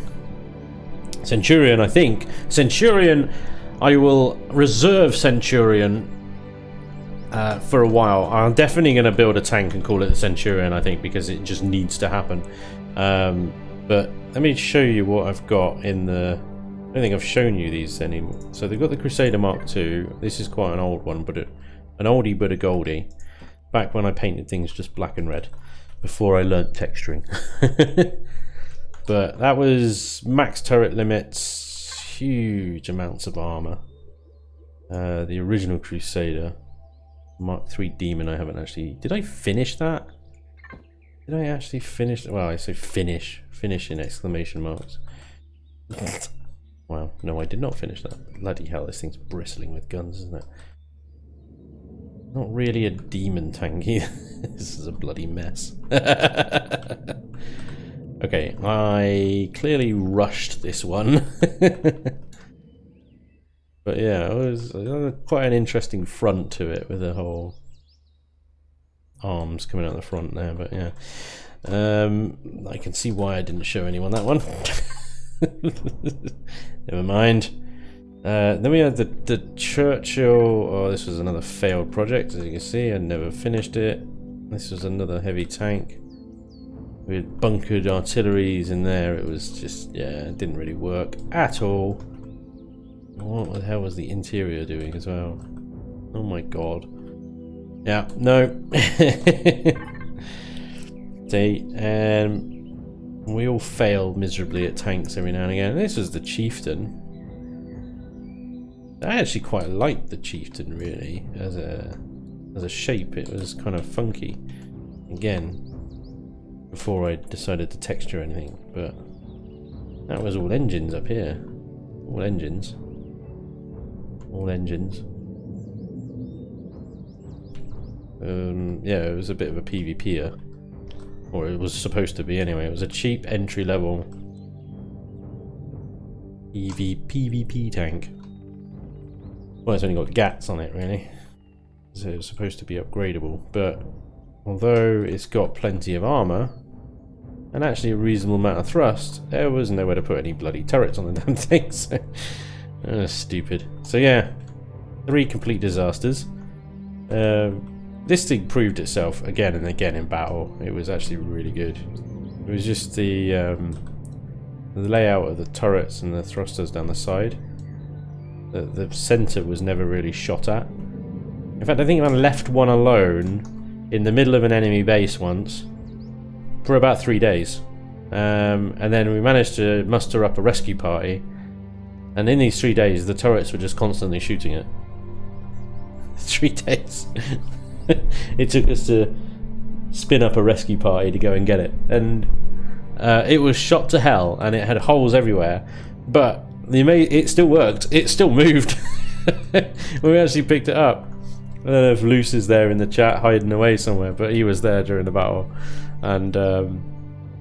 Speaker 1: Centurion, I think. Centurion, I will reserve Centurion for a while. I'm definitely going to build a tank and call it the Centurion, I think, because it just needs to happen. But let me show you what I've got in the... I don't think I've shown you these anymore. So they've got the Crusader Mark II. This is quite an old one, but an oldie but a goldie. Back when I painted things just black and red, before I learnt texturing. But that was max turret limits, huge amounts of armor. The original Crusader, Mark III Demon. I haven't actually. Did I finish that? Did I actually finish? Well, I say finish. Finish in exclamation marks. Wow, no, I did not finish that. Bloody hell, this thing's bristling with guns, isn't it? Not really a demon tank either. This is a bloody mess. Okay, I clearly rushed this one. But yeah, it was quite an interesting front to it with the whole arms coming out the front there, but yeah. I can see why I didn't show anyone that one. Never mind. Then we had the Churchill. Oh, this was another failed project, as you can see. I never finished it. This was another heavy tank. We had bunkered artilleries in there. It was just, yeah, it didn't really work at all. What the hell was the interior doing as well? Oh my god. Yeah, no. See, we all failed miserably at tanks every now and again. This was the Chieftain. I actually quite liked the Chieftain, really, as a shape. It was kind of funky. Again, before I decided to texture anything, but that was all engines up here. All engines. All engines. Yeah, it was a bit of a PvPer. Or it was supposed to be anyway. It was a cheap entry level PvP tank. Well, it's only got GATs on it, really. So it's supposed to be upgradable. But although it's got plenty of armor and actually a reasonable amount of thrust, there was nowhere to put any bloody turrets on the damn thing. So stupid. So yeah, 3 complete disasters. This thing proved itself again and again in battle. It was actually really good. It was just the layout of the turrets and the thrusters down the side. The center was never really shot at. In fact, I think I left one alone in the middle of an enemy base once for about 3 days. And then we managed to muster up a rescue party. And in these 3 days, the turrets were just constantly shooting it. 3 days. It took us to spin up a rescue party to go and get it. And it was shot to hell, and it had holes everywhere. But it still worked. It still moved. We actually picked it up. I don't know if Luce is there in the chat hiding away somewhere, but he was there during the battle. And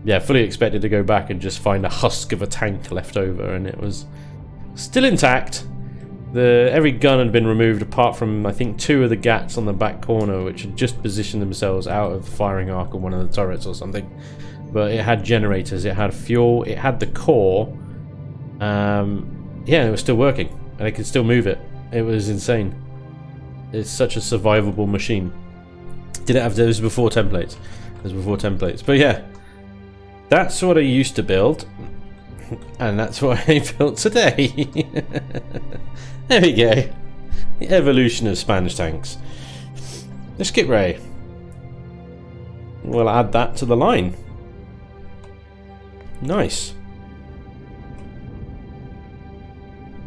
Speaker 1: yeah, fully expected to go back and just find a husk of a tank left over, and it was still intact. Every gun had been removed apart from, I think, 2 of the GATs on the back corner, which had just positioned themselves out of the firing arc of one of the turrets or something. But it had generators, it had fuel, it had the core. Yeah, it was still working, and I could still move it. It was insane. It's such a survivable machine. Did it have this was before templates? It was before templates. But yeah, that's what I used to build. And that's what I built today. There we go. The evolution of Spanj tanks. The skip ray. We'll add that to the line. Nice.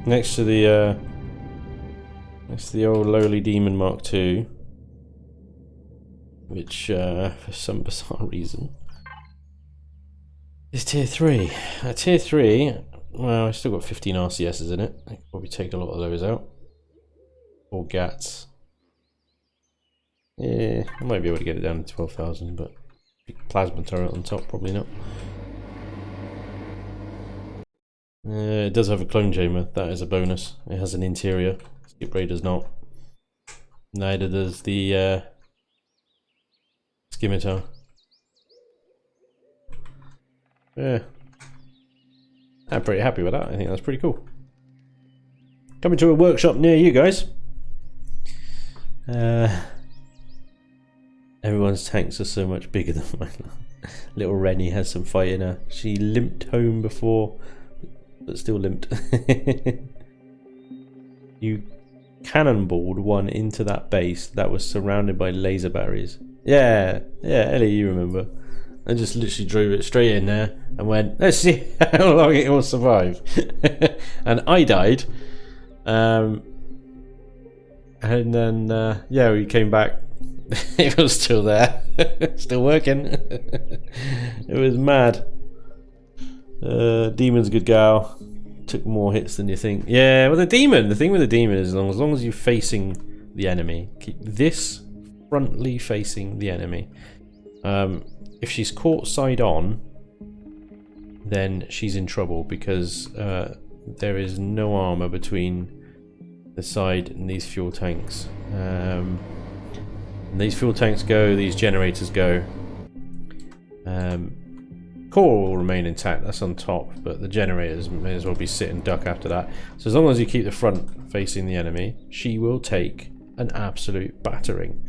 Speaker 1: Next to the old lowly Demon Mark II, which for some bizarre reason is tier 3. At tier 3, well, I've still got 15 RCSs in it. I could probably take a lot of those out. 4 GATs. Yeah, I might be able to get it down to 12,000, but plasma turret on top, probably not. It does have a clone chamber, that is a bonus. It has an interior. Skip ray does not. Neither does the scimitar. Yeah, I'm pretty happy with that. I think that's pretty cool. Coming to a workshop near you guys. Everyone's tanks are so much bigger than mine. Little Rennie has some fight in her. She limped home before, but still limped. You cannonballed one into that base that was surrounded by laser batteries. Yeah, Ellie, you remember. I just literally drove it straight in there and went, let's see how long it will survive. And I died. And then, yeah, we came back. It was still there. Still working. It was mad. Demon's a good gal. Took more hits than you think. Yeah, well, the thing with the demon is as long as you're facing the enemy, keep this frontally facing the enemy. If she's caught side on, then she's in trouble, because there is no armor between the side and these fuel tanks. And these fuel tanks go, these generators go. Core will remain intact, that's on top, but the generators may as well be sit and duck after that. So as long as you keep the front facing the enemy, she will take an absolute battering.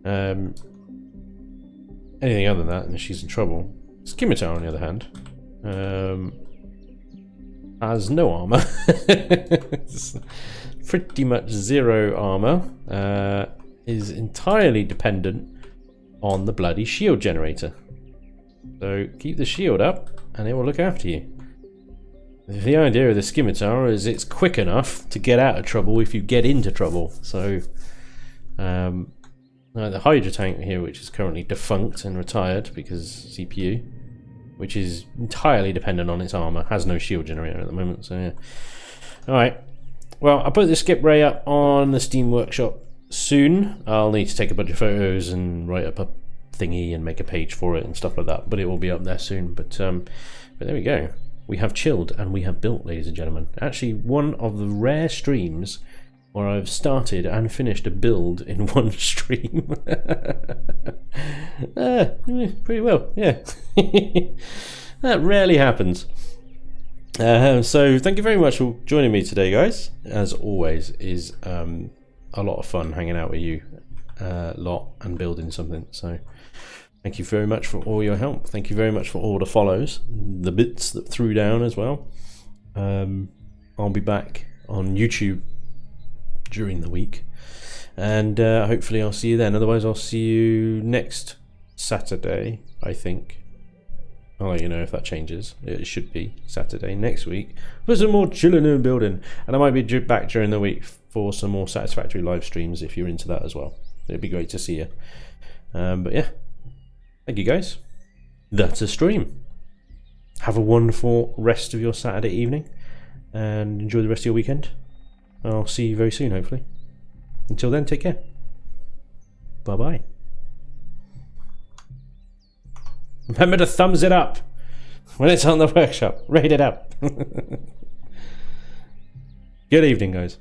Speaker 1: Anything other than that, and she's in trouble. Scimitar, on the other hand, has no armor. Pretty much zero armor. Is entirely dependent on the bloody shield generator. So keep the shield up and it will look after you. The idea of the scimitar is it's quick enough to get out of trouble if you get into trouble. So the Hydra tank here, which is currently defunct and retired because CPU, which is entirely dependent on its armor, has no shield generator at the moment. So yeah. Alright, well, I'll put the skip ray up on the Steam Workshop soon. I'll need to take a bunch of photos and write up a thingy and make a page for it and stuff like that, but it will be up there soon. But there we go. We have chilled and we have built, ladies and gentlemen. Actually, one of the rare streams where I've started and finished a build in one stream. Pretty well, yeah. That rarely happens. So thank you very much for joining me today, guys. As always, is a lot of fun hanging out with you lot and building something. So thank you very much for all your help. Thank you very much for all the follows, the bits that threw down as well. I'll be back on YouTube during the week, and hopefully I'll see you then. Otherwise, I'll see you next Saturday, I think. I'll let you know if that changes. It should be Saturday next week for some more chilling and building, and I might be back during the week for some more Satisfactory live streams if you're into that as well. It'd be great to see you. But yeah, thank you guys. That's a stream. Have a wonderful rest of your Saturday evening and enjoy the rest of your weekend. I'll see you very soon, hopefully. Until then, take care. Bye bye. Remember to thumbs it up when it's on the workshop. Rate it up. Good evening, guys.